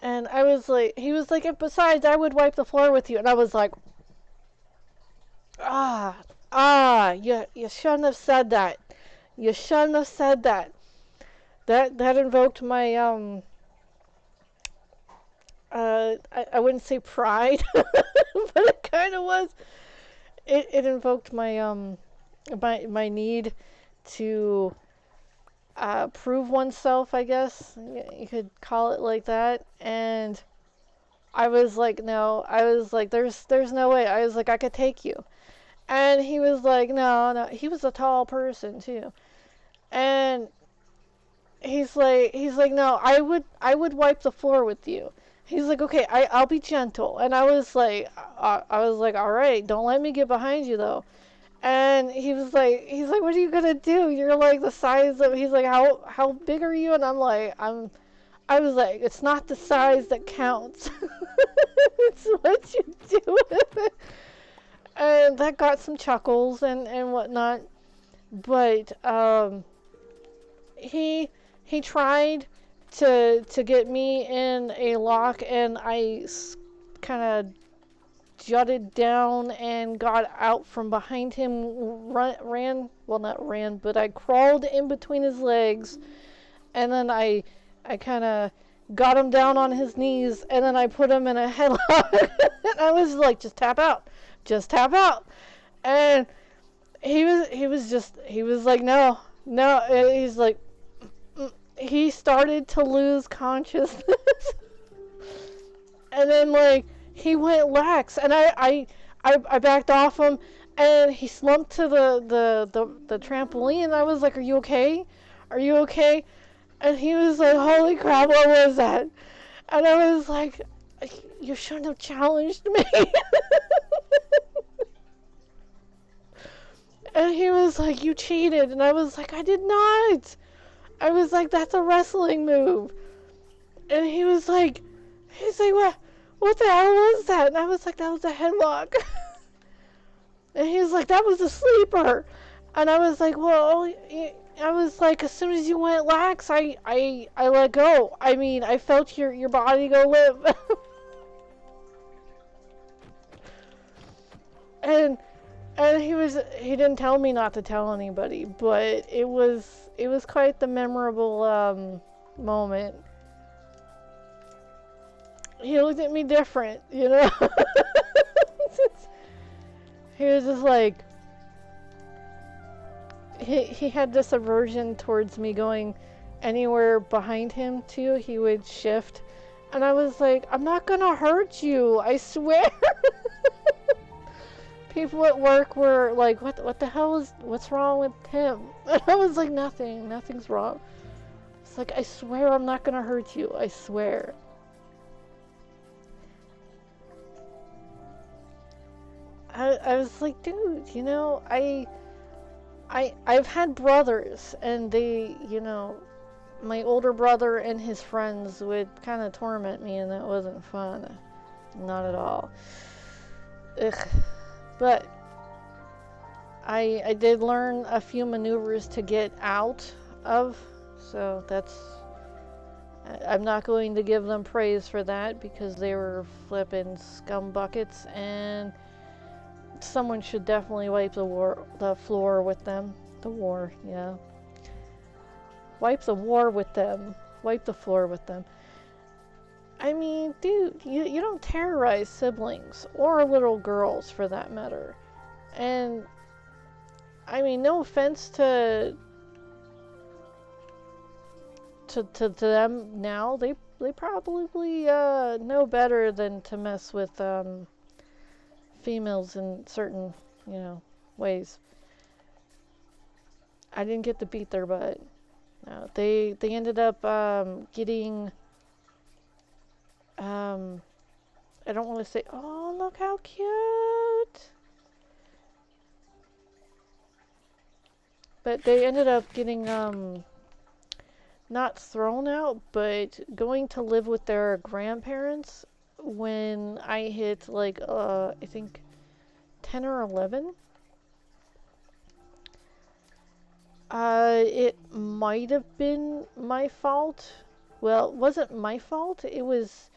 And I was like, he was like, and besides, I would wipe the floor with you. And I was like, you shouldn't have said that. You shouldn't have said that. That invoked my, I wouldn't say pride, but it kind of was. It invoked my, my need to prove oneself, I guess. You could call it like that. And I was like, no. I was like, there's no way. I was like, I could take you. And he was like, no. He was a tall person too. And he's like, no. I would wipe the floor with you. He's like, okay, I'll be gentle. And I was like, all right, don't let me get behind you though. And he's like, what are you gonna do? You're like the size of. He's like, how big are you? And I'm like, I was like, it's not the size that counts. It's what you do with it. And that got some chuckles and whatnot. But he tried to get me in a lock, and I kind of jutted down and got out from behind him, not ran, but I crawled in between his legs, and then I kind of got him down on his knees, and then I put him in a headlock, and I was like, just tap out, and he was like, no, he's like, he started to lose consciousness, and then like, he went lax, and I backed off him, and he slumped to the trampoline, and I was like, are you okay? And he was like, holy crap, what was that? And I was like, you shouldn't have challenged me. And he was like, you cheated. And I was like, I did not. I was like, that's a wrestling move. And he was like, what the hell was that? And I was like, that was a headlock. And he was like, that was a sleeper. And I was like, well, I was like, as soon as you went lax, I let go. I mean, I felt your body go limp. and he didn't tell me not to tell anybody, but it was quite the memorable moment. He looked at me different, He was just like, he had this aversion towards me going anywhere behind him too. He would shift, and I was like, I'm not gonna hurt you, I swear. People at work were like, what the hell what's wrong with him? And I was like, nothing's wrong. It's like, I swear I'm not gonna hurt you, I swear. I was like, dude, I've had brothers, and they, my older brother and his friends would kind of torment me, and that wasn't fun. Not at all. ugh. But I did learn a few maneuvers to get out of, so I'm not going to give them praise for that because they were flipping scum buckets, and someone should definitely wipe the floor with them. The war, yeah. Wipe the war with them. Wipe the floor with them. I mean, dude, you don't terrorize siblings or little girls for that matter. And I mean, no offense to them now, they probably know better than to mess with females in certain, ways. I didn't get to beat their butt. No, they ended up getting I don't want to say, oh, look how cute. But they ended up getting not thrown out, but going to live with their grandparents when I hit like I think 10 or 11. It might have been my fault. Well, it wasn't my fault. It was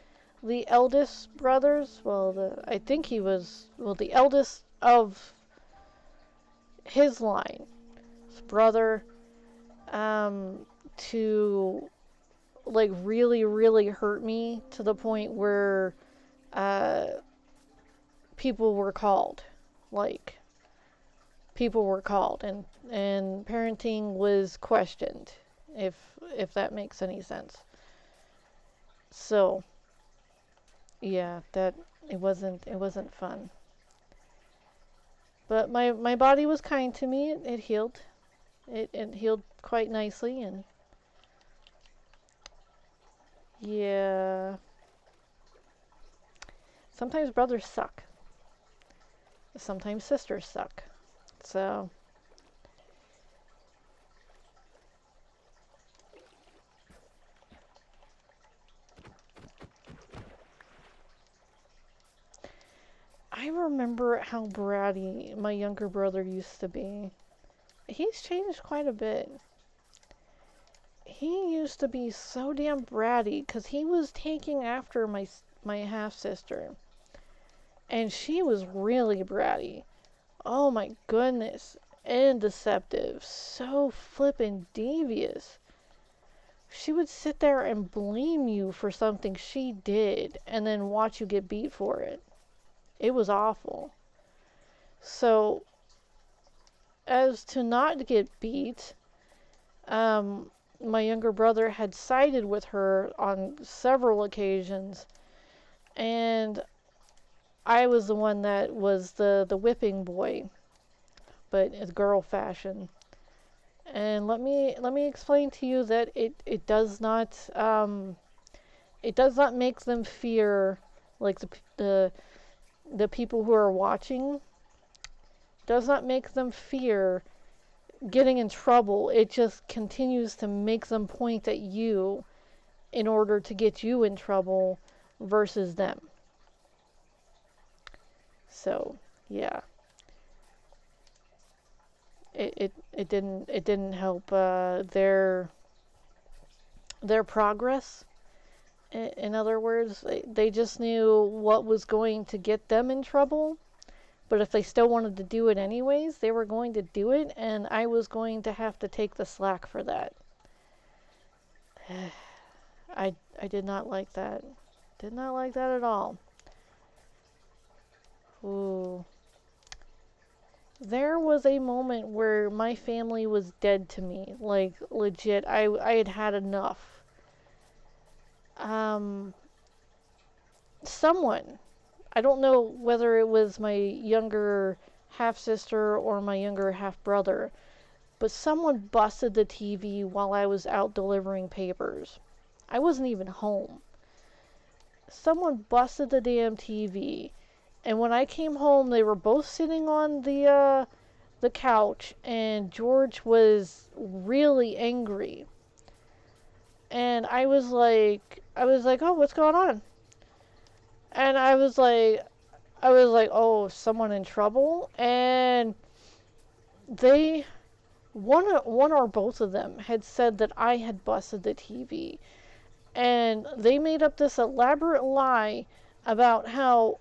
the eldest brothers. Well, I think he was the eldest of his line, his brother, to like really, really hurt me to the point where people were called. Like, people were called, and parenting was questioned, if that makes any sense. So, yeah, it wasn't fun. But my body was kind to me. It healed. It healed quite nicely, and yeah. Sometimes brothers suck. Sometimes sisters suck. So, I remember how bratty my younger brother used to be. He's changed quite a bit. He used to be so damn bratty because he was taking after my half sister, and she was really bratty. Oh my goodness, and deceptive, so flippin' devious. She would sit there and blame you for something she did and then watch you get beat for it. It was awful. So, as to not get beat, my younger brother had sided with her on several occasions, and I was the one that was the whipping boy, but in girl fashion. And let me explain to you that it does not make them fear, like the people who are watching, does not make them fear getting in trouble. It just continues to make them point at you in order to get you in trouble versus them. So, yeah. It didn't help their progress. In other words, they just knew what was going to get them in trouble, but if they still wanted to do it anyways, they were going to do it, and I was going to have to take the slack for that. I did not like that. Did not like that at all. Ooh. There was a moment where my family was dead to me. Like, legit, I had had enough. Someone, I don't know whether it was my younger half-sister or my younger half-brother, but someone busted the TV while I was out delivering papers. I wasn't even home. Someone busted the damn TV, and when I came home, they were both sitting on the couch, and George was really angry. And I was like, oh, what's going on? And I was like, I was like, oh, is someone in trouble? And they, one or both of them had said that I had busted the TV. And they made up this elaborate lie about how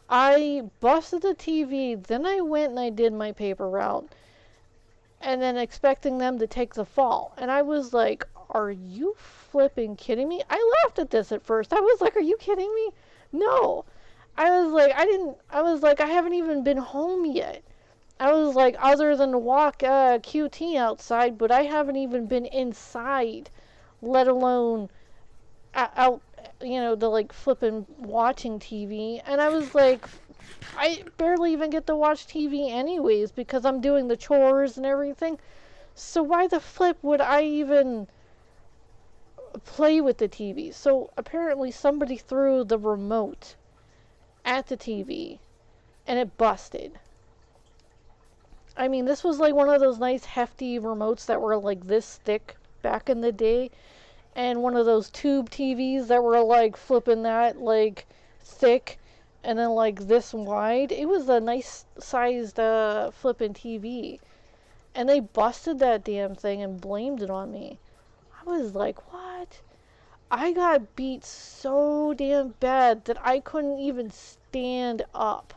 I busted the TV, then I went and I did my paper route, and then expecting them to take the fall. And I was like, are you flipping kidding me? I laughed at this at first. I was like, are you kidding me? No. I was like, I haven't even been home yet. I was like, other than to walk QT outside, but I haven't even been inside, let alone out, the like flipping watching TV. And I was like, I barely even get to watch TV anyways because I'm doing the chores and everything. So why the flip would I even play with the TV? So apparently somebody threw the remote at the TV and it busted. I mean, this was like one of those nice hefty remotes that were like this thick back in the day, and one of those tube TVs that were like flipping that like thick and then like this wide. It was a nice sized flipping TV. And they busted that damn thing and blamed it on me. I was like, what? I got beat so damn bad that I couldn't even stand up.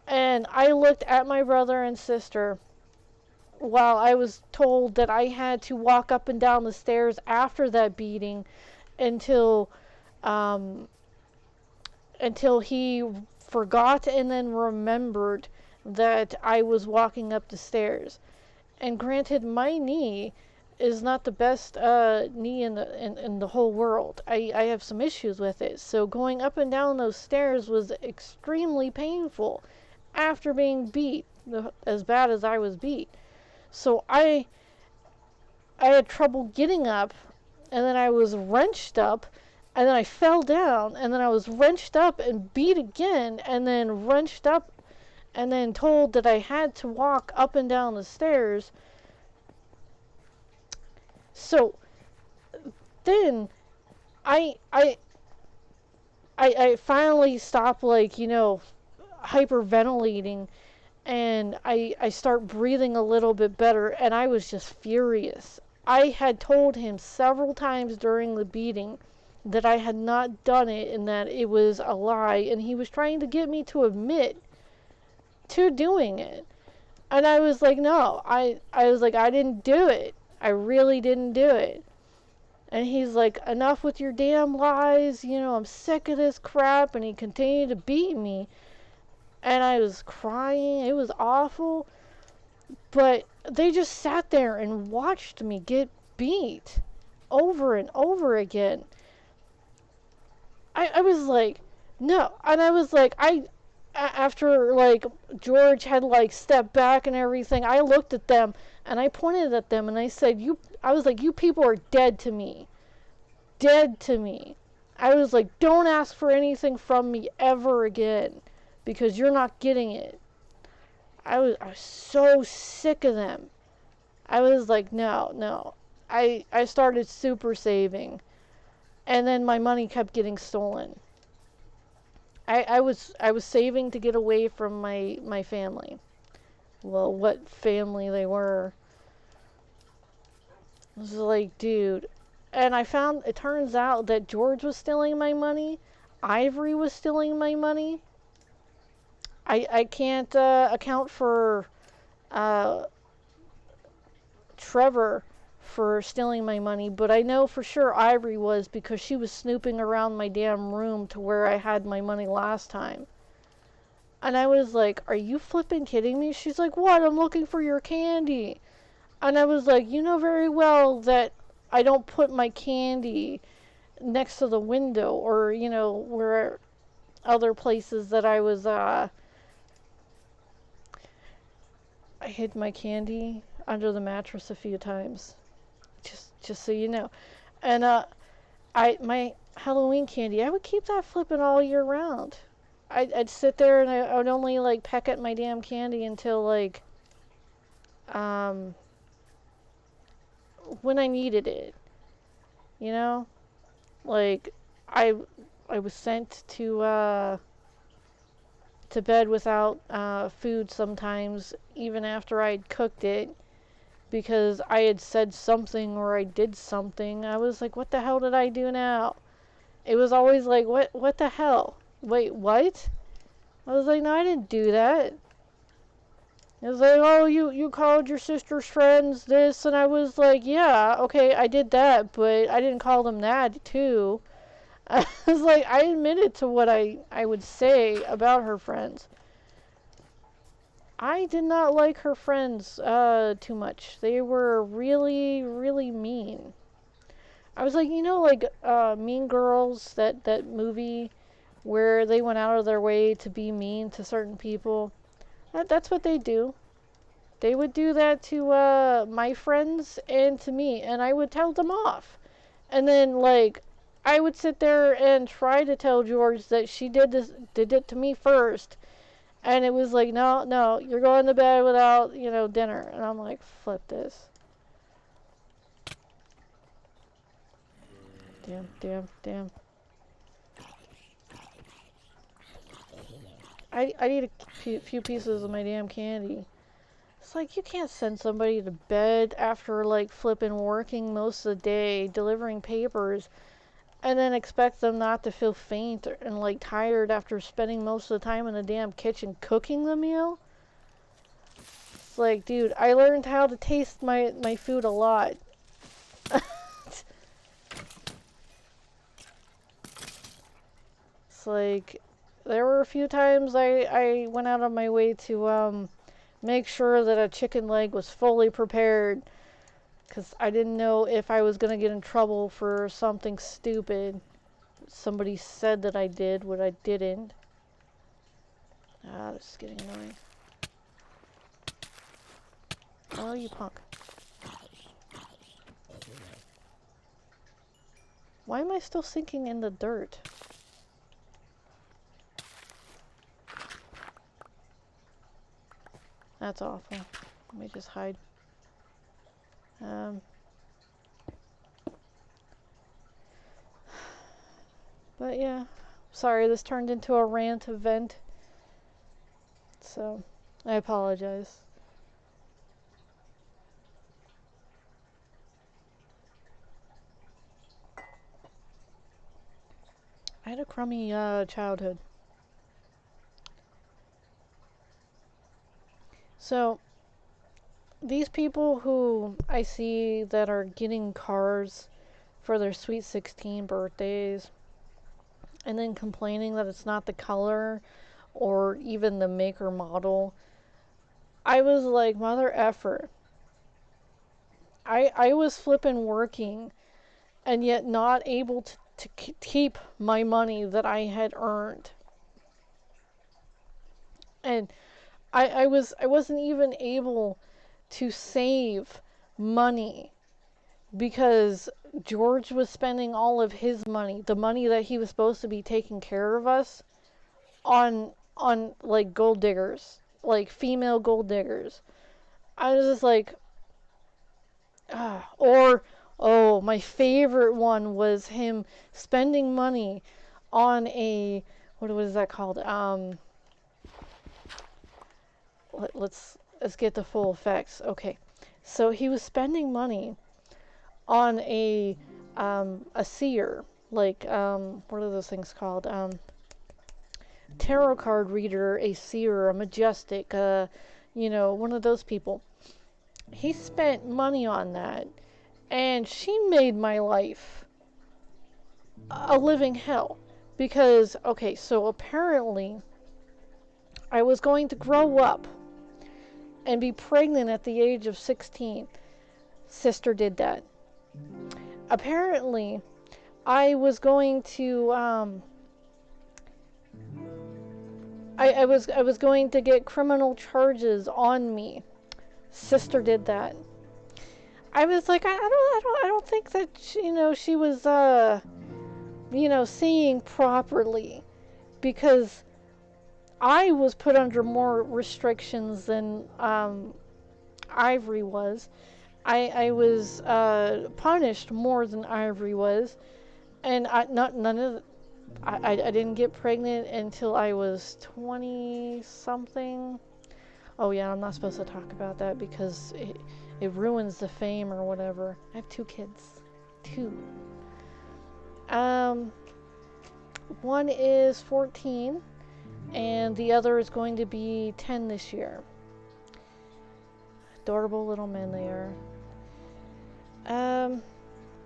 And I looked at my brother and sister while I was told that I had to walk up and down the stairs after that beating until he forgot and then remembered that I was walking up the stairs. And granted, my knee is not the best knee in the whole world. I have some issues with it. So going up and down those stairs was extremely painful after being beat as bad as I was beat. So I had trouble getting up, and then I was wrenched up, and then I fell down, and then I was wrenched up and beat again, and then wrenched up, and then told that I had to walk up and down the stairs. So then I finally stopped, like, hyperventilating, and I start breathing a little bit better, and I was just furious. I had told him several times during the beating that I had not done it and that it was a lie, and he was trying to get me to admit to doing it. And I was like, no, I was like, I didn't do it. I really didn't do it. And he's like, enough with your damn lies, I'm sick of this crap, and he continued to beat me. And I was crying. It was awful. But they just sat there and watched me get beat over and over again. I was like, no. And I was like, after like George had like stepped back and everything, I looked at them and I pointed at them and I said, I was like, you people are dead to me. Dead to me. I was like, don't ask for anything from me ever again, because you're not getting it. I was so sick of them. I was like, no. I started super saving. And then my money kept getting stolen. I was saving to get away from my family. Well, what family they were. I was like, dude. And it turns out that George was stealing my money. Ivory was stealing my money. I can't account for Trevor for stealing my money, but I know for sure Ivory was, because she was snooping around my damn room to where I had my money last time. And I was like, are you flipping kidding me? She's like, what? I'm looking for your candy. And I was like, you know very well that I don't put my candy next to the window, or, where other places that I was, I hid my candy under the mattress a few times. Just so you know. And my Halloween candy, I would keep that flipping all year round. I'd sit there and I would only like peck at my damn candy until like when I needed it. Like I was sent to to bed without food sometimes, even after I'd cooked it, because I had said something or I did something. I was like, what the hell did I do now? It was always like, what the hell? Wait, what? I was like, no, I didn't do that. It was like, oh, you called your sister's friends this, and I was like, yeah, okay, I did that, but I didn't call them that, too. I was like, I admitted to what I would say about her friends. I did not like her friends too much. They were really, really mean. I was like, like Mean Girls, that movie where they went out of their way to be mean to certain people. That's what they do. They would do that to my friends and to me, and I would tell them off. And then, like, I would sit there and try to tell George that she did it to me first. And it was like, no, you're going to bed without, dinner. And I'm like, flip this. Damn. I need a few pieces of my damn candy. It's like, you can't send somebody to bed after, like, flipping working most of the day, delivering papers, and then expect them not to feel faint and, like, tired after spending most of the time in the damn kitchen cooking the meal. It's like, dude, I learned how to taste my food a lot. It's like, there were a few times I went out of my way to, make sure that a chicken leg was fully prepared, because I didn't know if I was going to get in trouble for something stupid. Somebody said that I did what I didn't. This is getting annoying. Oh, you punk. Why am I still sinking in the dirt? That's awful. Let me just hide. But yeah, sorry, this turned into a rant event. So, I apologize. I had a crummy childhood. So, these people who I see that are getting cars for their sweet 16 birthdays and then complaining that it's not the color or even the make or model, I was like, mother effer. I was flipping working and yet not able to keep my money that I had earned. And I wasn't even able to save money because George was spending all of his money, the money that he was supposed to be taking care of us, on like gold diggers, like female gold diggers. I was just like, oh, my favorite one was him spending money on a, what was that called? Let's get the full effects. Okay, so he was spending money on a seer, like what are those things called? Tarot card reader, a seer, a majestic, one of those people. He spent money on that, and she made my life a living hell. Because, okay, so apparently I was going to grow up and be pregnant at the age of 16. Sister did that. Apparently, I was going to, I was going to get criminal charges on me. Sister did that. I was like, I don't think that she was seeing properly, because I was put under more restrictions than Ivory was. I was punished more than Ivory was, and none of I didn't get pregnant until I was 20 something. Oh yeah, I'm not supposed to talk about that because it ruins the fame or whatever. I have 2 kids. 2. One is 14 and the other is going to be 10 this year. Adorable little men they are.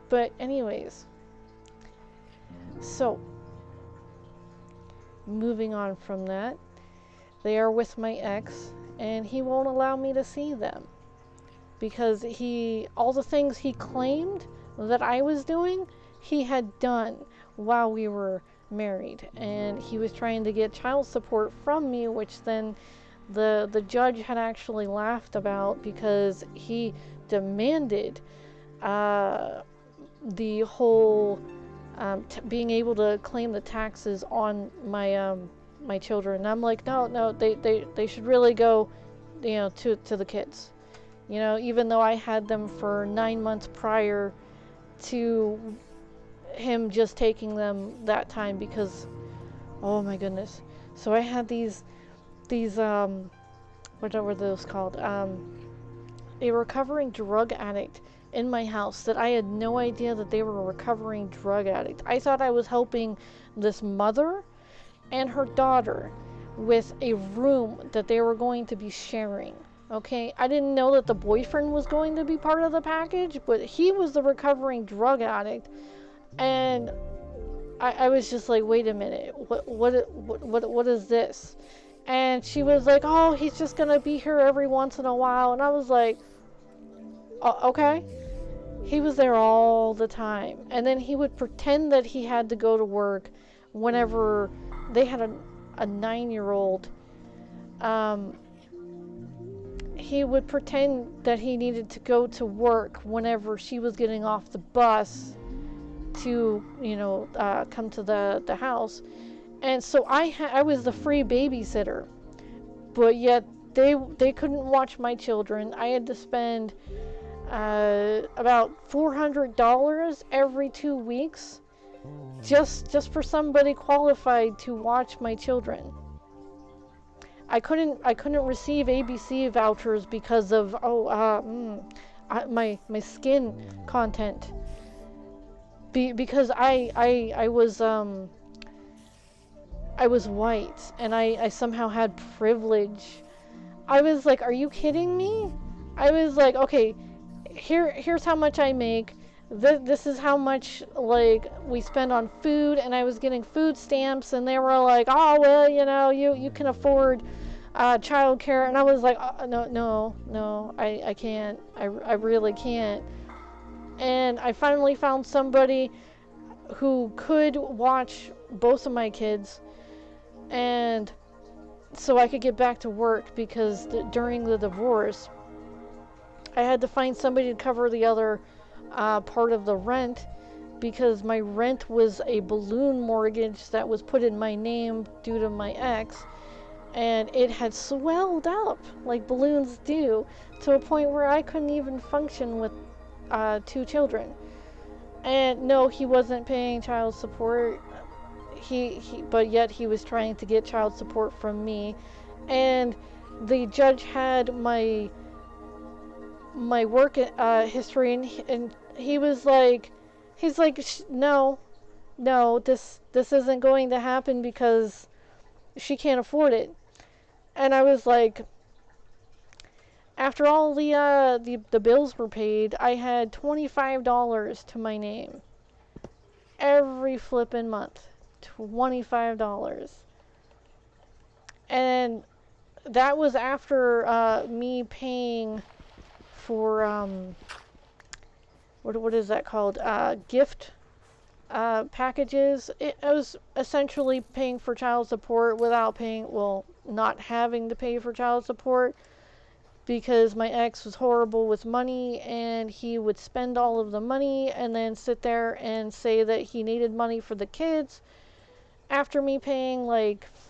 But anyways, so moving on from that, they are with my ex and he won't allow me to see them because all the things he claimed that I was doing, he had done while we were married, and he was trying to get child support from me, which then the judge had actually laughed about because he demanded the whole being able to claim the taxes on my children. And I'm like, no, they should really go, to the kids. Even though I had them for 9 months prior to him just taking them that time because, oh my goodness. So I had these what were those called? A recovering drug addict in my house that I had no idea that they were a recovering drug addict. I thought I was helping this mother and her daughter with a room that they were going to be sharing. Okay, I didn't know that the boyfriend was going to be part of the package, but he was the recovering drug addict, and I was just like, wait a minute, what is this? And she was like, oh, he's just gonna be here every once in a while, and I was like, okay. He was there all the time, and then he would pretend that he had to go to work whenever they had a 9-year-old. He would pretend that he needed to go to work whenever she was getting off the bus to, come to the house. And so I was the free babysitter, but yet they couldn't watch my children. I had to spend about $400 every 2 weeks just for somebody qualified to watch my children. I couldn't receive ABC vouchers because of my skin content. Because I was white and I somehow had privilege. I was like, are you kidding me? I was like, okay, here's how much I make. This is how much we spend on food, and I was getting food stamps, and they were like, oh well, you can afford childcare, and I was like, no, I can't. I really can't. And I finally found somebody who could watch both of my kids, and so I could get back to work because during the divorce, I had to find somebody to cover the other part of the rent because my rent was a balloon mortgage that was put in my name due to my ex, and it had swelled up like balloons do to a point where I couldn't even function with 2 children. And no, he wasn't paying child support. But yet he was trying to get child support from me, and the judge had my work history, and he was like, no, this isn't going to happen because she can't afford it. And I was like, after all the bills were paid, I had $25 to my name every flippin' month. $25. And that was after me paying for what is that called? Gift packages. It was essentially paying for child support without not having to pay for child support, because my ex was horrible with money, and he would spend all of the money and then sit there and say that he needed money for the kids after me paying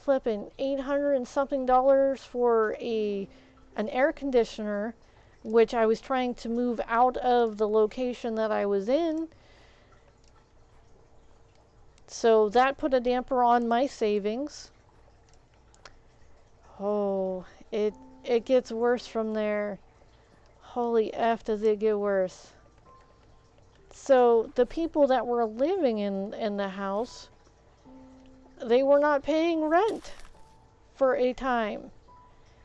flippin' $800 and something for an air conditioner, which I was trying to move out of the location that I was in. So that put a damper on my savings. Oh, it gets worse from there. Holy F, does it get worse. So the people that were living in the house, they were not paying rent for a time.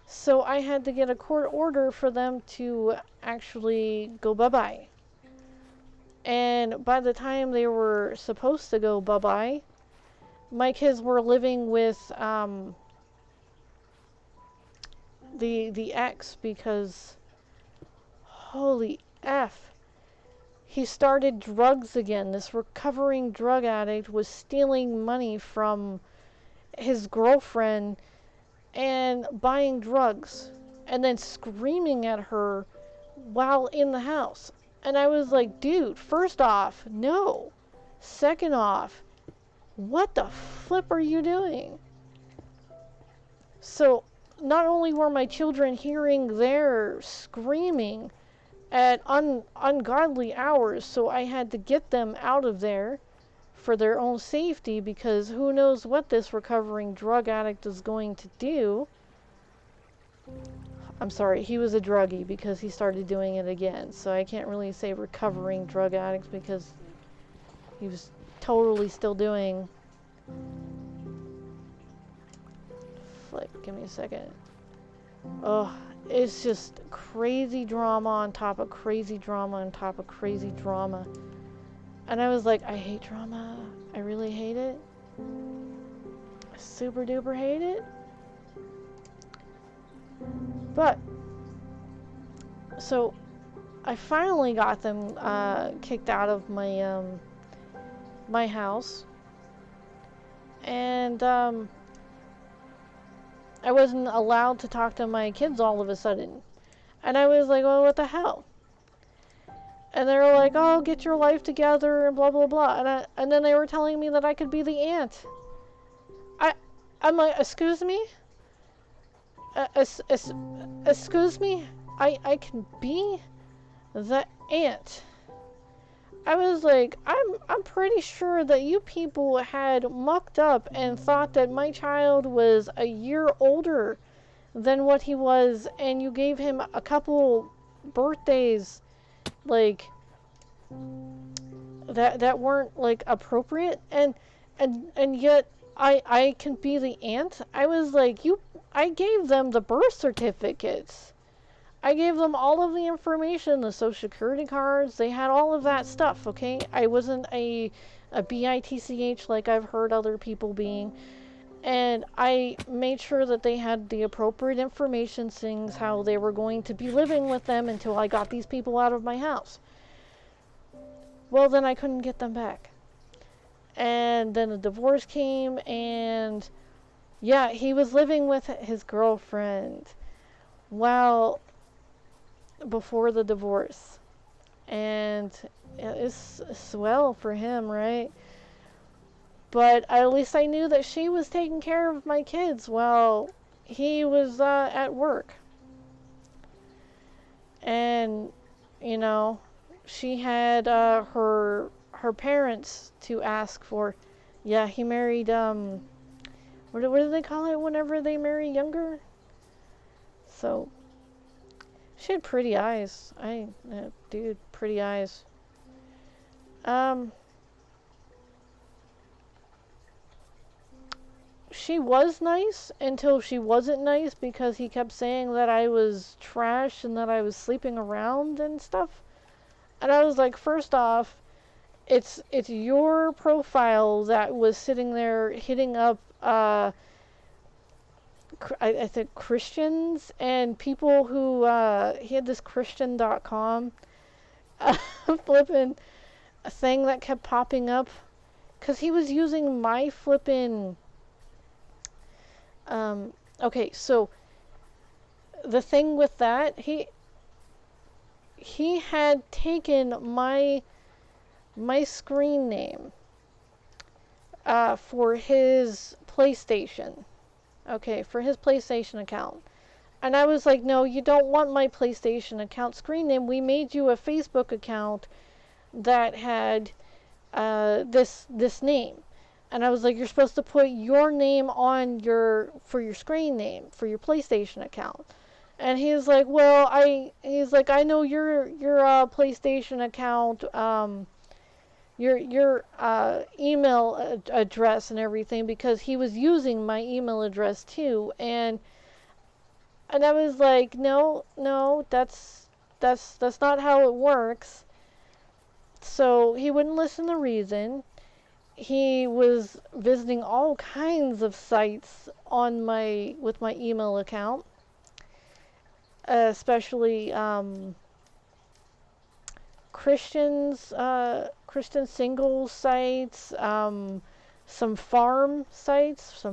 So I had to get a court order for them to actually go bye-bye. And by the time they were supposed to go bye-bye, my kids were living with the ex, because holy F, he started drugs again. This recovering drug addict was stealing money from his girlfriend and buying drugs and then screaming at her while in the house. And I was like, dude, first off, no. Second off, what the flip are you doing? So not only were my children hearing their screaming at ungodly hours, so I had to get them out of there for their own safety, because who knows what this recovering drug addict is going to do. I'm sorry, he was a druggie because he started doing it again, so I can't really say recovering drug addicts because he was totally still doing. Flip, give me a second. Oh, it's just crazy drama on top of crazy drama on top of crazy drama. And I was like, I hate drama. I really hate it. I super duper hate it. But, so, I finally got them kicked out of my, my house. And, I wasn't allowed to talk to my kids all of a sudden. And I was like, well, what the hell? And they were like, oh, get your life together, and blah, blah, blah. And then they were telling me that I could be the aunt. I'm like, excuse me? Excuse me? I can be the aunt. I was like, I'm pretty sure that you people had mucked up and thought that my child was a year older than what he was, and you gave him a couple birthdays, like, that weren't, like, appropriate, and yet I can be the aunt. I was like, I gave them the birth certificates. I gave them all of the information, the social security cards. They had all of that stuff, okay? I wasn't a bitch like I've heard other people being. And I made sure that they had the appropriate information, seeing how they were going to be living with them until I got these people out of my house. Well, then I couldn't get them back. And then the divorce came, and yeah, he was living with his girlfriend while before the divorce. And it's swell for him, right? But at least I knew that she was taking care of my kids while he was at work. And, you know, she had her parents to ask for. Yeah, he married, what do they call it whenever they marry younger? So, she had pretty eyes. Dude, pretty eyes. She was nice until she wasn't nice, because he kept saying that I was trash and that I was sleeping around and stuff. And I was like, first off, it's your profile that was sitting there hitting up I think Christians and people who he had this Christian.com flipping a thing that kept popping up, because he was using my flipping okay, so the thing with that, he had taken my screen name for his PlayStation. Okay, for his PlayStation account. And I was like, no, you don't want my PlayStation account screen name. We made you a Facebook account that had this name. And I was like, you're supposed to put your name on for your screen name for your PlayStation account. And he's like, well, I know your PlayStation account, your email address and everything, because he was using my email address too. And I was like, no, that's not how it works. So he wouldn't listen to reason. He was visiting all kinds of sites with my email account, especially Christian singles sites, some farmer sites,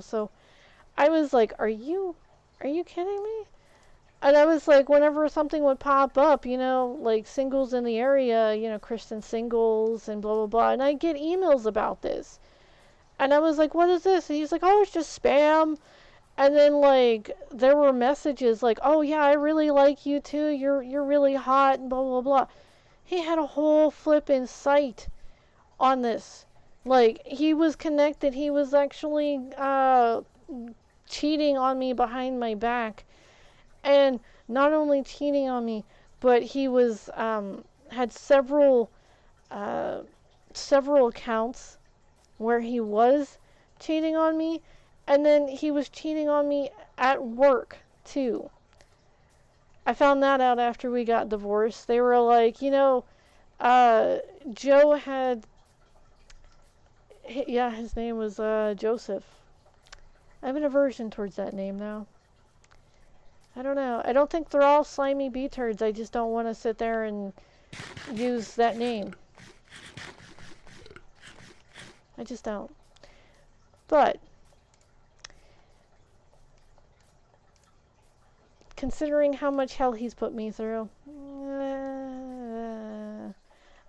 So I was like, are you kidding me? And I was like, whenever something would pop up, like singles in the area, Christian singles and blah, blah, blah. And I'd get emails about this. And I was like, what is this? And he's like, oh, it's just spam. And then, like, there were messages like, oh, yeah, I really like you, too. You're really hot and blah, blah, blah. He had a whole flippin' site on this. Like, he was connected. He was actually cheating on me behind my back. And not only cheating on me, but he was had several accounts where he was cheating on me, and then he was cheating on me at work too. I found that out after we got divorced. They were like, Joe had, yeah, his name was Joseph. I have an aversion towards that name now. I don't know. I don't think they're all slimy B-turds. I just don't want to sit there and use that name. I just don't. But considering how much hell he's put me through,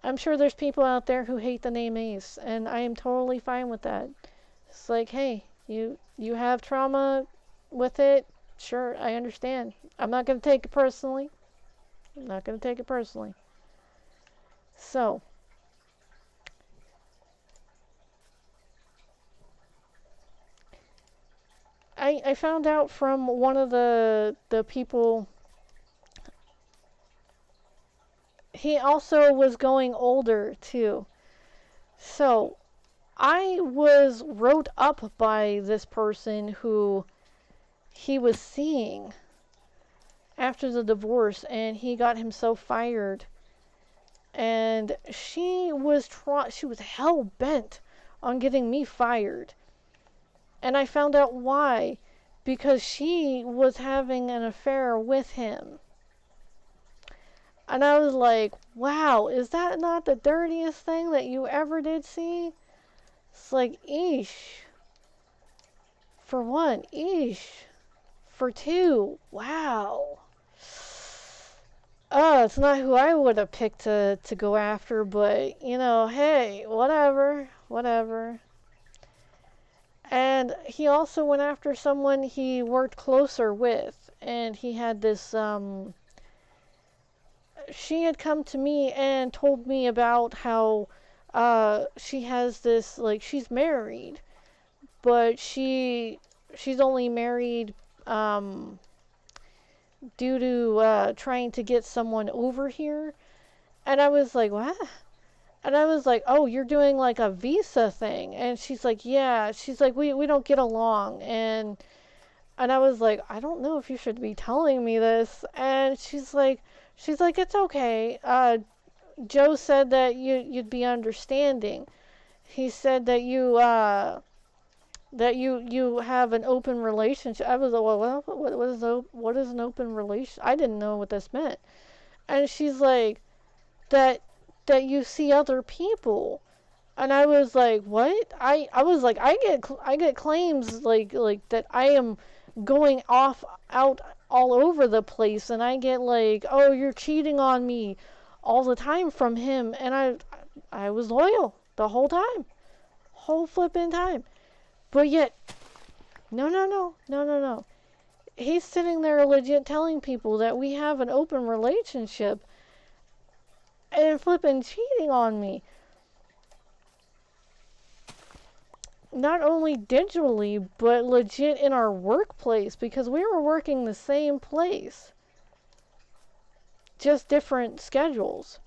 I'm sure there's people out there who hate the name Ace, and I am totally fine with that. It's like, hey, you have trauma with it. Sure, I understand. I'm not going to take it personally. So, I found out from one of the people, he also was going older too. So, I was wrote up by this person who he was seeing after the divorce, and he got himself fired. And she was hell bent on getting me fired. And I found out why. Because she was having an affair with him. And I was like, wow, is that not the dirtiest thing that you ever did see? It's like, eesh. For one, eesh. For two, wow. It's not who I would have picked to go after, but, hey, whatever. And he also went after someone he worked closer with, and he had this, she had come to me and told me about how, she has this, like, she's married, but she's only married, due to trying to get someone over here. And I was like, what? And I was like, oh, you're doing like a visa thing. And she's like, yeah. She's like, we don't get along. And I was like, I don't know if you should be telling me this. And she's like, it's okay. Joe said that you'd be understanding. He said that you have an open relationship. I was like, well, what is an open relation? I didn't know what this meant. And she's like, that you see other people. And I was like, what? I was like, I get claims like that I am going out all over the place, and I get like, oh, you're cheating on me all the time from him. And I was loyal the whole time. Whole flipping time. But yet, no. He's sitting there legit telling people that we have an open relationship and flipping cheating on me. not only digitally, but legit in our workplace because we were working the same place, just different schedules.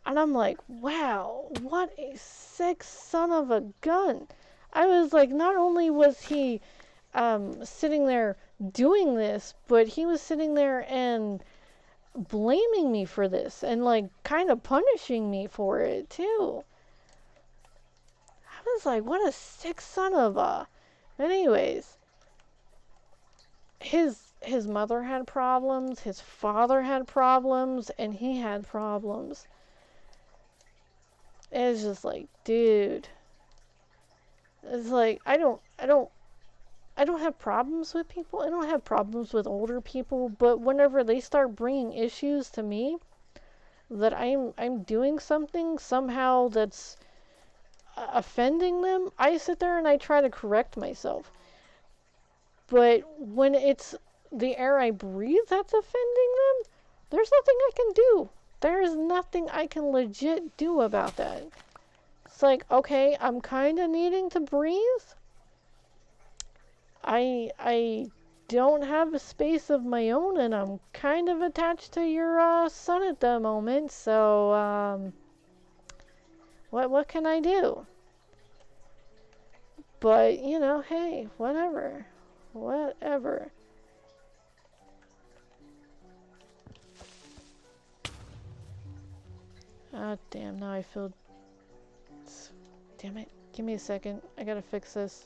And I'm like, wow, what a sick son of a gun. I was like, not only was he sitting there doing this, but he was sitting there and blaming me for this and like kind of punishing me for it too. I was like, what a sick son of a. Anyways, his mother had problems, his father had problems, and he had problems. It's just like, dude. It's like I don't have problems with people. I don't have problems with older people, but whenever they start bringing issues to me that I'm doing something somehow that's offending them, I sit there and I try to correct myself. But when it's the air I breathe that's offending them, there's nothing I can do. There is nothing I can legit do about that. It's like, okay, I'm kind of needing to breathe. I don't have a space of my own, and I'm kind of attached to your son at the moment. So what can I do? But you know, hey, whatever. Ah, damn, now I feel... Damn it. Give me a second. I gotta fix this.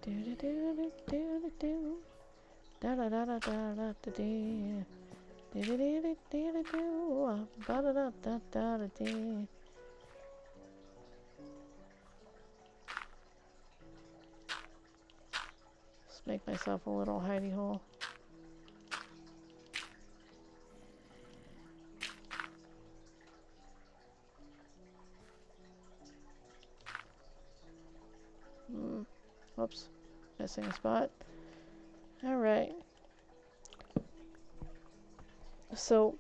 Do do do do do do. Da da da da da da da dee. Do do do do do do. Ba da da da da da dee. Just make myself a little hidey hole. Whoops, missing a spot. Alright. So,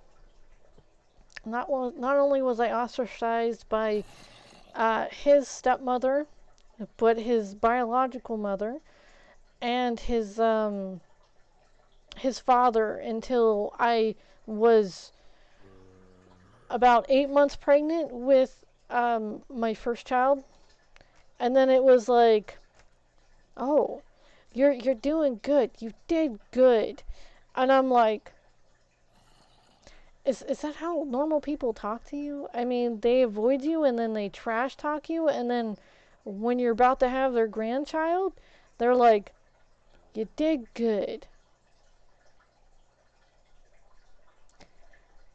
not only was I ostracized by his stepmother, but his biological mother, and his father until I was about 8 months pregnant with my first child. And then it was like, oh, you're doing good. You did good. And I'm like, is that how normal people talk to you? I mean, they avoid you and then they trash talk you, and then when you're about to have their grandchild, they're like, you did good.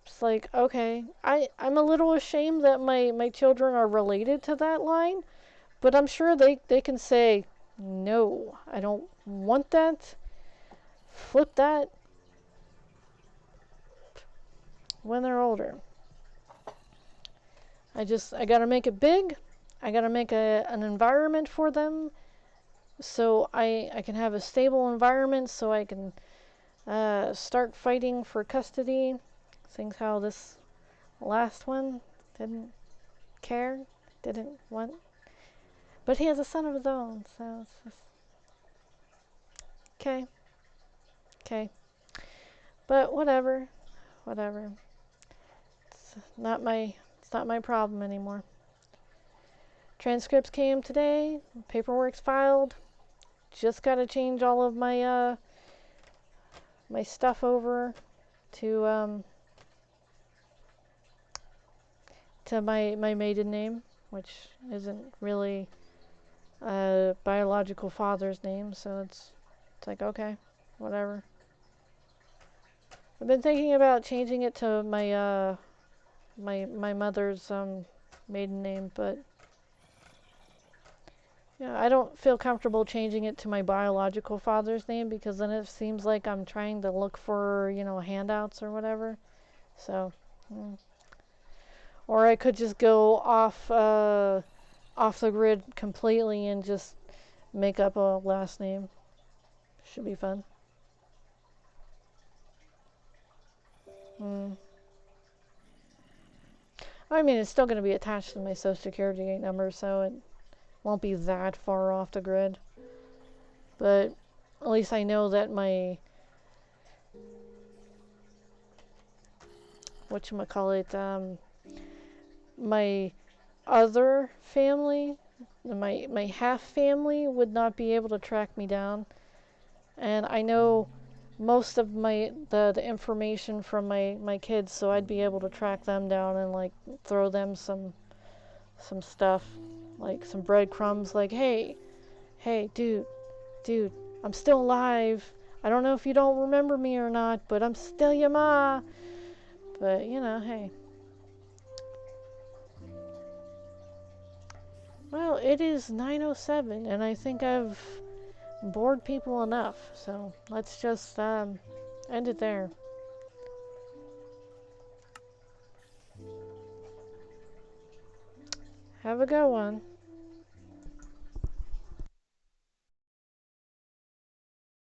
It's like, okay, I'm a little ashamed that my children are related to that line, but I'm sure they can say, no, I don't want that. Flip that when they're older. I gotta make it big. I gotta make an environment for them so I can have a stable environment so I can start fighting for custody. Seeing how this last one didn't care, didn't want. But he has a son of his own, so it's just... Okay. Okay. But whatever. Whatever. It's not my problem anymore. Transcripts came today. Paperwork's filed. Just gotta change all of my my stuff over to my maiden name, which isn't really a biological father's name, so it's like, okay, whatever. I've been thinking about changing it to my my mother's maiden name, but yeah, I don't feel comfortable changing it to my biological father's name because then it seems like I'm trying to look for, you know, handouts or whatever. So, or I could just go off the grid completely and just make up a last name. Should be fun. I mean, it's still going to be attached to my social security number, so it won't be that far off the grid. But at least I know that my, whatchamacallit, my other family, my half family would not be able to track me down. And I know most of the information from my kids, so I'd be able to track them down and like throw them some stuff, like some breadcrumbs, like, hey, dude, I'm still alive. I don't know if you don't remember me or not, but I'm still your ma. But you know, hey. Well, it is 9:07, and I think I've bored people enough, so let's just end it there. Have a good one.